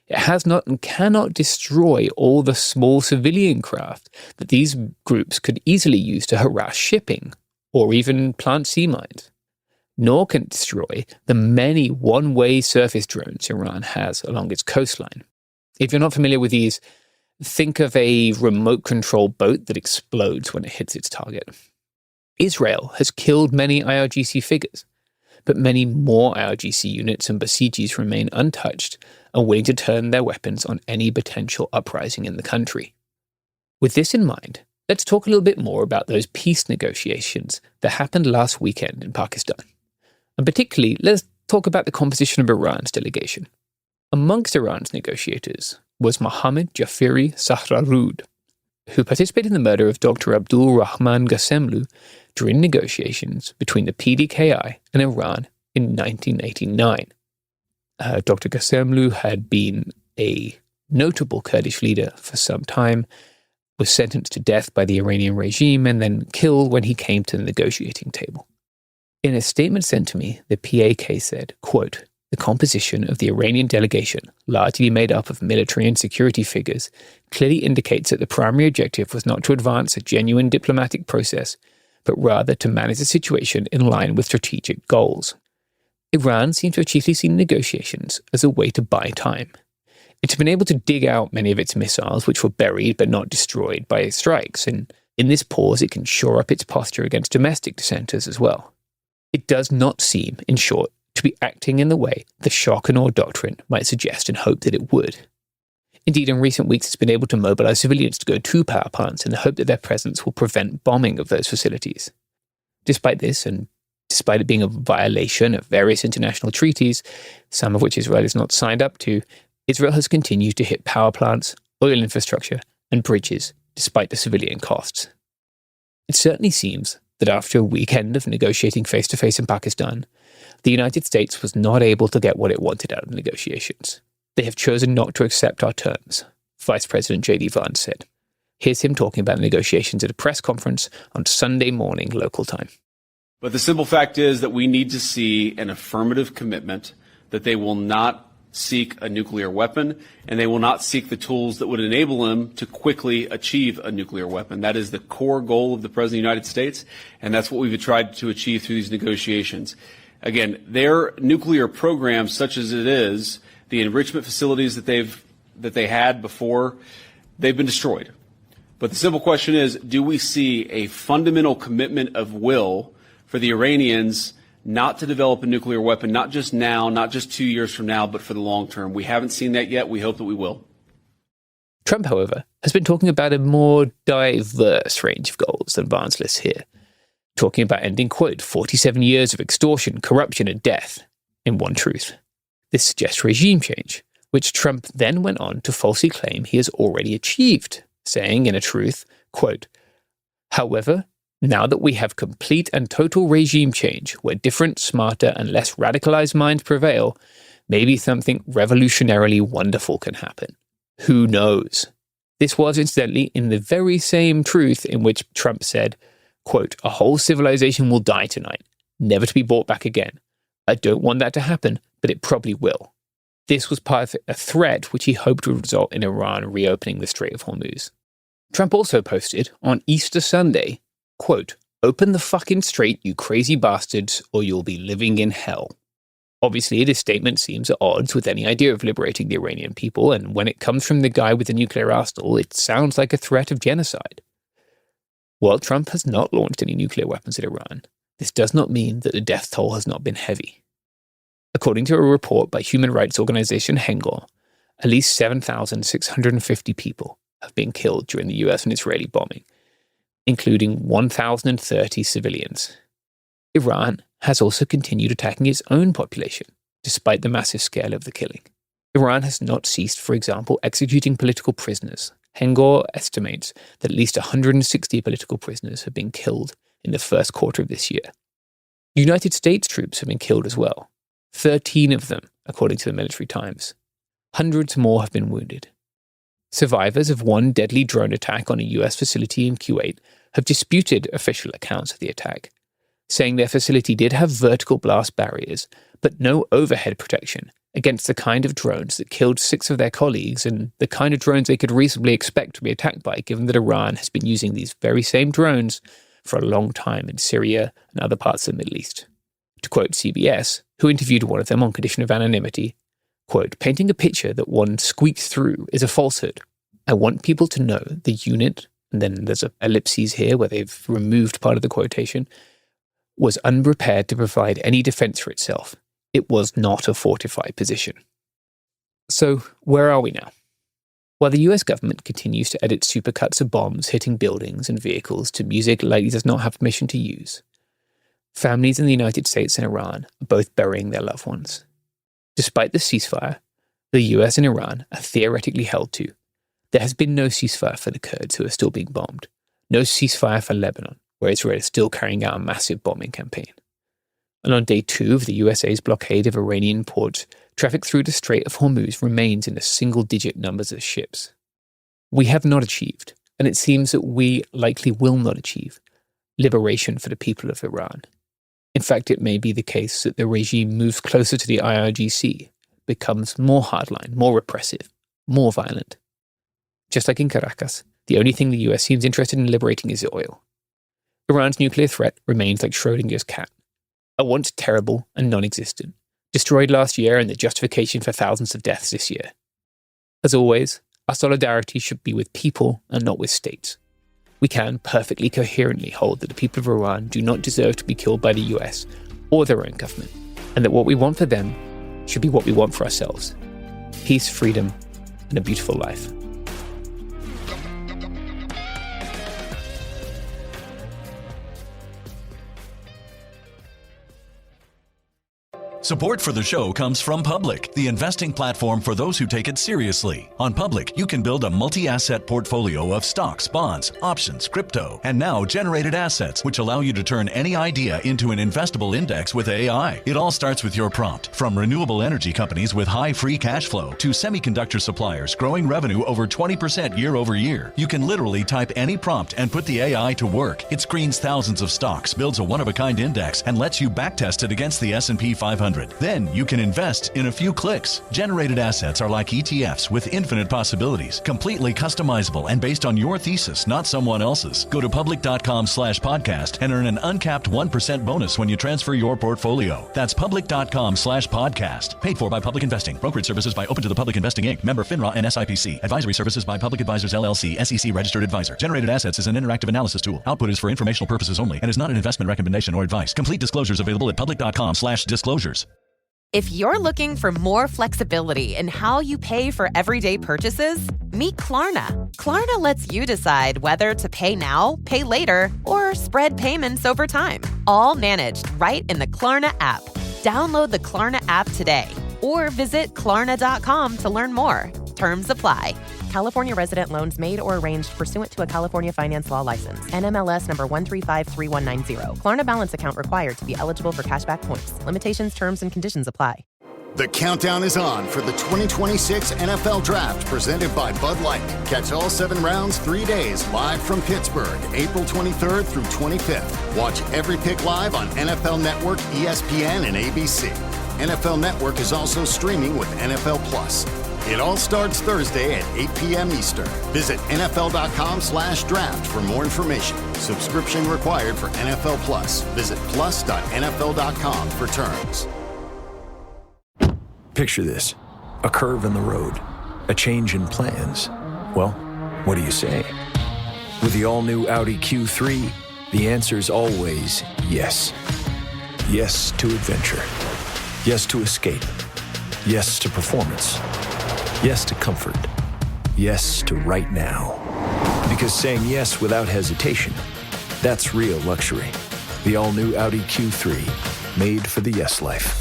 it has not and cannot destroy all the small civilian craft that these groups could easily use to harass shipping or even plant sea mines. Nor can it destroy the many one-way surface drones Iran has along its coastline. If you're not familiar with these, think of a remote-controlled boat that explodes when it hits its target. Israel has killed many IRGC figures, but many more IRGC units and Basijis remain untouched and willing to turn their weapons on any potential uprising in the country. With this in mind, let's talk a little bit more about those peace negotiations that happened last weekend in Pakistan. And particularly, let's talk about the composition of Iran's delegation. Amongst Iran's negotiators was Mohammad Jafari Sahrarud, who participated in the murder of Dr. Abdul Rahman Ghasemlu during negotiations between the PDKI and Iran in 1989. Dr. Ghasemlu had been a notable Kurdish leader for some time, was sentenced to death by the Iranian regime, and then killed when he came to the negotiating table. In a statement sent to me, the PAK said, quote, "The composition of the Iranian delegation, largely made up of military and security figures, clearly indicates that the primary objective was not to advance a genuine diplomatic process, but rather to manage the situation in line with strategic goals. Iran seems to have chiefly seen negotiations as a way to buy time. It's been able to dig out many of its missiles, which were buried but not destroyed by its strikes, and in this pause it can shore up its posture against domestic dissenters as well. It does not seem, in short, to be acting in the way the shock and awe doctrine might suggest and hope that it would. Indeed, in recent weeks it's been able to mobilize civilians to go to power plants in the hope that their presence will prevent bombing of those facilities. Despite this, and despite it being a violation of various international treaties, some of which Israel is not signed up to, Israel has continued to hit power plants, oil infrastructure, and bridges, despite the civilian costs. It certainly seems that after a weekend of negotiating face-to-face in Pakistan, the United States was not able to get what it wanted out of negotiations. They have chosen not to accept our terms, Vice President J.D. Vance said. Here's him talking about negotiations at a press conference on Sunday morning local time. But the simple fact is that we need to see an affirmative commitment that they will not seek a nuclear weapon, and they will not seek the tools that would enable them to quickly achieve a nuclear weapon. That is the core goal of the President of the United States, and that's what we've tried to achieve through these negotiations. Again, their nuclear program, such as it is, the enrichment facilities that they had before, they've been destroyed. But the simple question is, do we see a fundamental commitment of will for the Iranians not to develop a nuclear weapon, not just now, not just 2 years from now, but for the long term? We haven't seen that yet. We hope that we will. Trump, however, has been talking about a more diverse range of goals than Vance lists here, talking about ending, quote, 47 years of extortion, corruption, and death in one truth. This suggests regime change, which Trump then went on to falsely claim he has already achieved, saying in a truth, quote, however, now that we have complete and total regime change where different, smarter, and less radicalized minds prevail, maybe something revolutionarily wonderful can happen. Who knows? This was, incidentally, in the very same truth in which Trump said, quote, a whole civilization will die tonight, never to be brought back again. I don't want that to happen, but it probably will. This was part of a threat which he hoped would result in Iran reopening the Strait of Hormuz. Trump also posted on Easter Sunday, quote, open the fucking strait, you crazy bastards, or you'll be living in hell. Obviously, this statement seems at odds with any idea of liberating the Iranian people, and when it comes from the guy with the nuclear arsenal, it sounds like a threat of genocide. While Trump has not launched any nuclear weapons at Iran, this does not mean that the death toll has not been heavy. According to a report by human rights organization Shengal, at least 7,650 people have been killed during the US and Israeli bombing, including 1,030 civilians. Iran has also continued attacking its own population, despite the massive scale of the killing. Iran has not ceased, for example, executing political prisoners. Shengal estimates that at least 160 political prisoners have been killed in the first quarter of this year. United States troops have been killed as well, 13 of them, according to the Military Times. Hundreds more have been wounded. Survivors of one deadly drone attack on a US facility in Kuwait have disputed official accounts of the attack, saying their facility did have vertical blast barriers, but no overhead protection against the kind of drones that killed 6 of their colleagues and the kind of drones they could reasonably expect to be attacked by, given that Iran has been using these very same drones for a long time in Syria and other parts of the Middle East. To quote CBS, who interviewed one of them on condition of anonymity, quote, painting a picture that one squeaked through is a falsehood. I want people to know the unit, and then there's an ellipses here where they've removed part of the quotation, was unprepared to provide any defense for itself. It was not a fortified position. So, where are we now? While the US government continues to edit supercuts of bombs hitting buildings and vehicles to music it likely does not have permission to use, families in the United States and Iran are both burying their loved ones. Despite the ceasefire the US and Iran are theoretically held to, there has been no ceasefire for the Kurds who are still being bombed, no ceasefire for Lebanon, where Israel is still carrying out a massive bombing campaign. And on day 2 of the USA's blockade of Iranian ports, traffic through the Strait of Hormuz remains in the single-digit numbers of ships. We have not achieved, and it seems that we likely will not achieve, liberation for the people of Iran. In fact, it may be the case that the regime moves closer to the IRGC, becomes more hardline, more repressive, more violent. Just like in Caracas, the only thing the US seems interested in liberating is oil. Iran's nuclear threat remains like Schrodinger's cat, at once terrible and non-existent, destroyed last year and the justification for thousands of deaths this year. As always, our solidarity should be with people and not with states. We can perfectly coherently hold that the people of Iran do not deserve to be killed by the US or their own government, and that what we want for them should be what we want for ourselves: peace, freedom, and a beautiful life. Support for the show comes from Public, the investing platform for those who take it seriously. On Public, you can build a multi-asset portfolio of stocks, bonds, options, crypto, and now generated assets, which allow you to turn any idea into an investable index with AI. It all starts with your prompt. From renewable energy companies with high free cash flow to semiconductor suppliers growing revenue over 20% year over year, you can literally type any prompt and put the AI to work. It screens thousands of stocks, builds a one-of-a-kind index, and lets you backtest it against the S&P 500. Then you can invest in a few clicks. Generated assets are like ETFs with infinite possibilities, completely customizable and based on your thesis, not someone else's. Go to public.com/podcast and earn an uncapped 1% bonus when you transfer your portfolio. That's public.com/podcast. Paid for by Public Investing. Brokerage services by Open to the Public Investing Inc. Member FINRA and SIPC. Advisory services by Public Advisors LLC, SEC registered advisor. Generated assets is an interactive analysis tool. Output is for informational purposes only and is not an investment recommendation or advice. Complete disclosures available at public.com/disclosures. If you're looking for more flexibility in how you pay for everyday purchases, meet Klarna. Klarna lets you decide whether to pay now, pay later, or spread payments over time. All managed right in the Klarna app. Download the Klarna app today or visit Klarna.com to learn more. Terms apply. California resident loans made or arranged pursuant to a California finance law license. NMLS number 1353190. Klarna balance account required to be eligible for cashback points. Limitations, terms, and conditions apply. The countdown is on for the 2026 NFL Draft presented by Bud Light. Catch all 7 rounds, 3 days, live from Pittsburgh, April 23rd through 25th. Watch every pick live on NFL Network, ESPN, and ABC. NFL Network is also streaming with NFL Plus. It all starts Thursday at 8 p.m. Eastern. Visit NFL.com/draft for more information. Subscription required for NFL Plus. Visit plus.nfl.com for terms. Picture this: a curve in the road, a change in plans. Well, what do you say? With the all-new Audi Q3, the answer's always yes. Yes to adventure. Yes to escape. Yes to performance. Yes to comfort. Yes to right now. Because saying yes without hesitation, that's real luxury. The all-new Audi Q3, made for the yes life.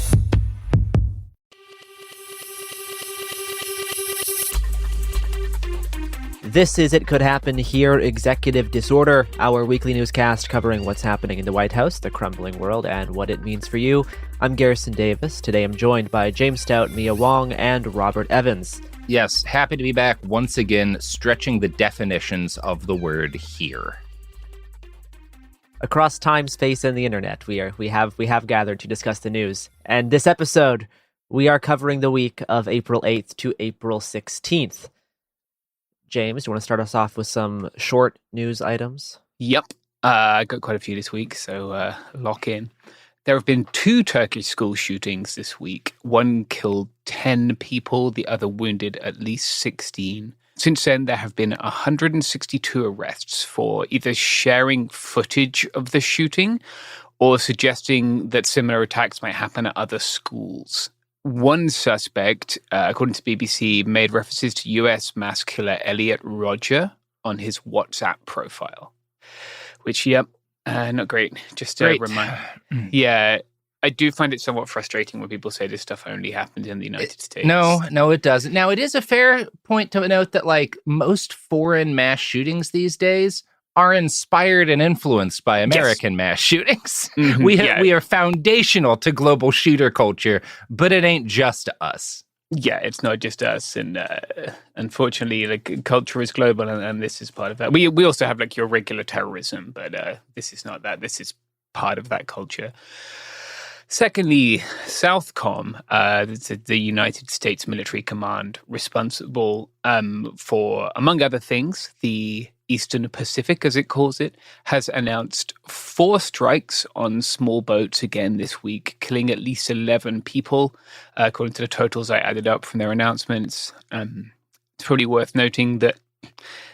This is It Could Happen Here, Executive Disorder, our weekly newscast covering what's happening in the White House, the crumbling world, and what it means for you. I'm Garrison Davis. Today I'm joined by James Stout, Mia Wong, and Robert Evans. Yes, happy to be back once again, stretching the definitions of the word here. Across time, space, and the internet, we have gathered to discuss the news. And this episode, we are covering the week of April 8th to April 16th. James, you want to start us off with some short news items? Yep. I got quite a few this week, so lock in. There have been 2 Turkish school shootings this week. One killed 10 people, the other wounded at least 16. Since then, there have been 162 arrests for either sharing footage of the shooting or suggesting that similar attacks might happen at other schools. One suspect, according to BBC, made references to US mass killer Elliot Rodger on his WhatsApp profile. Which, not great. Just a reminder. Yeah, I do find it somewhat frustrating when people say this stuff only happens in the United States. No, it doesn't. Now, it is a fair point to note that, like, most foreign mass shootings these days are inspired and influenced by American mass shootings. Mm-hmm, we are foundational to global shooter culture, but it ain't just us. Yeah, it's not just us, and unfortunately, like, culture is global, and this is part of that. We also have, like, your regular terrorism, but this is not that. This is part of that culture. Secondly, Southcom, the United States Military Command, responsible for, among other things, the Eastern Pacific, as it calls it, has announced 4 strikes on small boats again this week, killing at least 11 people, according to the totals I added up from their announcements. It's probably worth noting that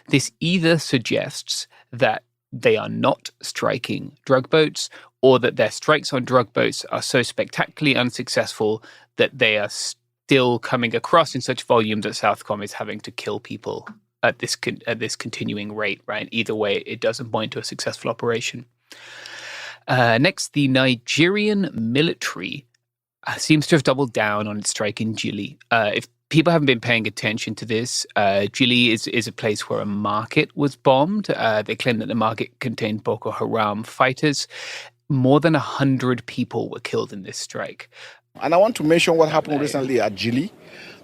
this either suggests that they are not striking drug boats, or that their strikes on drug boats are so spectacularly unsuccessful that they are still coming across in such volume that Southcom is having to kill people at this continuing rate, right? Either way, it doesn't point to a successful operation. Next, the Nigerian military seems to have doubled down on its strike in Jili. If people haven't been paying attention to this, Jili is a place where a market was bombed. They claim that the market contained Boko Haram fighters. More than 100 people were killed in this strike. And I want to mention what happened recently at Jili,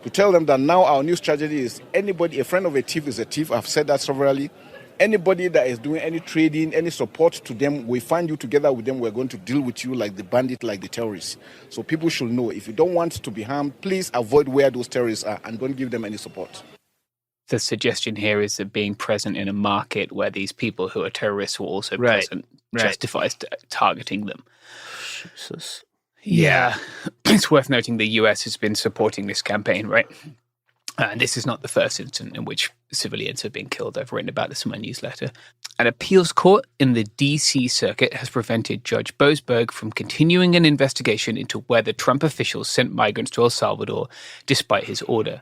to tell them that now our new strategy is anybody, a friend of a thief is a thief. I've said that severally. Anybody that is doing any trading, any support to them, we find you together with them. We're going to deal with you like the bandit, like the terrorists. So people should know, if you don't want to be harmed, please avoid where those terrorists are and don't give them any support. The suggestion here is that being present in a market where these people who are terrorists were also present justifies targeting them. Jesus. Yeah. It's worth noting the US has been supporting this campaign, right? And this is not the first incident in which civilians have been killed. I've written about this in my newsletter. An appeals court in the D.C. circuit has prevented Judge Boasberg from continuing an investigation into whether Trump officials sent migrants to El Salvador despite his order.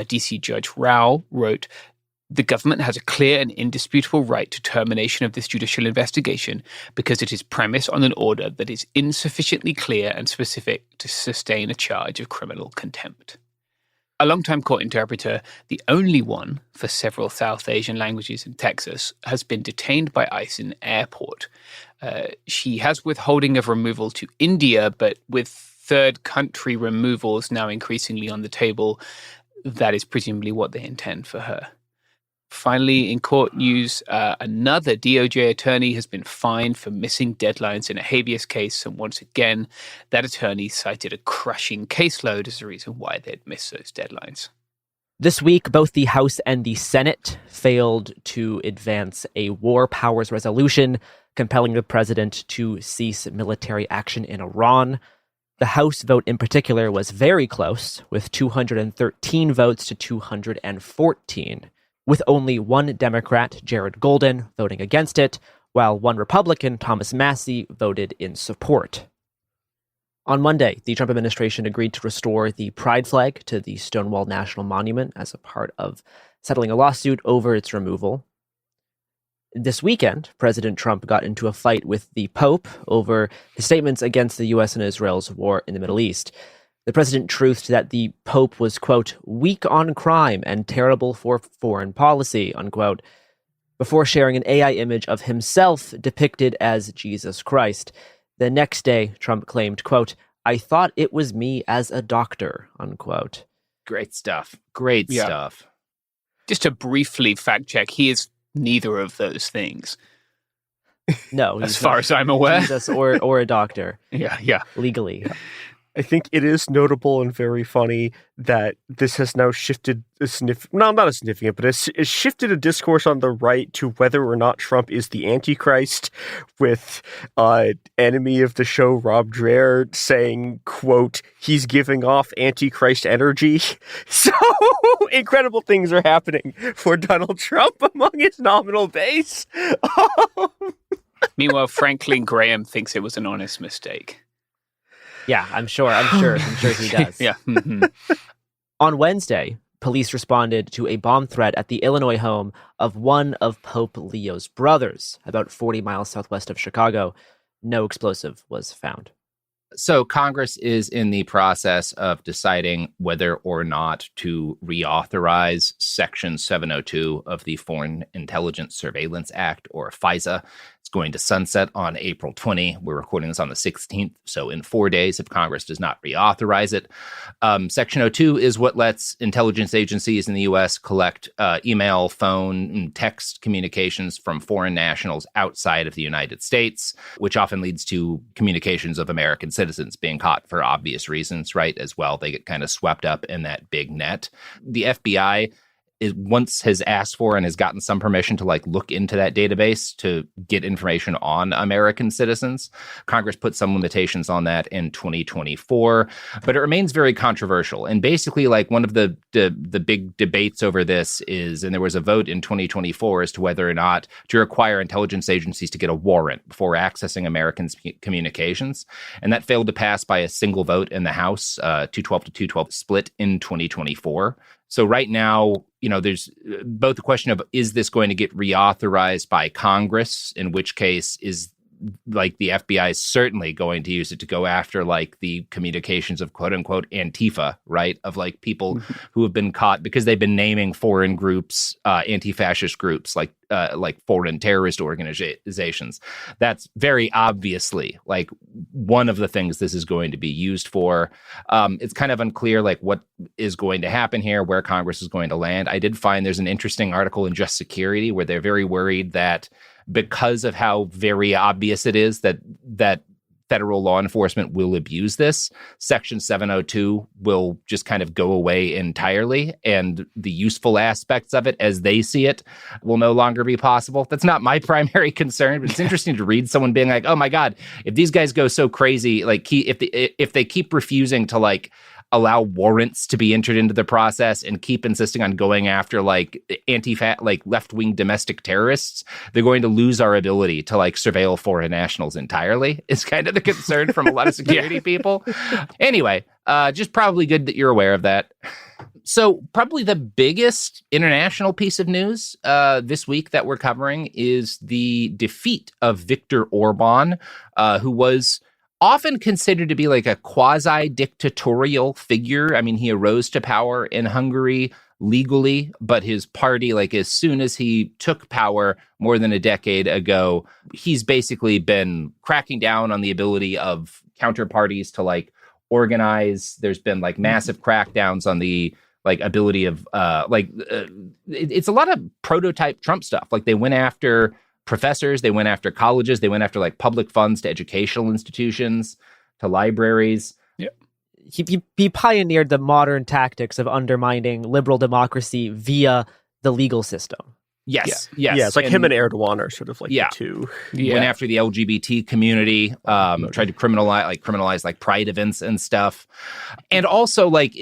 D.C. Judge Rao wrote, "The government has a clear and indisputable right to termination of this judicial investigation because it is premised on an order that is insufficiently clear and specific to sustain a charge of criminal contempt." A longtime court interpreter, the only one for several South Asian languages in Texas, has been detained by ICE in an airport. She has withholding of removal to India, but with third country removals now increasingly on the table, that is presumably what they intend for her. Finally, in court news, another DOJ attorney has been fined for missing deadlines in a habeas case, and once again, that attorney cited a crushing caseload as the reason why they'd missed those deadlines. This week, both the House and the Senate failed to advance a war powers resolution compelling the president to cease military action in Iran. The House vote in particular was very close, with 213 votes to 214. With only one Democrat, Jared Golden, voting against it, while one Republican, Thomas Massie, voted in support. On Monday, the Trump administration agreed to restore the pride flag to the Stonewall National Monument as a part of settling a lawsuit over its removal. This weekend, President Trump got into a fight with the Pope over his statements against the U.S. and Israel's war in the Middle East. The president truthed that the Pope was, quote, weak on crime and terrible for foreign policy, unquote, before sharing an AI image of himself depicted as Jesus Christ. The next day, Trump claimed, quote, I thought it was me as a doctor, unquote. Great stuff. Great stuff. Just to briefly fact check, he is neither of those things. No. As far as I'm aware. Jesus or a doctor. Yeah. Legally. Yeah. I think it is notable and very funny that this has now shifted not a significant, but it's shifted a discourse on the right to whether or not Trump is the Antichrist, with enemy of the show Rob Dreher saying, quote, he's giving off Antichrist energy. So incredible things are happening for Donald Trump among his nominal base. Meanwhile, Franklin Graham thinks it was an honest mistake. Yeah, I'm sure he does. Yeah. Mm-hmm. On Wednesday, police responded to a bomb threat at the Illinois home of one of Pope Leo's brothers, about 40 miles southwest of Chicago. No explosive was found. So Congress is in the process of deciding whether or not to reauthorize Section 702 of the Foreign Intelligence Surveillance Act, or FISA. It's going to sunset on April 20. We're recording this on the 16th, so in 4 days, if Congress does not reauthorize it. Section 02 is what lets intelligence agencies in the U.S. collect email, phone, and text communications from foreign nationals outside of the United States, which often leads to communications of American citizens being caught for obvious reasons, right? As well, they get kind of swept up in that big net. The FBI once has asked for and has gotten some permission to like look into that database to get information on American citizens. Congress put some limitations on that in 2024, but it remains very controversial. And basically, like one of the big debates over this is, and there was a vote in 2024 as to whether or not to require intelligence agencies to get a warrant before accessing Americans' communications. And that failed to pass by a single vote in the House, 212 to 212 split in 2024. So right now, there's both the question of, is this going to get reauthorized by Congress, in which case is like the FBI is certainly going to use it to go after like the communications of quote unquote Antifa, right? Of like people who have been caught because they've been naming foreign groups, anti-fascist groups, like foreign terrorist organizations. That's very obviously like one of the things this is going to be used for. It's kind of unclear like what is going to happen here, where Congress is going to land. I did find there's an interesting article in Just Security where they're very worried that because of how very obvious it is that federal law enforcement will abuse this, Section 702 will just kind of go away entirely, and the useful aspects of it, as they see it, will no longer be possible. That's not my primary concern, but it's interesting to read someone being like, oh my God, if these guys go so crazy, like if they keep refusing to like allow warrants to be entered into the process and keep insisting on going after like left-wing domestic terrorists, they're going to lose our ability to like surveil foreign nationals entirely, is kind of the concern from a lot of security people. Anyway, just probably good that you're aware of that. So probably the biggest international piece of news this week that we're covering is the defeat of Viktor Orban, who was often considered to be like a quasi-dictatorial figure. I mean, he arose to power in Hungary legally, but his party, like as soon as he took power more than a decade ago, he's basically been cracking down on the ability of counterparties to like organize. There's been like massive crackdowns on the like ability of it's a lot of prototype Trump stuff. Like they went after professors, they went after colleges, they went after like public funds to educational institutions, to libraries. Yeah. He pioneered the modern tactics of undermining liberal democracy via the legal system. Yes. Yeah, it's like him and Erdogan are sort of like the two. Went after the LGBT community, tried to criminalize like pride events and stuff. And also like,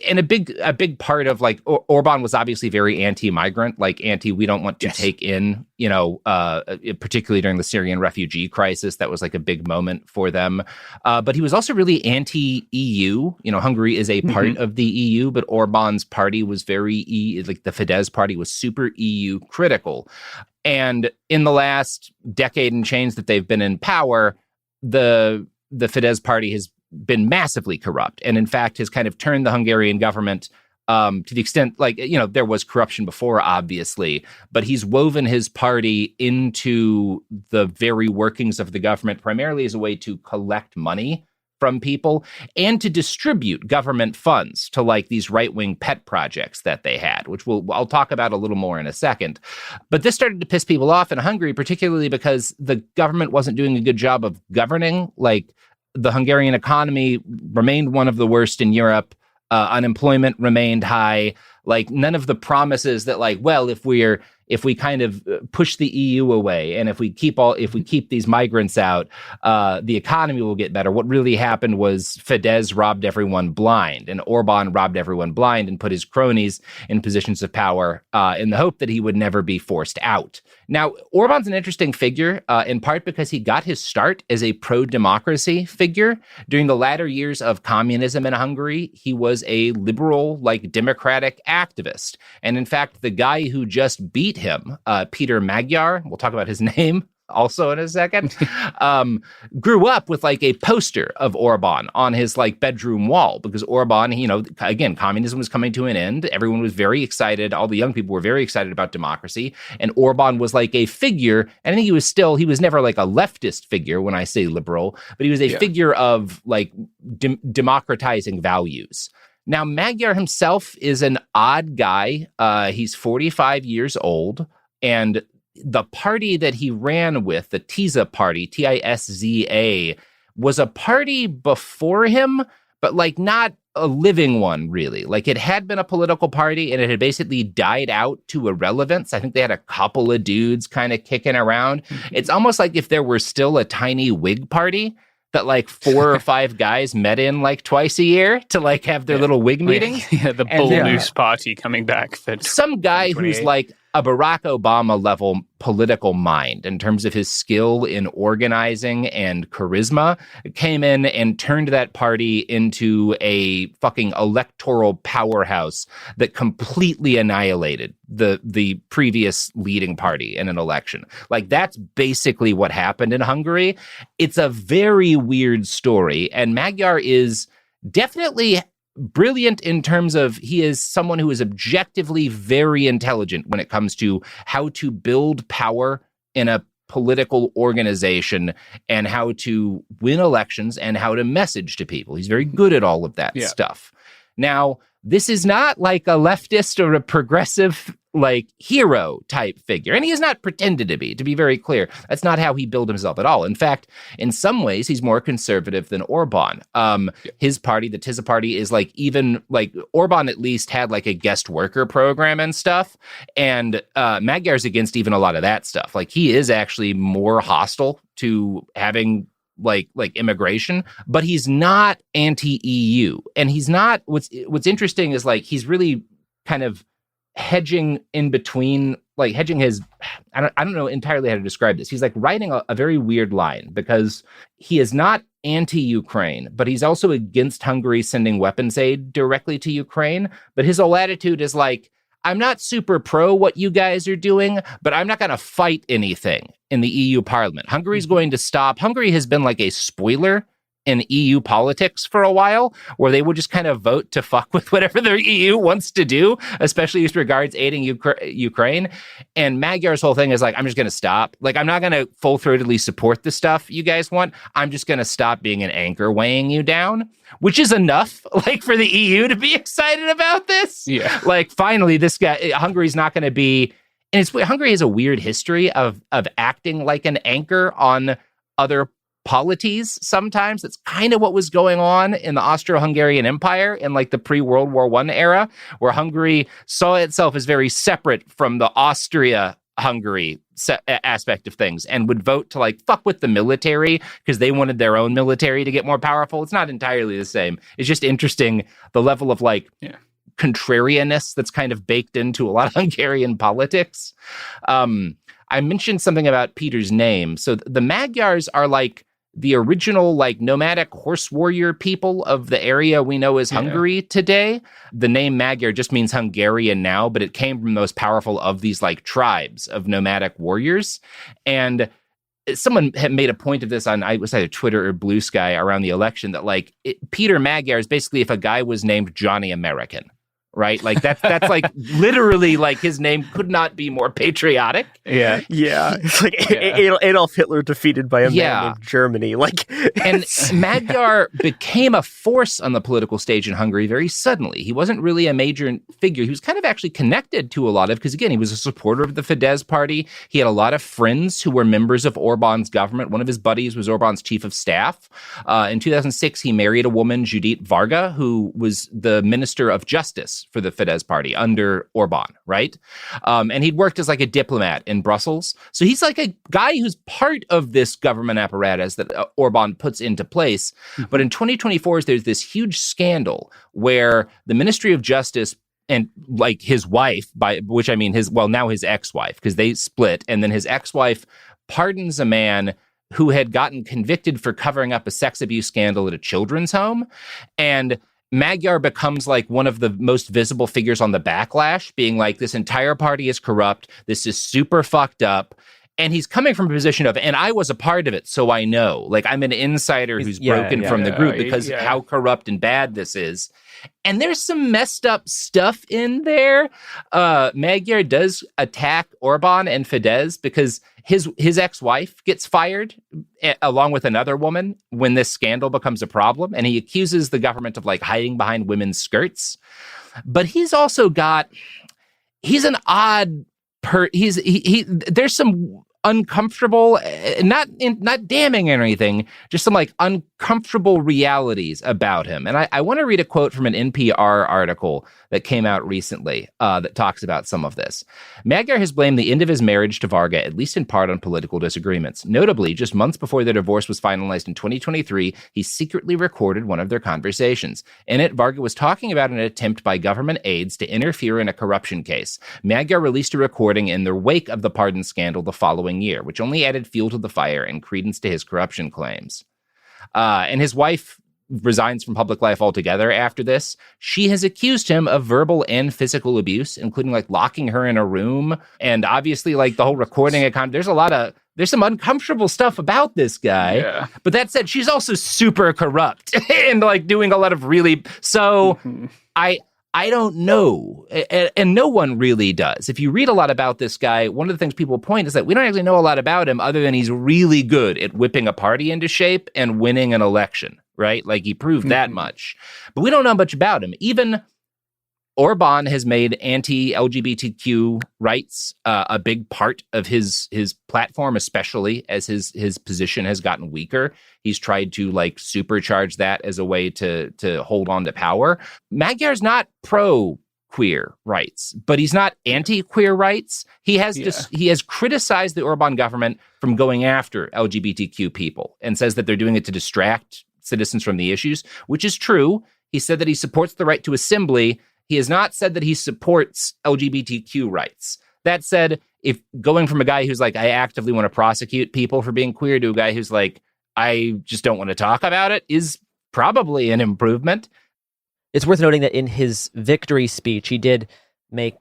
and a big part of like Orban was obviously very anti-migrant, like we don't want to take in, particularly during the Syrian refugee crisis. That was like a big moment for them. But he was also really anti-EU. Hungary is a part of the EU, but Orban's party was very like the Fidesz party was super EU critical. And in the last decade and change that they've been in power, the Fidesz party has been massively corrupt, and in fact has kind of turned the Hungarian government to the extent like, there was corruption before, obviously, but he's woven his party into the very workings of the government, primarily as a way to collect money from people and to distribute government funds to like these right-wing pet projects that they had, which I'll talk about a little more in a second. But this started to piss people off in Hungary, particularly because the government wasn't doing a good job of governing. Like the Hungarian economy remained one of the worst in Europe. Unemployment remained high. Like none of the promises that like, well, if we kind of push the EU away and if we keep these migrants out, the economy will get better. What really happened was Fidesz robbed everyone blind, and Orban robbed everyone blind and put his cronies in positions of power in the hope that he would never be forced out. Now, Orban's an interesting figure, in part because he got his start as a pro-democracy figure. During the latter years of communism in Hungary, he was a liberal, like democratic activist. And in fact, the guy who just beat him, Peter Magyar, we'll talk about his name also in a second, grew up with like a poster of Orban on his like bedroom wall, because Orban, again, communism was coming to an end. Everyone was very excited. All the young people were very excited about democracy. And Orban was like a figure. And I think he was never like a leftist figure when I say liberal, but he was a figure of like democratizing values. Now, Magyar himself is an odd guy. He's 45 years old, and the party that he ran with, the TISA party, TISZA, was a party before him, but like not a living one, really. Like, it had been a political party and it had basically died out to irrelevance. I think they had a couple of dudes kind of kicking around. It's almost like if there were still a tiny Whig party that like 4 or 5 guys met in like twice a year to like have their little Whig meetings. The Bull Moose Party coming back. Some guy who's like a Barack Obama level political mind in terms of his skill in organizing and charisma came in and turned that party into a fucking electoral powerhouse that completely annihilated the previous leading party in an election. Like, that's basically what happened in Hungary. It's a very weird story, and Magyar is definitely brilliant in terms of he is someone who is objectively very intelligent when it comes to how to build power in a political organization and how to win elections and how to message to people. He's very good at all of that stuff. Now, this is not like a leftist or a progressive like hero type figure. And he has not pretended to be very clear. That's not how he built himself at all. In fact, in some ways, he's more conservative than Orban. His party, the TISA party, is like even like Orban at least had like a guest worker program and stuff. And Magyar's against even a lot of that stuff. Like, he is actually more hostile to having like immigration, but he's not anti-EU. And he's not, what's interesting is like, he's really kind of hedging in between, like hedging his, I don't know entirely how to describe this. He's like writing a very weird line because he is not anti-Ukraine, but he's also against Hungary sending weapons aid directly to Ukraine. But his whole attitude is like, I'm not super pro what you guys are doing, but I'm not going to fight anything in the EU Parliament. Hungary's going to stop. Hungary has been like a spoiler in EU politics for a while, where they would just kind of vote to fuck with whatever the EU wants to do, especially as regards aiding Ukraine. And Magyar's whole thing is like, I'm just going to stop. Like, I'm not going to full-throatedly support the stuff you guys want. I'm just going to stop being an anchor weighing you down, which is enough, like, for the EU to be excited about this. Yeah. Like, finally, this guy, Hungary's not going to be, and Hungary has a weird history of acting like an anchor on other polities sometimes. That's kind of what was going on in the Austro-Hungarian Empire in like the pre-World War I era, where Hungary saw itself as very separate from the Austria-Hungary aspect of things and would vote to like fuck with the military because they wanted their own military to get more powerful. It's not entirely the same. It's just interesting the level of like contrarianness that's kind of baked into a lot of Hungarian politics. I mentioned something about Peter's name. So the Magyars are like the original like nomadic horse warrior people of the area we know as Hungary today. The name Magyar just means Hungarian now, but it came from the most powerful of these like tribes of nomadic warriors. And someone had made a point of this on, I was either Twitter or Blue Sky around the election, that like Peter Magyar is basically if a guy was named Johnny American. Right? Like that's like literally like his name could not be more patriotic. Yeah. It's like Adolf Hitler defeated by a man named Germany. Like, and Magyar became a force on the political stage in Hungary very suddenly. He wasn't really a major figure. He was kind of actually connected to a lot of, because again, he was a supporter of the Fidesz party. He had a lot of friends who were members of Orban's government. One of his buddies was Orban's chief of staff. In 2006, he married a woman, Judith Varga, who was the minister of justice for the Fidesz party under Orban, right? And he'd worked as like a diplomat in Brussels. So he's like a guy who's part of this government apparatus that Orban puts into place. But in 2024, there's this huge scandal where the Ministry of Justice and like his wife, by which I mean now his ex-wife, because they split, and then his ex-wife pardons a man who had gotten convicted for covering up a sex abuse scandal at a children's home. And Magyar becomes like one of the most visible figures on the backlash, being like, this entire party is corrupt. This is super fucked up. And he's coming from a position of, and I was a part of it, so I know. Like, I'm an insider who's broken from the group because how corrupt and bad this is. And there's some messed up stuff in there. Magyar does attack Orban and Fidesz because his ex-wife gets fired along with another woman when this scandal becomes a problem. And he accuses the government of like hiding behind women's skirts. But he's also got, he's an odd there's some uncomfortable, not damning or anything, just some like uncomfortable realities about him. And I want to read a quote from an NPR article that came out recently that talks about some of this. Magyar has blamed the end of his marriage to Varga, at least in part, on political disagreements. Notably, just months before their divorce was finalized in 2023, he secretly recorded one of their conversations. In it, Varga was talking about an attempt by government aides to interfere in a corruption case. Magyar released a recording in the wake of the pardon scandal the following year, which only added fuel to the fire and credence to his corruption claims. And his wife resigns from public life altogether after this. She has accused him of verbal and physical abuse, including like locking her in a room. And obviously, like the whole recording account, there's some uncomfortable stuff about this guy. Yeah. But that said, she's also super corrupt and like doing a lot of really, so I don't know, and no one really does. If you read a lot about this guy, one of the things people point is that we don't actually know a lot about him other than he's really good at whipping a party into shape and winning an election, right? Like he proved that much. But we don't know much about him. Even Orban has made anti-LGBTQ rights a big part of his platform, especially as his position has gotten weaker. He's tried to like supercharge that as a way to hold on to power. Magyar's not pro-queer rights, but he's not anti-queer rights. He has criticized the Orban government from going after LGBTQ people and says that they're doing it to distract citizens from the issues, which is true. He said that he supports the right to assembly. He has not said that he supports LGBTQ rights. That said, if going from a guy who's like, I actively want to prosecute people for being queer to a guy who's like, I just don't want to talk about it is probably an improvement. It's worth noting that in his victory speech, he did make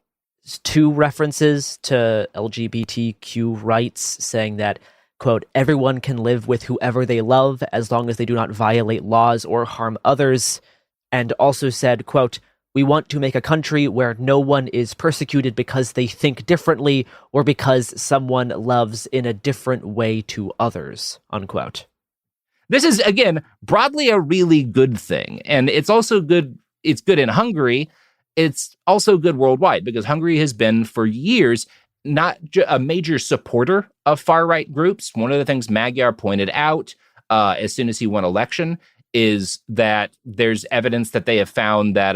2 references to LGBTQ rights, saying that, quote, everyone can live with whoever they love as long as they do not violate laws or harm others, and also said, quote, we want to make a country where no one is persecuted because they think differently or because someone loves in a different way to others, unquote. This is, again, broadly a really good thing. And it's also good. It's good in Hungary. It's also good worldwide because Hungary has been for years not a major supporter of far-right groups. One of the things Magyar pointed out as soon as he won election is that there's evidence that they have found that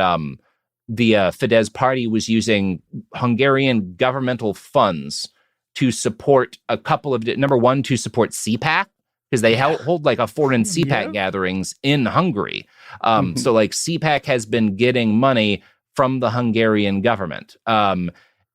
the Fidesz party was using Hungarian governmental funds to support a couple of, number one, to support CPAC, because they hold like a foreign CPAC gatherings in Hungary. So like CPAC has been getting money from the Hungarian government.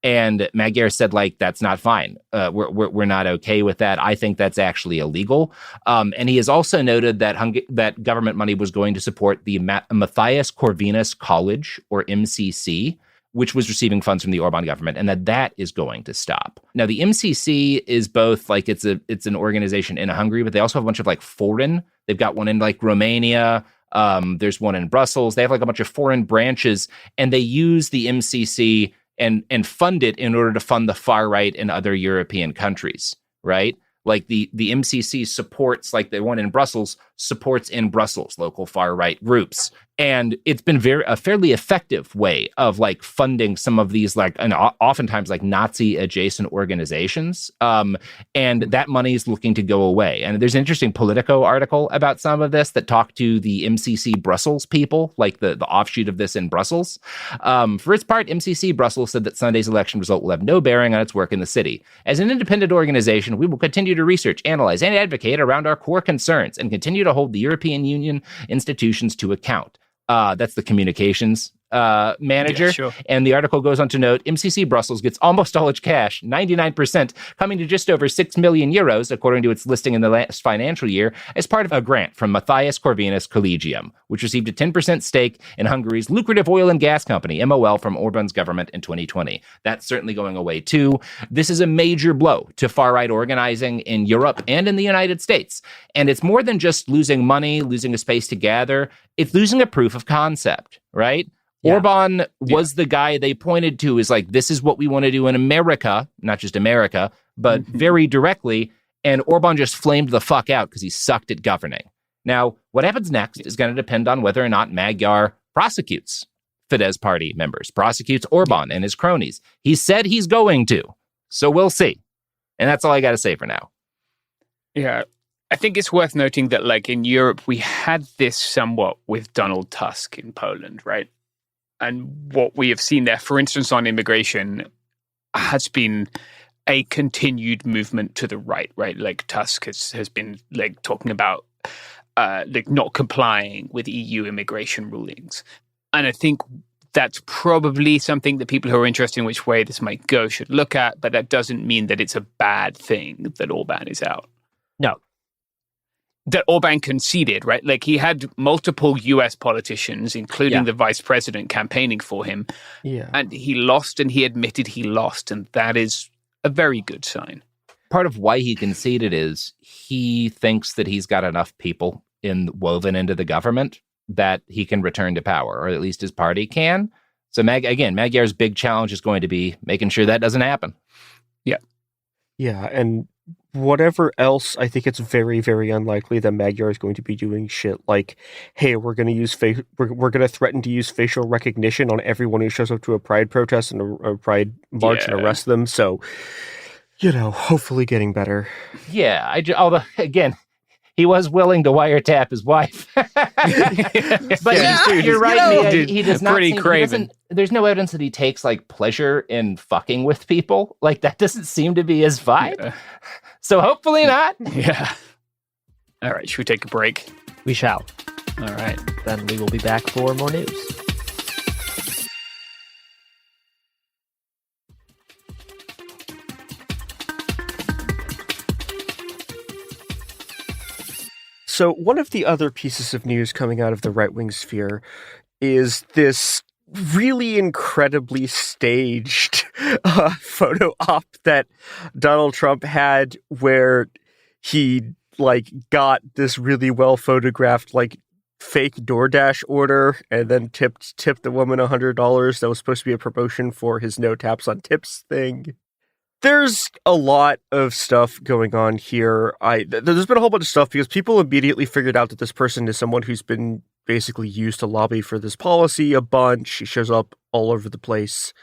And Magyar said, like, that's not fine. We're not okay with that. I think that's actually illegal. And he has also noted that that government money was going to support the Matthias Corvinus College, or MCC, which was receiving funds from the Orban government, and that is going to stop. Now, the MCC is both like it's an organization in Hungary, but they also have a bunch of like foreign. They've got one in like Romania. There's one in Brussels. They have like a bunch of foreign branches, and they use the MCC and fund it in order to fund the far right in other European countries, right? Like the MCC supports, like the one in Brussels, supports in Brussels local far right groups. And it's been a fairly effective way of like funding some of these like, and oftentimes like Nazi adjacent organizations. And that money is looking to go away. And there's an interesting Politico article about some of this that talked to the MCC Brussels people, like the offshoot of this in Brussels. For its part, MCC Brussels said that Sunday's election result will have no bearing on its work in the city. As an independent organization, we will continue to research, analyze, and advocate around our core concerns and continue to hold the European Union institutions to account. That's the communications manager. Yeah, sure. And the article goes on to note, MCC Brussels gets almost all its cash, 99%, coming to just over 6 million euros, according to its listing in the last financial year, as part of a grant from Matthias Corvinus Collegium, which received a 10% stake in Hungary's lucrative oil and gas company, MOL, from Orban's government in 2020. That's certainly going away too. This is a major blow to far-right organizing in Europe and in the United States. And it's more than just losing money, losing a space to gather. It's losing a proof of concept, right? Yeah. Orban was the guy they pointed to as like, this is what we want to do in America, not just America, but very directly. And Orban just flamed the fuck out because he sucked at governing. Now, what happens next is going to depend on whether or not Magyar prosecutes Fidesz party members, prosecutes Orban and his cronies. He said he's going to, so we'll see. And that's all I got to say for now. Yeah. I think it's worth noting that, like, in Europe, we had this somewhat with Donald Tusk in Poland, right? And what we have seen there, for instance, on immigration, has been a continued movement to the right? Like Tusk has been like talking about like not complying with EU immigration rulings. And I think that's probably something that people who are interested in which way this might go should look at, but that doesn't mean that it's a bad thing that Orban is out. No. That Orban conceded, right? Like he had multiple US politicians, including the vice president, campaigning for him. Yeah. And he lost, and he admitted he lost. And that is a very good sign. Part of why he conceded is he thinks that he's got enough people woven into the government that he can return to power, or at least his party can. So Magyar's big challenge is going to be making sure that doesn't happen. Yeah. Yeah, and whatever else, I think it's very, very unlikely that Magyar is going to be doing shit like, hey, we're going to use we're going to threaten to use facial recognition on everyone who shows up to a pride protest and a pride march and arrest them. So, hopefully getting better. Yeah, although again, he was willing to wiretap his wife. But you're right, Mia. He does not pretty craven. There's no evidence that he takes like pleasure in fucking with people. Like that doesn't seem to be his vibe. Yeah. So hopefully not. Yeah. All right. Should we take a break? We shall. All right. Then we will be back for more news. So one of the other pieces of news coming out of the right-wing sphere is this really incredibly staged photo op that Donald Trump had where he got this really well photographed fake DoorDash order and then tipped the woman $100 that was supposed to be a promotion for his no taps on tips thing. There's a lot of stuff going on here. There's been a whole bunch of stuff because people immediately figured out that this person is someone who's been basically used to lobby for this policy a bunch. He shows up all over the place,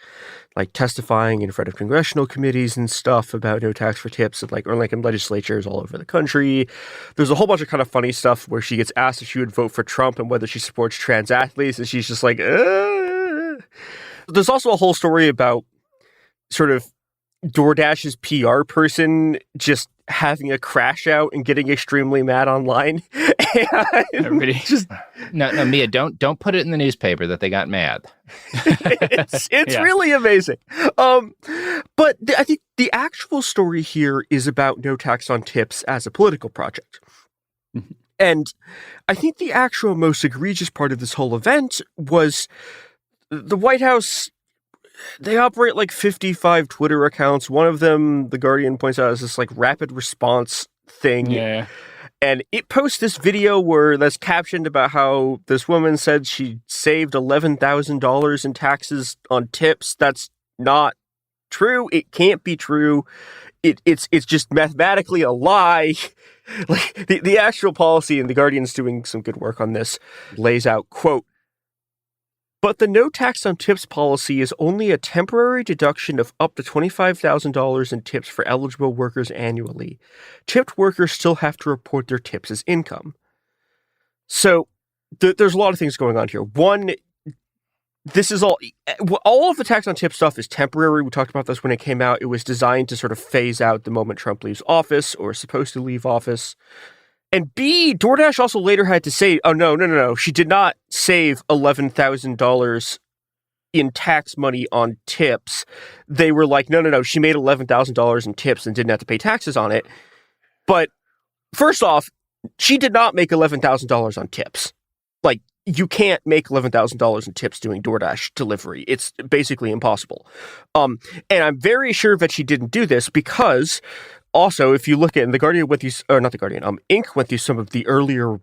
testifying in front of congressional committees and stuff about no tax for tips and in legislatures all over the country. There's a whole bunch of kind of funny stuff where she gets asked if she would vote for Trump and whether she supports trans athletes, and she's just like, There's also a whole story about sort of DoorDash's PR person just having a crash out and getting extremely mad online. No, Mia, don't put it in the newspaper that they got mad. It's really amazing. But I think the actual story here is about no tax on tips as a political project. Mm-hmm. And I think the actual most egregious part of this whole event was the White House. They operate 55 Twitter accounts. One of them, The Guardian points out, is this rapid response thing. Yeah. And it posts this video that's captioned about how this woman said she saved $11,000 in taxes on tips. That's not true. It can't be true. It's just mathematically a lie. The actual policy, and The Guardian's doing some good work on this, lays out, quote, "But the no tax on tips policy is only a temporary deduction of up to $25,000 in tips for eligible workers annually. Tipped workers still have to report their tips as income." So there's a lot of things going on here. One, this is all of the tax on tip stuff is temporary. We talked about this when it came out. It was designed to sort of phase out the moment Trump leaves office or is supposed to leave office. And B, DoorDash also later had to say, oh, no. She did not save $11,000 in tax money on tips. They were like, no. She made $11,000 in tips and didn't have to pay taxes on it. But first off, she did not make $11,000 on tips. You can't make $11,000 in tips doing DoorDash delivery. It's basically impossible. And I'm very sure that she didn't do this because also, if you look at, The Guardian went through, or not The Guardian, Inc. went through some of the earlier,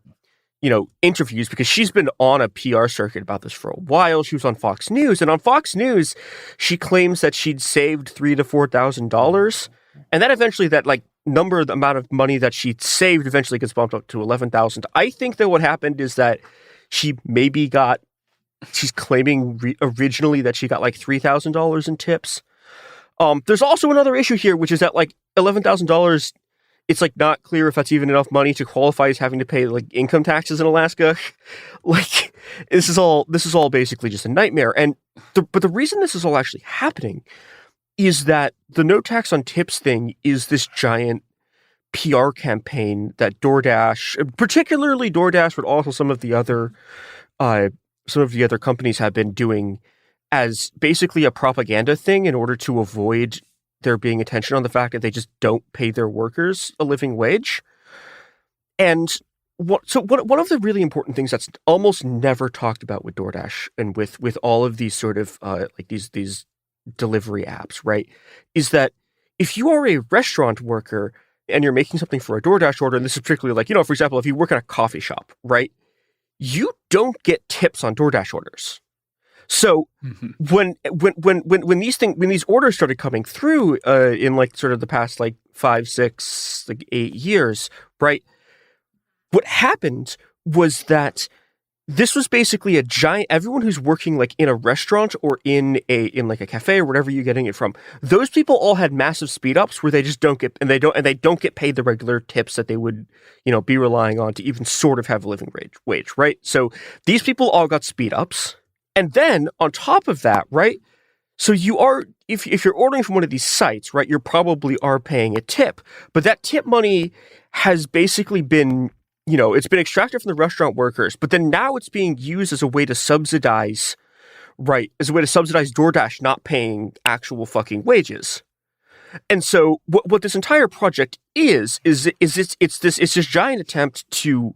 interviews because she's been on a PR circuit about this for a while. She was on Fox News, and on Fox News, she claims that she'd saved $3,000 to $4,000, and that eventually, the amount of money that she saved eventually gets bumped up to $11,000. I think that what happened is that she maybe she's claiming originally that she got $3,000 in tips. There's also another issue here, which is that like $11,000, it's like not clear if that's even enough money to qualify as having to pay like income taxes in Alaska. Like this is all basically just a nightmare. And but the reason this is all actually happening is that the no tax on tips thing is this giant PR campaign that DoorDash, particularly DoorDash, but also some of the other companies have been doing as basically a propaganda thing in order to avoid there being attention on the fact that they just don't pay their workers a living wage. And one of the really important things that's almost never talked about with DoorDash and with all of these sort of like these delivery apps, right, is that if you are a restaurant worker and you're making something for a DoorDash order, and this is particularly like, for example, if you work in a coffee shop, right, you don't get tips on DoorDash orders. So when these orders started coming through in like sort of the past like 5, 6, like 8 years, right, what happened was that this was basically a giant, everyone who's working like in a restaurant or in like a cafe or whatever you're getting it from, those people all had massive speed ups where they just don't get, and they don't get paid the regular tips that they would, be relying on to even sort of have a living wage, right? So these people all got speed ups. And then on top of that, right, so you are, if you're ordering from one of these sites, right, you probably are paying a tip, but that tip money has basically been, it's been extracted from the restaurant workers, but then now it's being used as a way to subsidize, right, as a way to subsidize DoorDash not paying actual fucking wages. And so what this entire project is this giant attempt to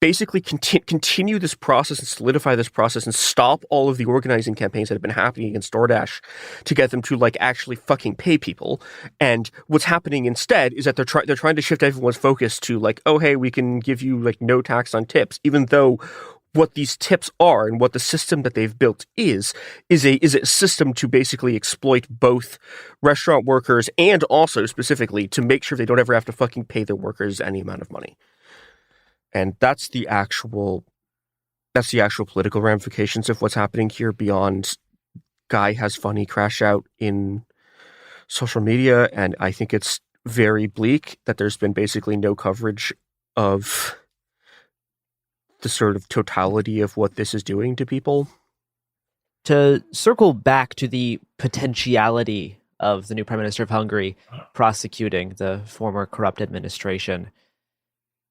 basically continue this process and solidify this process and stop all of the organizing campaigns that have been happening against DoorDash to get them to like actually fucking pay people. And what's happening instead is that they're trying to shift everyone's focus to like, oh, hey, we can give you like no tax on tips, even though what these tips are and what the system that they've built is a system to basically exploit both restaurant workers and also specifically to make sure they don't ever have to fucking pay their workers any amount of money. And that's the actual political ramifications of what's happening here beyond guy has funny crash out in social media. And I think it's very bleak that there's been basically no coverage of the sort of totality of what this is doing to people. To circle back to the potentiality of the new Prime Minister of Hungary prosecuting the former corrupt administration,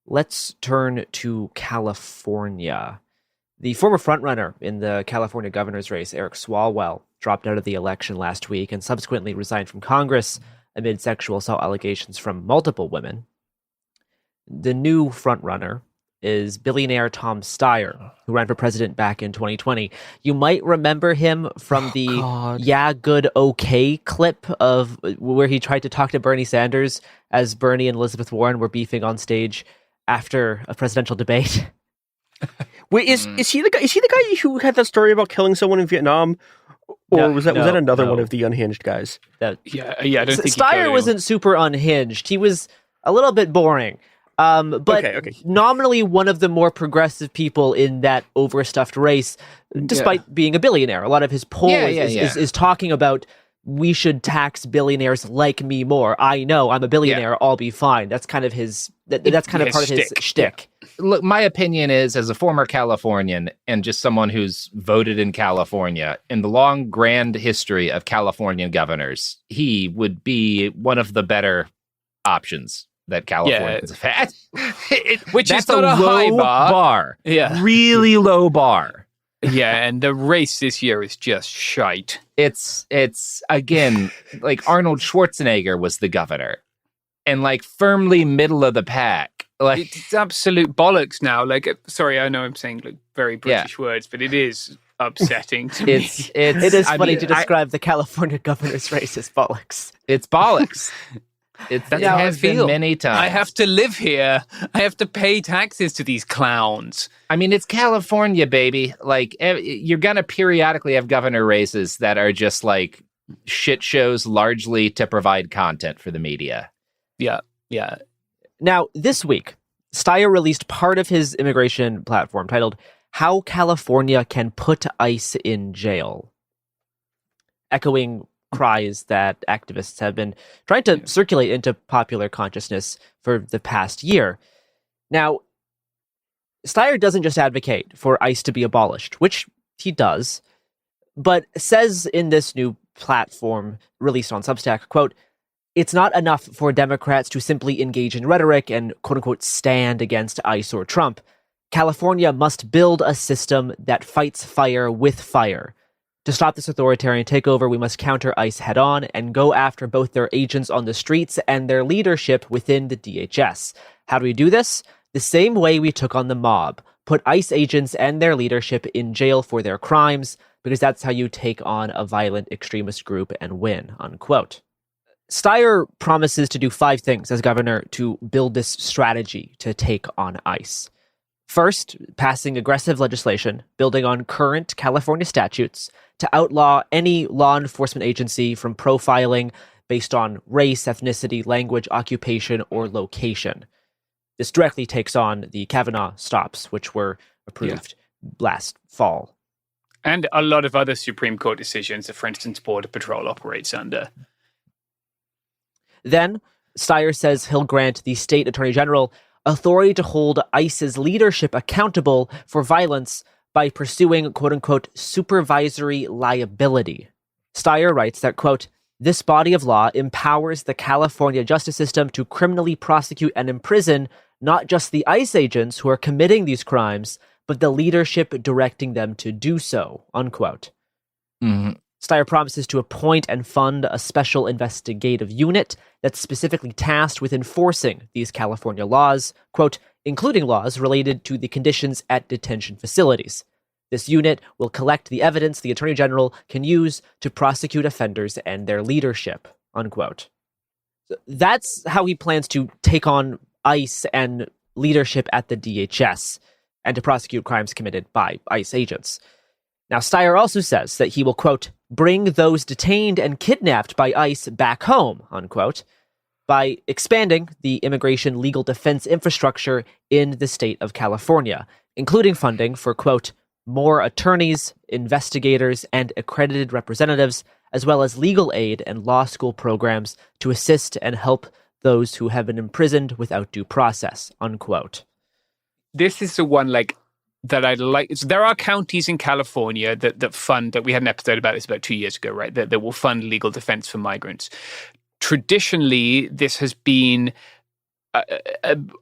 let's turn to California. The former frontrunner in the California governor's race, Eric Swalwell, dropped out of the election last week and subsequently resigned from Congress amid sexual assault allegations from multiple women. The new frontrunner is billionaire Tom Steyer, who ran for president back in 2020. You might remember him from the "Yeah, good, okay" clip of where he tried to talk to Bernie Sanders as Bernie and Elizabeth Warren were beefing on stage after a presidential debate. Wait, is he the guy? Is he the guy who had that story about killing someone in Vietnam, or was that another one of the unhinged guys? I don't think Steyer wasn't super unhinged. He was a little bit boring. But nominally one of the more progressive people in that overstuffed race, despite being a billionaire. A lot of his poll is talking about we should tax billionaires like me more. I know, I'm a billionaire, I'll be fine. That's kind of his. That's kind of part of his shtick. Look, my opinion is, as a former Californian and just someone who's voted in California, in the long, grand history of Californian governors, he would be one of the better options that Californians have had. Which that's is not a high bar. Yeah. Really low bar. Yeah, and the race this year is just shite. It's again, like Arnold Schwarzenegger was the governor. And like firmly middle of the pack. Like it's absolute bollocks now. Like, sorry, I know I'm saying like very British words, but it is upsetting to me. It is funny to describe the California governor's race as bollocks. It's bollocks. That has been many times. I have to live here. I have to pay taxes to these clowns. I mean, it's California, baby. Like, you're going to periodically have governor races that are just like shit shows largely to provide content for the media. Yeah. Now, this week, Steyer released part of his immigration platform titled How California Can Put ICE in Jail, echoing cries that activists have been trying to circulate into popular consciousness for the past year. Now, Steyer doesn't just advocate for ICE to be abolished, which he does, but says in this new platform released on Substack, quote, "It's not enough for Democrats to simply engage in rhetoric and, quote-unquote, stand against ICE or Trump. California must build a system that fights fire with fire. To stop this authoritarian takeover, we must counter ICE head-on and go after both their agents on the streets and their leadership within the DHS. How do we do this? The same way we took on the mob. Put ICE agents and their leadership in jail for their crimes, because that's how you take on a violent extremist group and win," unquote. Steyer promises to do 5 things as governor to build this strategy to take on ICE. First, passing aggressive legislation, building on current California statutes, to outlaw any law enforcement agency from profiling based on race, ethnicity, language, occupation, or location. This directly takes on the Kavanaugh stops, which were approved last fall. And a lot of other Supreme Court decisions that, for instance, Border Patrol operates under. Then, Steyer says he'll grant the state attorney general authority to hold ICE's leadership accountable for violence by pursuing, quote-unquote, supervisory liability. Steyer writes that, quote, "This body of law empowers the California justice system to criminally prosecute and imprison not just the ICE agents who are committing these crimes, but the leadership directing them to do so," unquote. Mm-hmm. Steyer promises to appoint and fund a special investigative unit that's specifically tasked with enforcing these California laws, quote, "including laws related to the conditions at detention facilities. This unit will collect the evidence the Attorney General can use to prosecute offenders and their leadership," unquote. That's how he plans to take on ICE and leadership at the DHS and to prosecute crimes committed by ICE agents. Now, Steyer also says that he will, quote, "bring those detained and kidnapped by ICE back home," unquote, by expanding the immigration legal defense infrastructure in the state of California, including funding for, quote, "more attorneys, investigators, and accredited representatives, as well as legal aid and law school programs to assist and help those who have been imprisoned without due process," unquote. This is the one that I like. There are counties in California that fund, that we had an episode about this about 2 years ago, right? That will fund legal defense for migrants. Traditionally, this has been,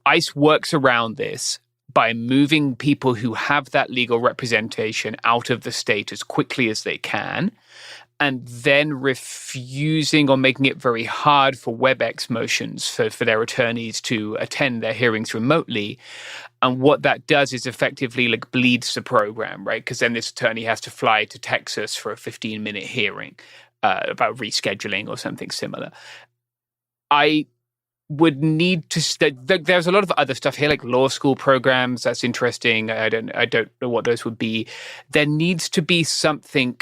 ICE works around this by moving people who have that legal representation out of the state as quickly as they can, and then refusing or making it very hard for WebEx motions for their attorneys to attend their hearings remotely. And what that does is effectively bleeds the program, right? Because then this attorney has to fly to Texas for a 15-minute hearing about rescheduling or something similar. I would need to there's a lot of other stuff here, like law school programs. That's interesting. I don't know what those would be. There needs to be something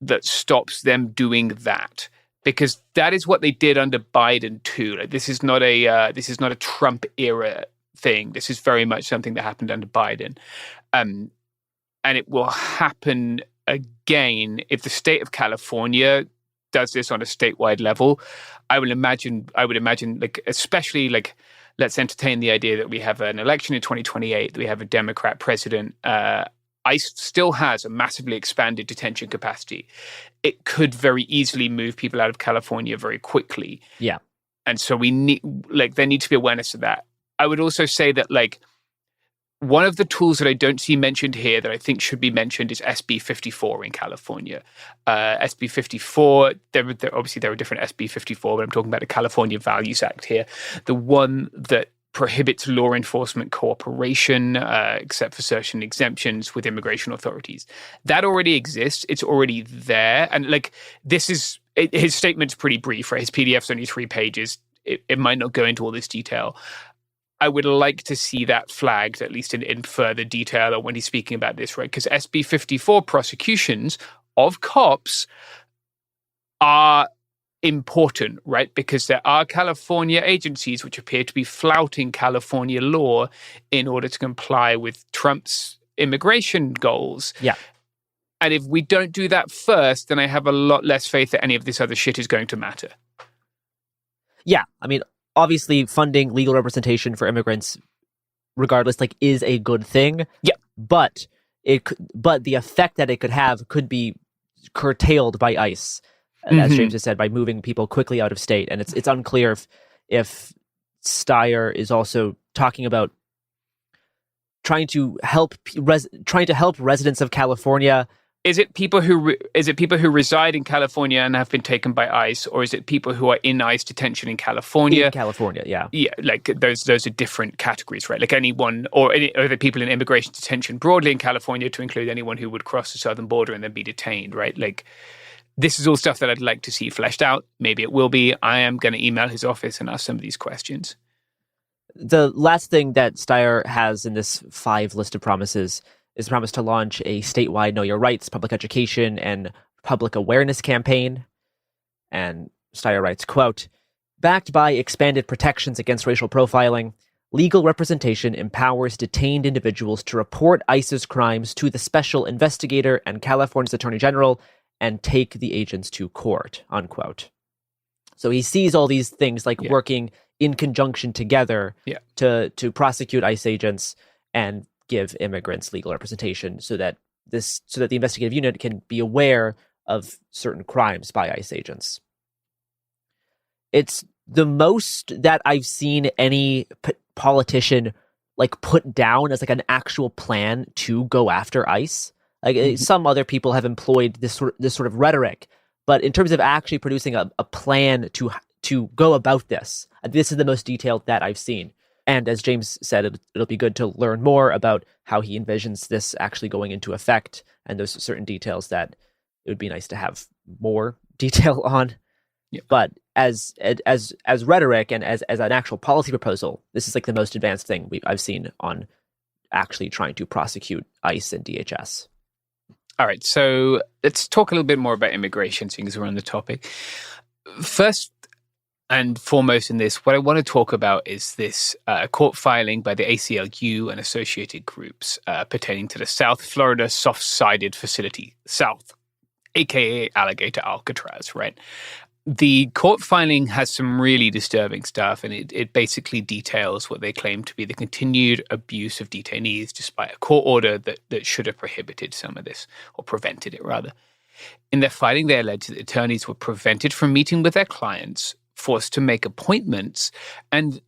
that stops them doing that, because that is what they did under Biden too. This is not a Trump era thing. This is very much something that happened under Biden, and it will happen again if the state of California does this on a statewide level. I would imagine, especially let's entertain the idea that we have an election in 2028, that we have a Democrat president. ICE still has a massively expanded detention capacity. It could very easily move people out of California very quickly. Yeah. And so we need, there needs to be awareness of that. I would also say that, one of the tools that I don't see mentioned here that I think should be mentioned is SB 54 in California. SB 54, obviously there are different SB 54, but I'm talking about the California Values Act here. The one that prohibits law enforcement cooperation, except for certain exemptions with immigration authorities. That already exists. It's already there. And his statement's pretty brief, right? His PDF's only 3 pages. It might not go into all this detail. I would like to see that flagged, at least in further detail, when he's speaking about this, right? Because SB 54 prosecutions of cops are important, right? Because there are California agencies which appear to be flouting California law in order to comply with Trump's immigration goals. Yeah. And if we don't do that first, then I have a lot less faith that any of this other shit is going to matter. Yeah, I mean, obviously funding legal representation for immigrants, regardless, like, is a good thing. Yeah. But the effect that it could have could be curtailed by ICE, as James has said, by moving people quickly out of state. And it's unclear if Steyer is also talking about trying to help residents of California. Is it people who reside in California and have been taken by ICE, or is it people who are in ICE detention in California? In California, yeah. Yeah, like those are different categories, right? Like anyone, or the people in immigration detention broadly in California, to include anyone who would cross the southern border and then be detained, right? Like, this is all stuff that I'd like to see fleshed out. Maybe it will be. I am going to email his office and ask some of these questions. The last thing that Steyer has in this 5 list of promises is the promise to launch a statewide Know Your Rights, public education, and public awareness campaign. And Steyer writes, quote, backed by expanded protections against racial profiling, legal representation empowers detained individuals to report ICE's crimes to the special investigator and California's attorney general and take the agents to court, unquote. So he sees all these things like working in conjunction together to prosecute ICE agents and give immigrants legal representation so that the investigative unit can be aware of certain crimes by ICE agents. It's the most that I've seen any politician like put down as like an actual plan to go after ICE. Like some other people have employed this sort of rhetoric, but in terms of actually producing a plan to go about this is the most detailed that I've seen. And as James said, it'll be good to learn more about how he envisions this actually going into effect, and those certain details that it would be nice to have more detail on. Yeah. But as rhetoric and as an actual policy proposal, this is like the most advanced thing I've seen on actually trying to prosecute ICE and DHS. All right, so let's talk a little bit more about immigration, seeing as we're on the topic. First and foremost in this, what I want to talk about is this court filing by the ACLU and associated groups pertaining to the South Florida soft-sided facility, South, aka Alligator Alcatraz, right? The court filing has some really disturbing stuff, and it basically details what they claim to be the continued abuse of detainees despite a court order that should have prohibited some of this, or prevented it, rather. In their filing, they allege that attorneys were prevented from meeting with their clients, forced to make appointments, and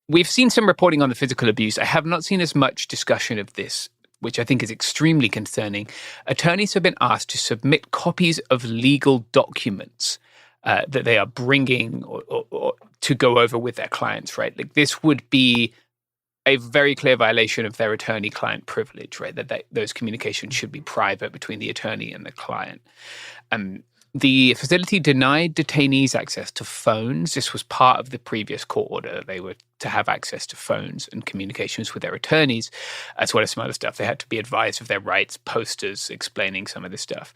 we've seen some reporting on the physical abuse. I have not seen as much discussion of this, which I think is extremely concerning. Attorneys have been asked to submit copies of legal documents that they are bringing or to go over with their clients, right? Like, this would be a very clear violation of their attorney-client privilege, right? That those communications should be private between the attorney and the client. The facility denied detainees access to phones. This was part of the previous court order. They were to have access to phones and communications with their attorneys, as well as some other stuff. They had to be advised of their rights, posters explaining some of this stuff.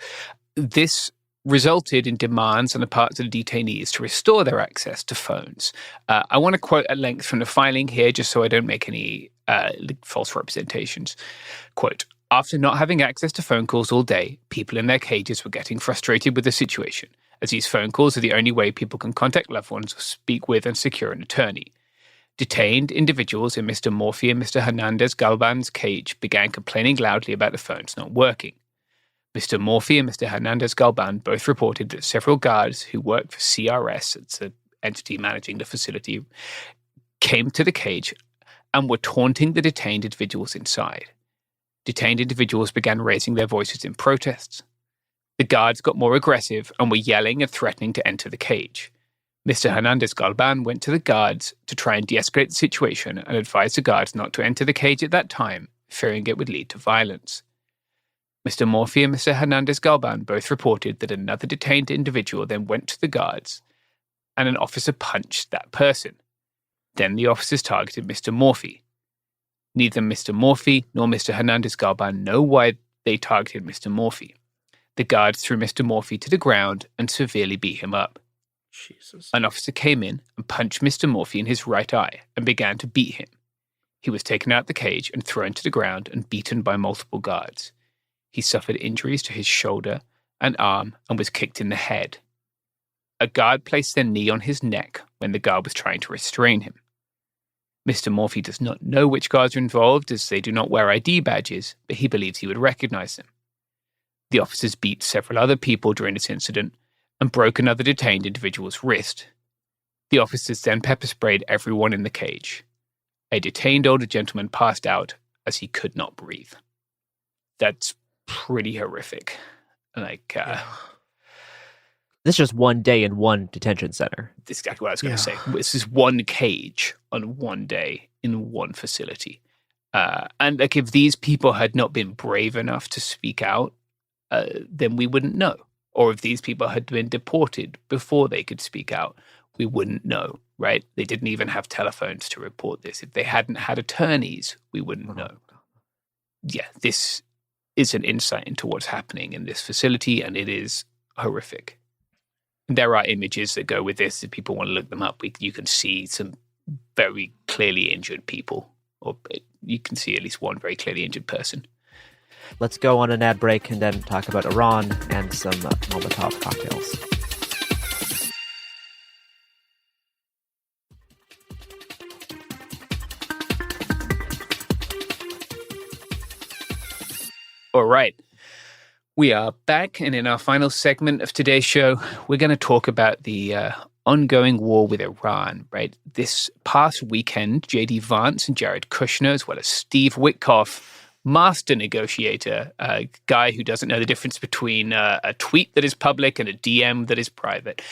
This resulted in demands on the part of the detainees to restore their access to phones. I want to quote at length from the filing here, just so I don't make any false representations. Quote, after not having access to phone calls all day, people in their cages were getting frustrated with the situation, as these phone calls are the only way people can contact loved ones or speak with and secure an attorney. Detained individuals in Mr. Morphy and Mr. Hernandez Galban's cage began complaining loudly about the phones not working. Mr. Morphy and Mr. Hernandez Galban both reported that several guards who worked for CRS, it's the entity managing the facility, came to the cage and were taunting the detained individuals inside. Detained individuals began raising their voices in protests. The guards got more aggressive and were yelling and threatening to enter the cage. Mr. Hernandez Galban went to the guards to try and de-escalate the situation and advised the guards not to enter the cage at that time, fearing it would lead to violence. Mr. Morphy and Mr. Hernandez Galban both reported that another detained individual then went to the guards and an officer punched that person. Then the officers targeted Mr. Morphy. Neither Mr. Morphy nor Mr. Hernandez Galban know why they targeted Mr. Morphy. The guards threw Mr. Morphy to the ground and severely beat him up. Jesus. An officer came in and punched Mr. Morphy in his right eye and began to beat him. He was taken out the cage and thrown to the ground and beaten by multiple guards. He suffered injuries to his shoulder and arm and was kicked in the head. A guard placed their knee on his neck when the guard was trying to restrain him. Mr. Morphy does not know which guards are involved, as they do not wear ID badges, but he believes he would recognize them. The officers beat several other people during this incident and broke another detained individual's wrist. The officers then pepper sprayed everyone in the cage. A detained older gentleman passed out as he could not breathe. That's pretty horrific. This is just one day in one detention center. This is exactly what I was going to say. This is one cage on one day in one facility. And if these people had not been brave enough to speak out, then we wouldn't know. Or if these people had been deported before they could speak out, we wouldn't know, right? They didn't even have telephones to report this. If they hadn't had attorneys, we wouldn't know. Yeah, this is an insight into what's happening in this facility, and it is horrific. There are images that go with this. If people want to look them up, you can see some very clearly injured people, or you can see at least one very clearly injured person. Let's go on an ad break and then talk about Iran and some Molotov cocktails. All right. We are back, and in our final segment of today's show, we're going to talk about the ongoing war with Iran, right? This past weekend, J.D. Vance and Jared Kushner, as well as Steve Witkoff, master negotiator, a guy who doesn't know the difference between a tweet that is public and a DM that is private.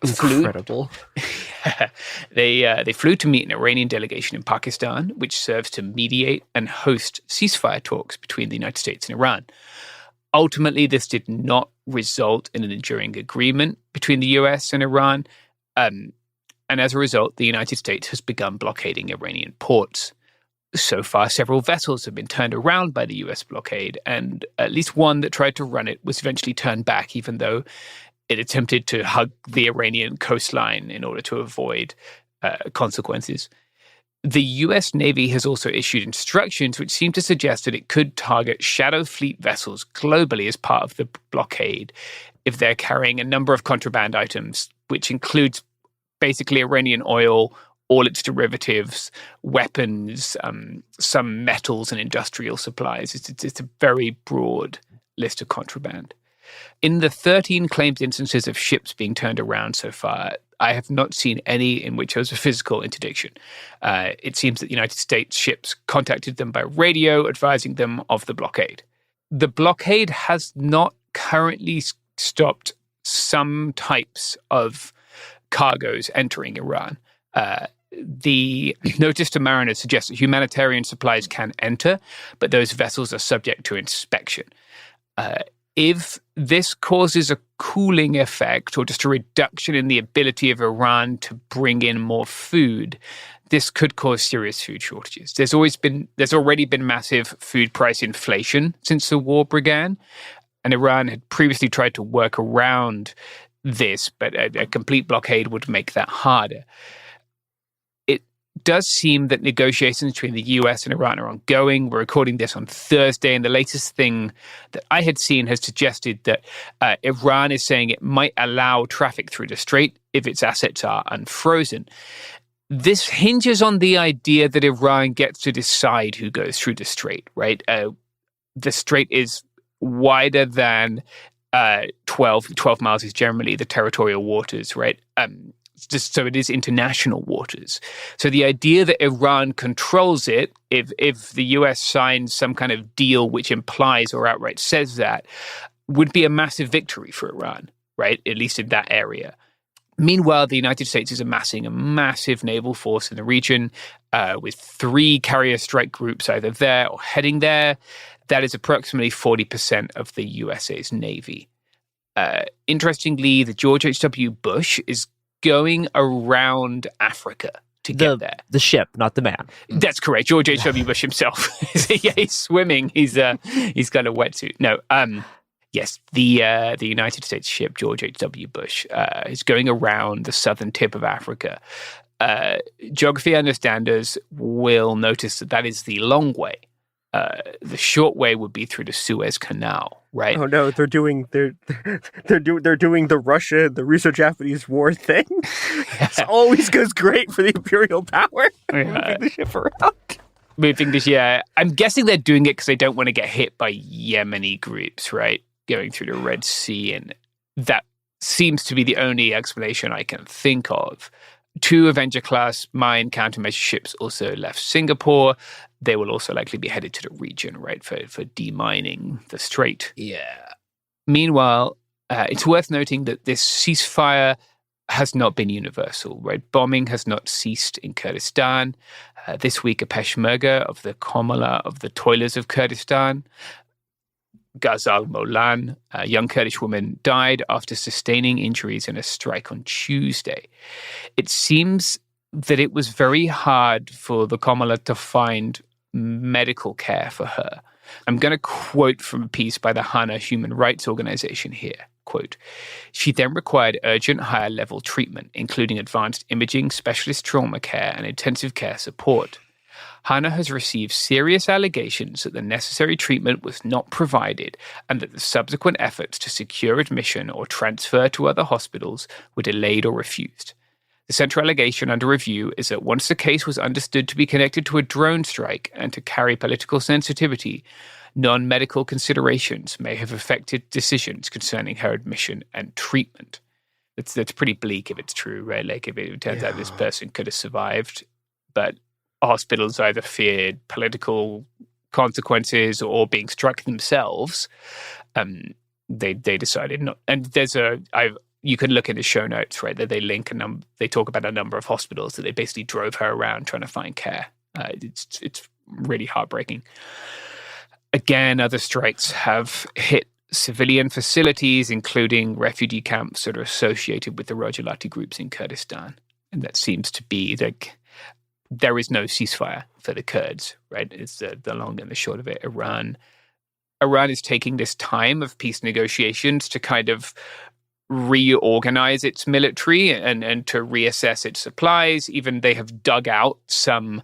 Incredible. They flew to meet an Iranian delegation in Pakistan, which serves to mediate and host ceasefire talks between the United States and Iran. Ultimately, this did not result in an enduring agreement between the US and Iran. And as a result, the United States has begun blockading Iranian ports. So far, several vessels have been turned around by the US blockade, and at least one that tried to run it was eventually turned back, even though it attempted to hug the Iranian coastline in order to avoid consequences. The US Navy has also issued instructions which seem to suggest that it could target shadow fleet vessels globally as part of the blockade if they're carrying a number of contraband items, which includes basically Iranian oil, all its derivatives, weapons, some metals and industrial supplies. It's a very broad list of contraband. In the 13 claimed instances of ships being turned around so far, I have not seen any in which there was a physical interdiction. It seems that the United States ships contacted them by radio, advising them of the blockade. The blockade has not currently stopped some types of cargoes entering Iran. The notice to mariners suggests that humanitarian supplies can enter, but those vessels are subject to inspection. If this causes a cooling effect or just a reduction in the ability of Iran to bring in more food, this could cause serious food shortages. There's already been massive food price inflation since the war began, and Iran had previously tried to work around this, but a complete blockade would make that harder. Does seem that negotiations between the US and Iran are ongoing. We're recording this on Thursday, and the latest thing that I had seen has suggested that Iran is saying it might allow traffic through the strait if its assets are unfrozen. This hinges on the idea that Iran gets to decide who goes through the strait, right? The strait is wider than 12 miles is generally the territorial waters, right? Just so it is international waters. So the idea that Iran controls it, if the US signs some kind of deal which implies or outright says that, would be a massive victory for Iran, right? At least in that area. Meanwhile, the United States is amassing a massive naval force in the region with 3 carrier strike groups either there or heading there. That is approximately 40% of the USA's Navy. Interestingly, the George H.W. Bush is going around Africa to get there. The ship, not the man. That's correct. George H.W. Bush himself. He's swimming. He's got a wetsuit. No, yes, the United States ship George H.W. Bush is going around the southern tip of Africa. Geography understanders will notice that is the long way. The short way would be through the Suez Canal, right? Oh no, they're doing the Russo-Japanese war thing. It always goes great for the imperial power. Moving the ship around. I'm guessing they're doing it because they don't want to get hit by Yemeni groups, right? Going through the Red Sea, and that seems to be the only explanation I can think of. 2 Avenger-class mine countermeasure ships also left Singapore. They will also likely be headed to the region, right, for demining the strait. Yeah. Meanwhile, it's worth noting that this ceasefire has not been universal, right? Bombing has not ceased in Kurdistan. This week, a Peshmerga of the Komala of the Toilers of Kurdistan, Ghazal Molan, a young Kurdish woman, died after sustaining injuries in a strike on Tuesday. It seems that it was very hard for the Komala to find medical care for her. I'm going to quote from a piece by the Hana Human Rights Organization here. Quote, she then required urgent higher-level treatment, including advanced imaging, specialist trauma care, and intensive care support. Hana has received serious allegations that the necessary treatment was not provided and that the subsequent efforts to secure admission or transfer to other hospitals were delayed or refused. The central allegation under review is that once the case was understood to be connected to a drone strike and to carry political sensitivity, non-medical considerations may have affected decisions concerning her admission and treatment. That's pretty bleak if it's true, right? Like if it turns out this person could have survived, but hospitals either feared political consequences or being struck themselves. They decided not. And you can look in the show notes, right? That they link they talk about a number of hospitals that they basically drove her around trying to find care. It's really heartbreaking. Again, other strikes have hit civilian facilities, including refugee camps that are associated with the Rojava groups in Kurdistan. And that seems to be like there is no ceasefire for the Kurds, right? It's the long and the short of it. Iran is taking this time of peace negotiations to kind of reorganize its military and to reassess its supplies. Even they have dug out some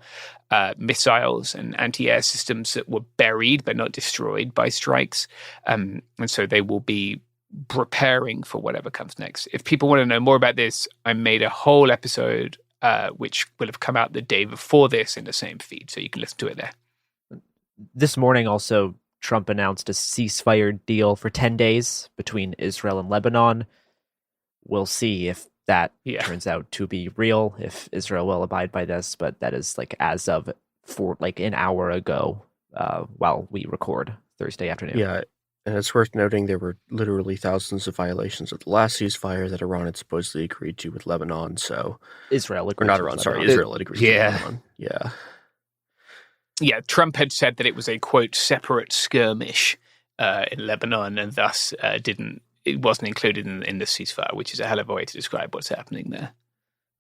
missiles and anti-air systems that were buried but not destroyed by strikes. And so they will be preparing for whatever comes next. If people want to know more about this, I made a whole episode which will have come out the day before this in the same feed, so you can listen to it there. This morning also, Trump announced a ceasefire deal for 10 days between Israel and Lebanon. We'll see if that turns out to be real, if Israel will abide by this, but that is like as of an hour ago while we record Thursday afternoon. Yeah, and it's worth noting there were literally thousands of violations of the last ceasefire that Iran had supposedly agreed to with Lebanon, so... Israel agreed to Israel had agreed to Lebanon. Yeah. Yeah, Trump had said that it was a, quote, separate skirmish in Lebanon, and thus it wasn't included in the ceasefire, which is a hell of a way to describe what's happening there.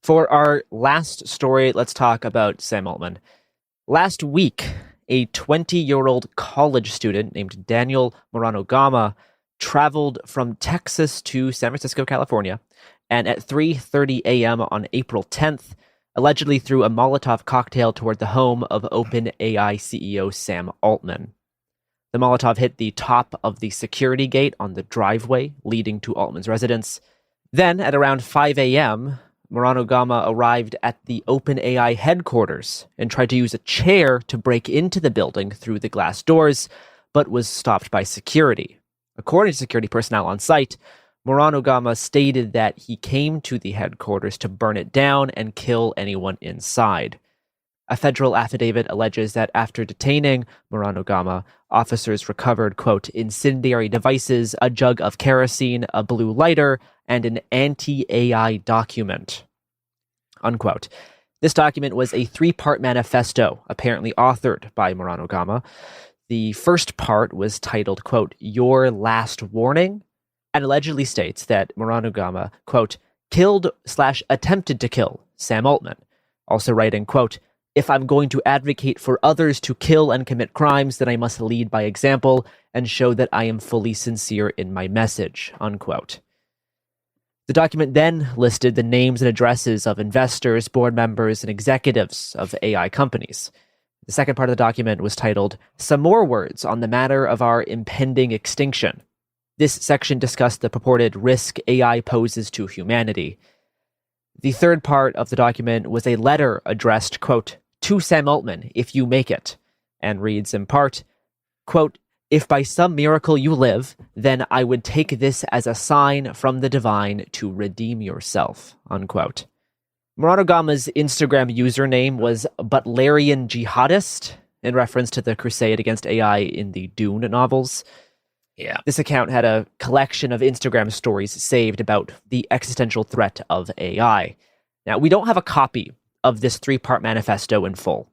For our last story, let's talk about Sam Altman. Last week, a 20-year-old college student named Daniel Morano Gama traveled from Texas to San Francisco, California, and at 3:30 a.m. on April 10th, allegedly threw a Molotov cocktail toward the home of OpenAI CEO Sam Altman. The Molotov hit the top of the security gate on the driveway leading to Altman's residence. Then, at around 5 a.m., Morano Gama arrived at the OpenAI headquarters and tried to use a chair to break into the building through the glass doors, but was stopped by security. According to security personnel on site, Morano Gama stated that he came to the headquarters to burn it down and kill anyone inside. A federal affidavit alleges that after detaining Morano Gama, officers recovered, quote, incendiary devices, a jug of kerosene, a blue lighter, and an anti-AI document, unquote. This document was a 3-part manifesto, apparently authored by Morano Gama. The first part was titled, quote, Your Last Warning, and allegedly states that Morano Gama, quote, killed/attempted to kill Sam Altman, also writing, quote, if I'm going to advocate for others to kill and commit crimes, then I must lead by example and show that I am fully sincere in my message, unquote. The document then listed the names and addresses of investors, board members, and executives of AI companies. The second part of the document was titled Some More Words on the Matter of Our Impending Extinction. This section discussed the purported risk AI poses to humanity. The third part of the document was a letter addressed, quote, to Sam Altman, if you make it, and reads in part, quote, if by some miracle you live, then I would take this as a sign from the divine to redeem yourself, unquote. Muratogama's Instagram username was Butlerian Jihadist, in reference to the crusade against AI in the Dune novels. Yeah. This account had a collection of Instagram stories saved about the existential threat of AI. Now, we don't have a copy of this 3-part manifesto in full,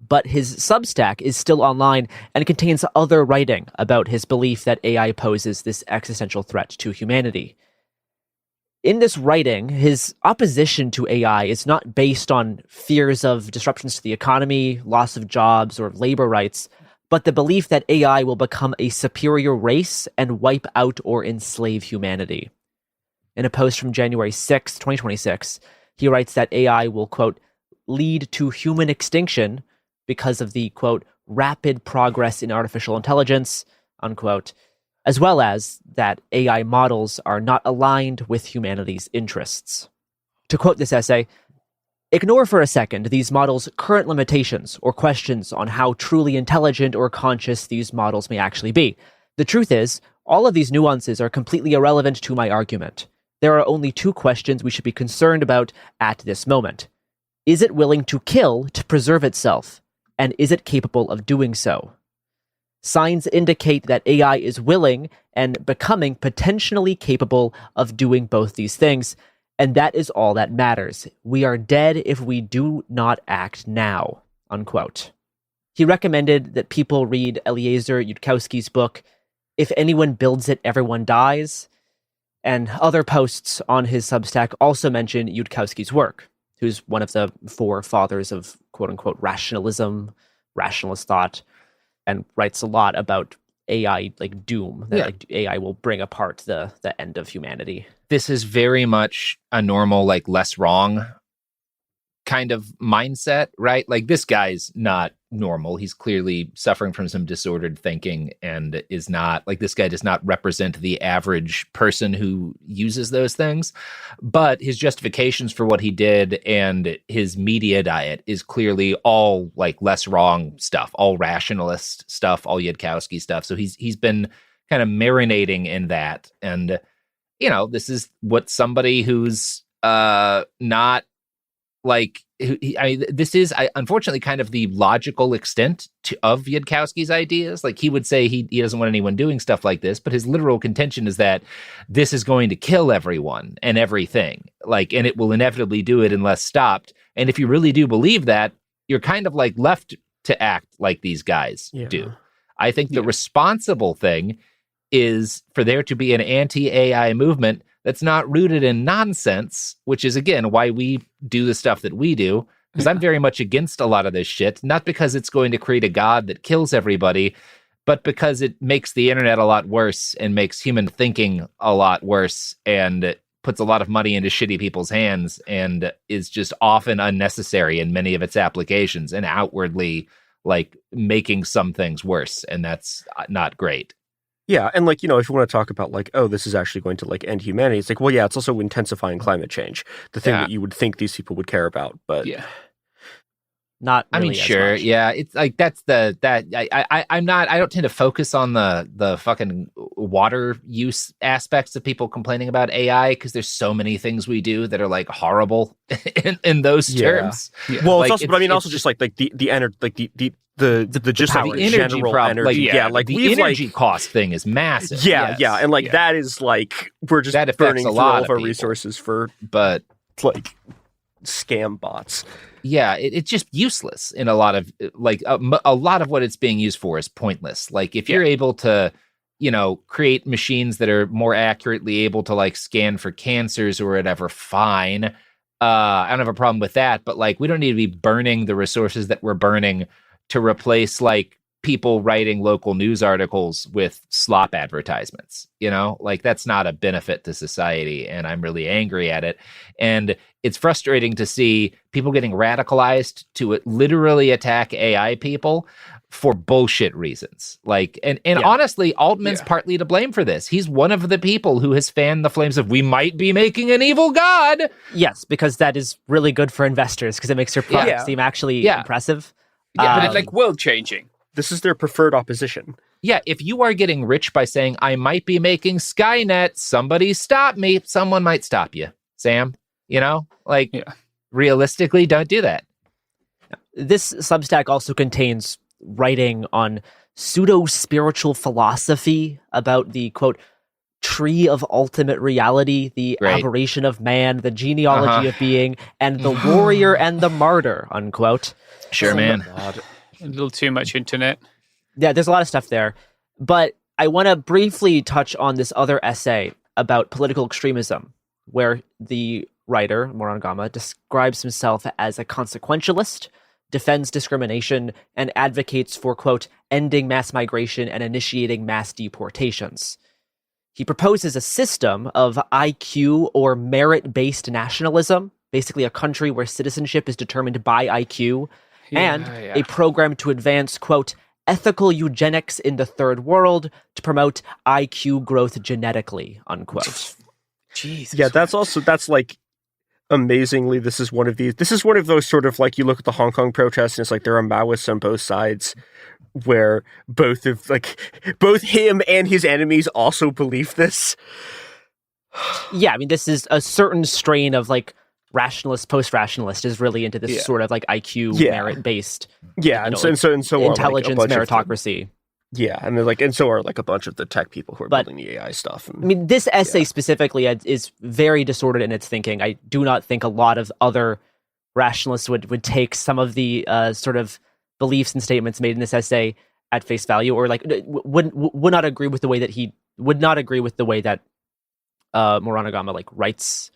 but his Substack is still online and contains other writing about his belief that AI poses this existential threat to humanity. In this writing, his opposition to AI is not based on fears of disruptions to the economy, loss of jobs, or labor rights, but the belief that AI will become a superior race and wipe out or enslave humanity. In a post from January 6, 2026, he writes that AI will, quote, lead to human extinction because of the, quote, rapid progress in artificial intelligence, unquote, as well as that AI models are not aligned with humanity's interests. To quote this essay, ignore for a second these models' current limitations or questions on how truly intelligent or conscious these models may actually be. The truth is, all of these nuances are completely irrelevant to my argument. There are only 2 questions we should be concerned about at this moment. Is it willing to kill to preserve itself? And is it capable of doing so? Signs indicate that AI is willing and becoming potentially capable of doing both these things, and that is all that matters. We are dead if we do not act now, unquote. He recommended that people read Eliezer Yudkowsky's book, If Anyone Builds It, Everyone Dies, and other posts on his Substack also mention Yudkowsky's work, who's one of the 4 fathers of quote-unquote rationalism, rationalist thought, and writes a lot about AI, like doom, that like AI will bring apart the end of humanity. This is very much a normal, like, less wrong kind of mindset, right? Like, this guy's not normal. He's clearly suffering from some disordered thinking and is not, like, this guy does not represent the average person who uses those things. But his justifications for what he did and his media diet is clearly all, like, less wrong stuff, all rationalist stuff, all Yudkowsky stuff. So he's been kind of marinating in that. And, you know, this is what somebody who's not, like, this is unfortunately kind of the logical extent of Yudkowsky's ideas. Like, he would say he doesn't want anyone doing stuff like this, but his literal contention is that this is going to kill everyone and everything, like, and it will inevitably do it unless stopped. And if you really do believe that, you're kind of like left to act like these guys do. I think the responsible thing is for there to be an anti-AI movement that's not rooted in nonsense, which is, again, why we do the stuff that we do, because I'm very much against a lot of this shit, not because it's going to create a god that kills everybody, but because it makes the internet a lot worse and makes human thinking a lot worse and puts a lot of money into shitty people's hands and is just often unnecessary in many of its applications and outwardly, like, making some things worse, and that's not great. Yeah, and, like, you know, if you want to talk about, like, oh, this is actually going to, like, end humanity, it's like, well, yeah, it's also intensifying climate change, the thing that you would think these people would care about, but not really. I mean, sure, yeah, it's like I don't tend to focus on the fucking water use aspects of people complaining about AI, because there's so many things we do that are, like, horrible in those terms. Well, like, it's also, but I mean, also just like the energy, like the just power, the energy problem, energy, like the we've, energy like, cost thing is massive. Yeah, and like that is like we're just that burning a through lot all of our people. resources for, but like, scam bots. Yeah, it's just useless in a lot of, like, a lot of what it's being used for is pointless. Like, if you're able to, you know, create machines that are more accurately able to, like, scan for cancers or whatever, fine. I don't have a problem with that, but, like, we don't need to be burning the resources that we're burning to replace, like, people writing local news articles with slop advertisements. Like that's not a benefit to society, and I'm really angry at it. And it's frustrating to see people getting radicalized to literally attack AI people for bullshit reasons. Like, and honestly, Altman's partly to blame for this. He's one of the people who has fanned the flames of, we might be making an evil god. Yes, because that is really good for investors, because it makes your product seem actually impressive. Yeah, but it's like world changing. This is their preferred opposition. Yeah, if you are getting rich by saying, I might be making Skynet, somebody stop me, someone might stop you, Sam. Realistically, don't do that. This Substack also contains writing on pseudo-spiritual philosophy about the, quote, tree of ultimate reality, the aberration of man, the genealogy of being, and the warrior and the martyr, unquote. Sure, man. A little too much internet. Yeah, there's a lot of stuff there. But I want to briefly touch on this other essay about political extremism, where the writer, Moran Gama, describes himself as a consequentialist, defends discrimination, and advocates for, quote, ending mass migration and initiating mass deportations. He proposes a system of IQ or merit-based nationalism, basically a country where citizenship is determined by IQ, and a program to advance, quote, ethical eugenics in the third world to promote IQ growth genetically, unquote. Jesus. Yeah, that's like amazingly, this is one of those sort of like, you look at the Hong Kong protests and it's like there are Maoists on both sides, where both him and his enemies also believe this. Yeah, I mean, this is a certain strain of like rationalist, post-rationalist is really into this sort of like IQ merit-based. Yeah, and so intelligence are, like, meritocracy. Yeah, and they're like, and so are like a bunch of the tech people who are building the AI stuff. I mean, this essay specifically is very disordered in its thinking. I do not think a lot of other rationalists would take some of the sort of beliefs and statements made in this essay at face value, or like would not agree with the way that Moranagama like writes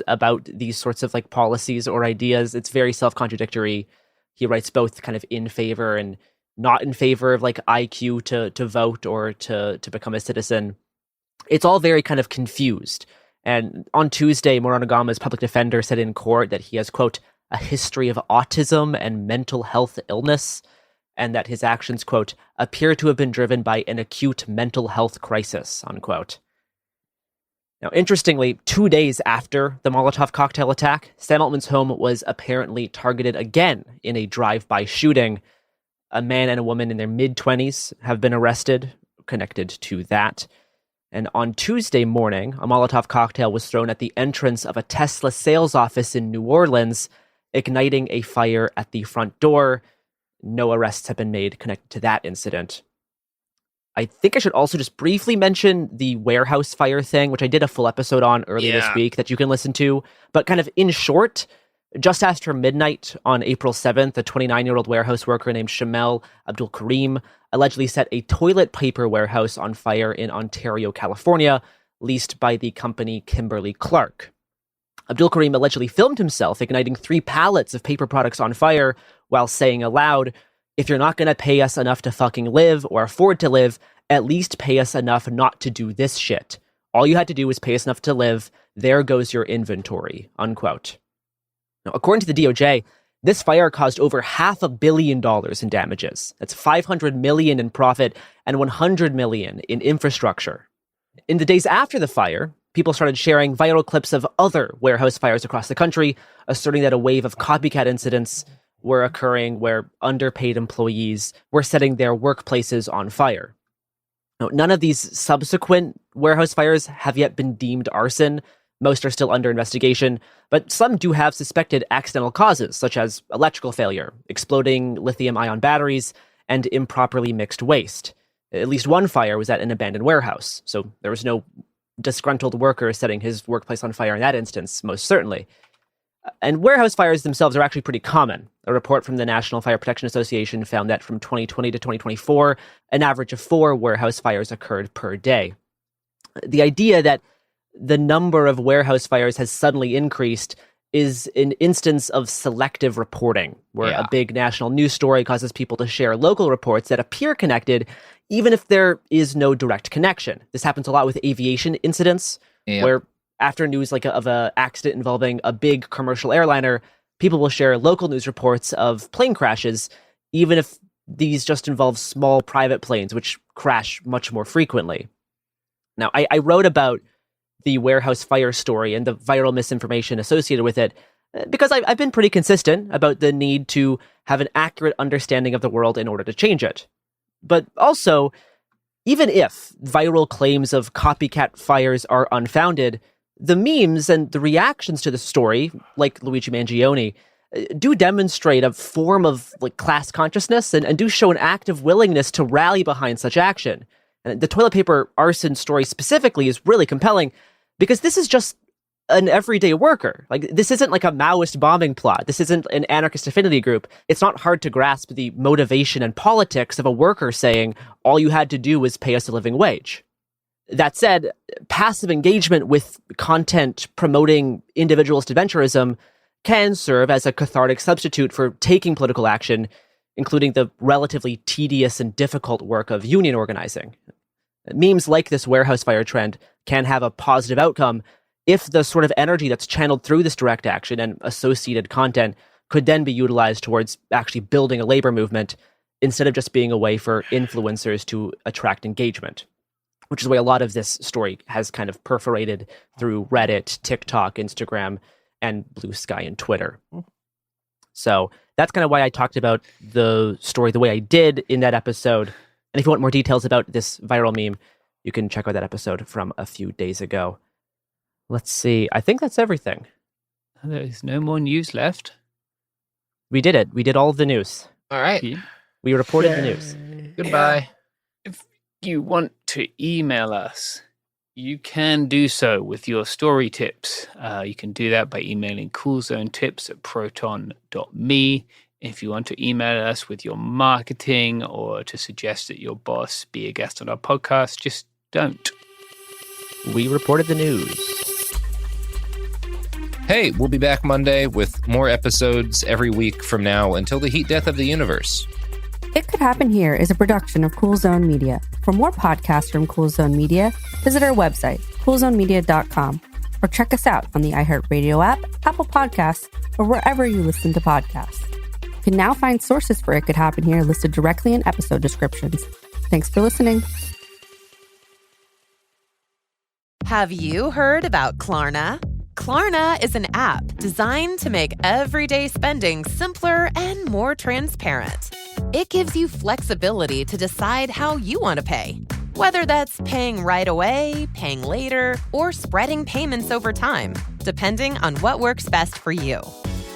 about these sorts of like policies or ideas. It's very self-contradictory. He writes both kind of in favor and not in favor of like IQ to vote or to become a citizen. It's all very kind of confused. And on Tuesday, Moranagama's public defender said in court that he has, quote, a history of autism and mental health illness, and that his actions, quote, appear to have been driven by an acute mental health crisis, unquote. Now, interestingly, 2 days after the Molotov cocktail attack, Sam Altman's home was apparently targeted again in a drive-by shooting. A man and a woman in their mid-20s have been arrested, connected to that. And on Tuesday morning, a Molotov cocktail was thrown at the entrance of a Tesla sales office in New Orleans, igniting a fire at the front door. No arrests have been made connected to that incident. I think I should also just briefly mention the warehouse fire thing, which I did a full episode on earlier this week that you can listen to. But kind of in short, just after midnight on April 7th, a 29-year-old warehouse worker named Shamel Abdul Karim allegedly set a toilet paper warehouse on fire in Ontario, California, leased by the company Kimberly-Clark. Abdul Karim allegedly filmed himself igniting 3 pallets of paper products on fire while saying aloud, "If you're not going to pay us enough to fucking live or afford to live, at least pay us enough not to do this shit. All you had to do was pay us enough to live. There goes your inventory," unquote. Now, according to the DOJ, this fire caused over $500 million in damages. That's $500 million in profit and $100 million in infrastructure. In the days after the fire, people started sharing viral clips of other warehouse fires across the country, asserting that a wave of copycat incidents were occurring where underpaid employees were setting their workplaces on fire. Now, none of these subsequent warehouse fires have yet been deemed arson. Most are still under investigation, but some do have suspected accidental causes, such as electrical failure, exploding lithium-ion batteries, and improperly mixed waste. At least one fire was at an abandoned warehouse, so there was no disgruntled worker setting his workplace on fire in that instance, most certainly. And warehouse fires themselves are actually pretty common. A report from the National Fire Protection Association found that from 2020 to 2024, an average of 4 warehouse fires occurred per day. The idea that the number of warehouse fires has suddenly increased is an instance of selective reporting, where a big national news story causes people to share local reports that appear connected, even if there is no direct connection. This happens a lot with aviation incidents, where after news of an accident involving a big commercial airliner, people will share local news reports of plane crashes, even if these just involve small private planes, which crash much more frequently. Now, I wrote about the warehouse fire story and the viral misinformation associated with it because I've been pretty consistent about the need to have an accurate understanding of the world in order to change it. But also, even if viral claims of copycat fires are unfounded, the memes and the reactions to the story, like Luigi Mangione, do demonstrate a form of class consciousness and do show an active willingness to rally behind such action. And the toilet paper arson story specifically is really compelling because this is just an everyday worker. This isn't like a Maoist bombing plot. This isn't an anarchist affinity group. It's not hard to grasp the motivation and politics of a worker saying, all you had to do was pay us a living wage. That said, passive engagement with content promoting individualist adventurism can serve as a cathartic substitute for taking political action, including the relatively tedious and difficult work of union organizing. Memes like this warehouse fire trend can have a positive outcome if the sort of energy that's channeled through this direct action and associated content could then be utilized towards actually building a labor movement instead of just being a way for influencers to attract engagement, which is the way a lot of this story has kind of perforated through Reddit, TikTok, Instagram, and Blue Sky and Twitter. So that's kind of why I talked about the story the way I did in that episode. And if you want more details about this viral meme, you can check out that episode from a few days ago. Let's see. I think that's everything. There's no more news left. We did it. We did all of the news. All right. We reported the news. Goodbye. If you want to email us, you can do so with your story tips. You can do that by emailing coolzonetips@proton.me. If you want to email us with your marketing or to suggest that your boss be a guest on our podcast, just don't. We reported the news. Hey, we'll be back Monday with more episodes every week from now until the heat death of the universe. It Could Happen Here is a production of Cool Zone Media. For more podcasts from Cool Zone Media, visit our website, coolzonemedia.com, or check us out on the iHeartRadio app, Apple Podcasts, or wherever you listen to podcasts. You can now find sources for It Could Happen Here listed directly in episode descriptions. Thanks for listening. Have you heard about Klarna? Klarna is an app designed to make everyday spending simpler and more transparent. It gives you flexibility to decide how you want to pay, whether that's paying right away, paying later, or spreading payments over time, depending on what works best for you.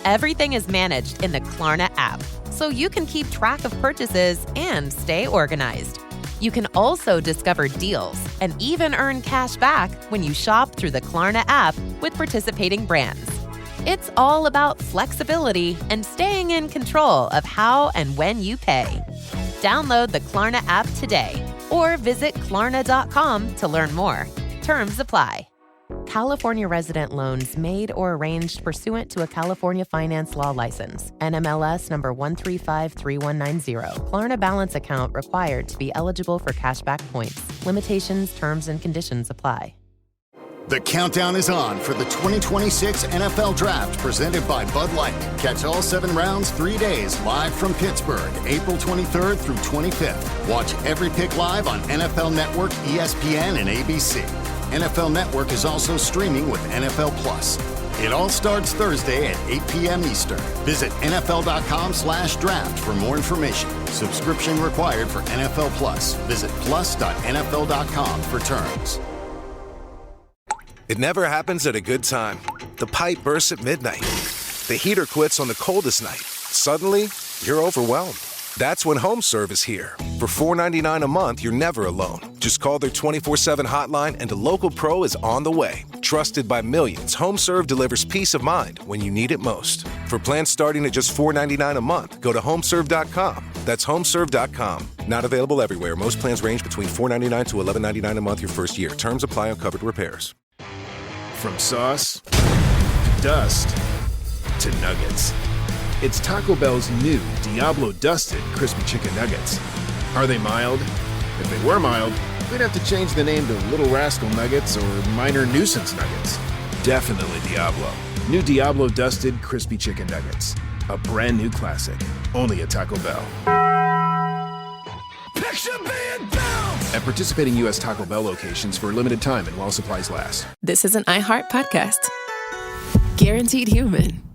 Everything is managed in the Klarna app, so you can keep track of purchases and stay organized. You can also discover deals and even earn cash back when you shop through the Klarna app with participating brands. It's all about flexibility and staying in control of how and when you pay. Download the Klarna app today or visit Klarna.com to learn more. Terms apply. California resident loans made or arranged pursuant to a California finance law license. NMLS number 1353190. Klarna balance account required to be eligible for cashback points. Limitations, terms, and conditions apply. The countdown is on for the 2026 NFL Draft presented by Bud Light. Catch all 7 rounds 3 days live from Pittsburgh, April 23rd through 25th. Watch every pick live on NFL Network, ESPN, and ABC. NFL Network is also streaming with NFL Plus. It all starts Thursday at 8 p.m. Eastern. Visit NFL.com/draft for more information. Subscription required for NFL Plus. Visit plus.nfl.com for terms. It never happens at a good time. The pipe bursts at midnight. The heater quits on the coldest night. Suddenly, you're overwhelmed. That's when HomeServe is here. For $4.99 a month, you're never alone. Just call their 24/7 hotline and a local pro is on the way. Trusted by millions, HomeServe delivers peace of mind when you need it most. For plans starting at just $4.99 a month, go to HomeServe.com. That's HomeServe.com. Not available everywhere. Most plans range between $4.99 to $11.99 a month your first year. Terms apply on covered repairs. From sauce to dust to nuggets. It's Taco Bell's new Diablo Dusted Crispy Chicken Nuggets. Are they mild? If they were mild, we'd have to change the name to Little Rascal Nuggets or Minor Nuisance Nuggets. Definitely Diablo. New Diablo Dusted Crispy Chicken Nuggets. A brand new classic. Only at Taco Bell. Picture being bounced! At participating U.S. Taco Bell locations for a limited time and while supplies last. This is an iHeart podcast. Guaranteed human.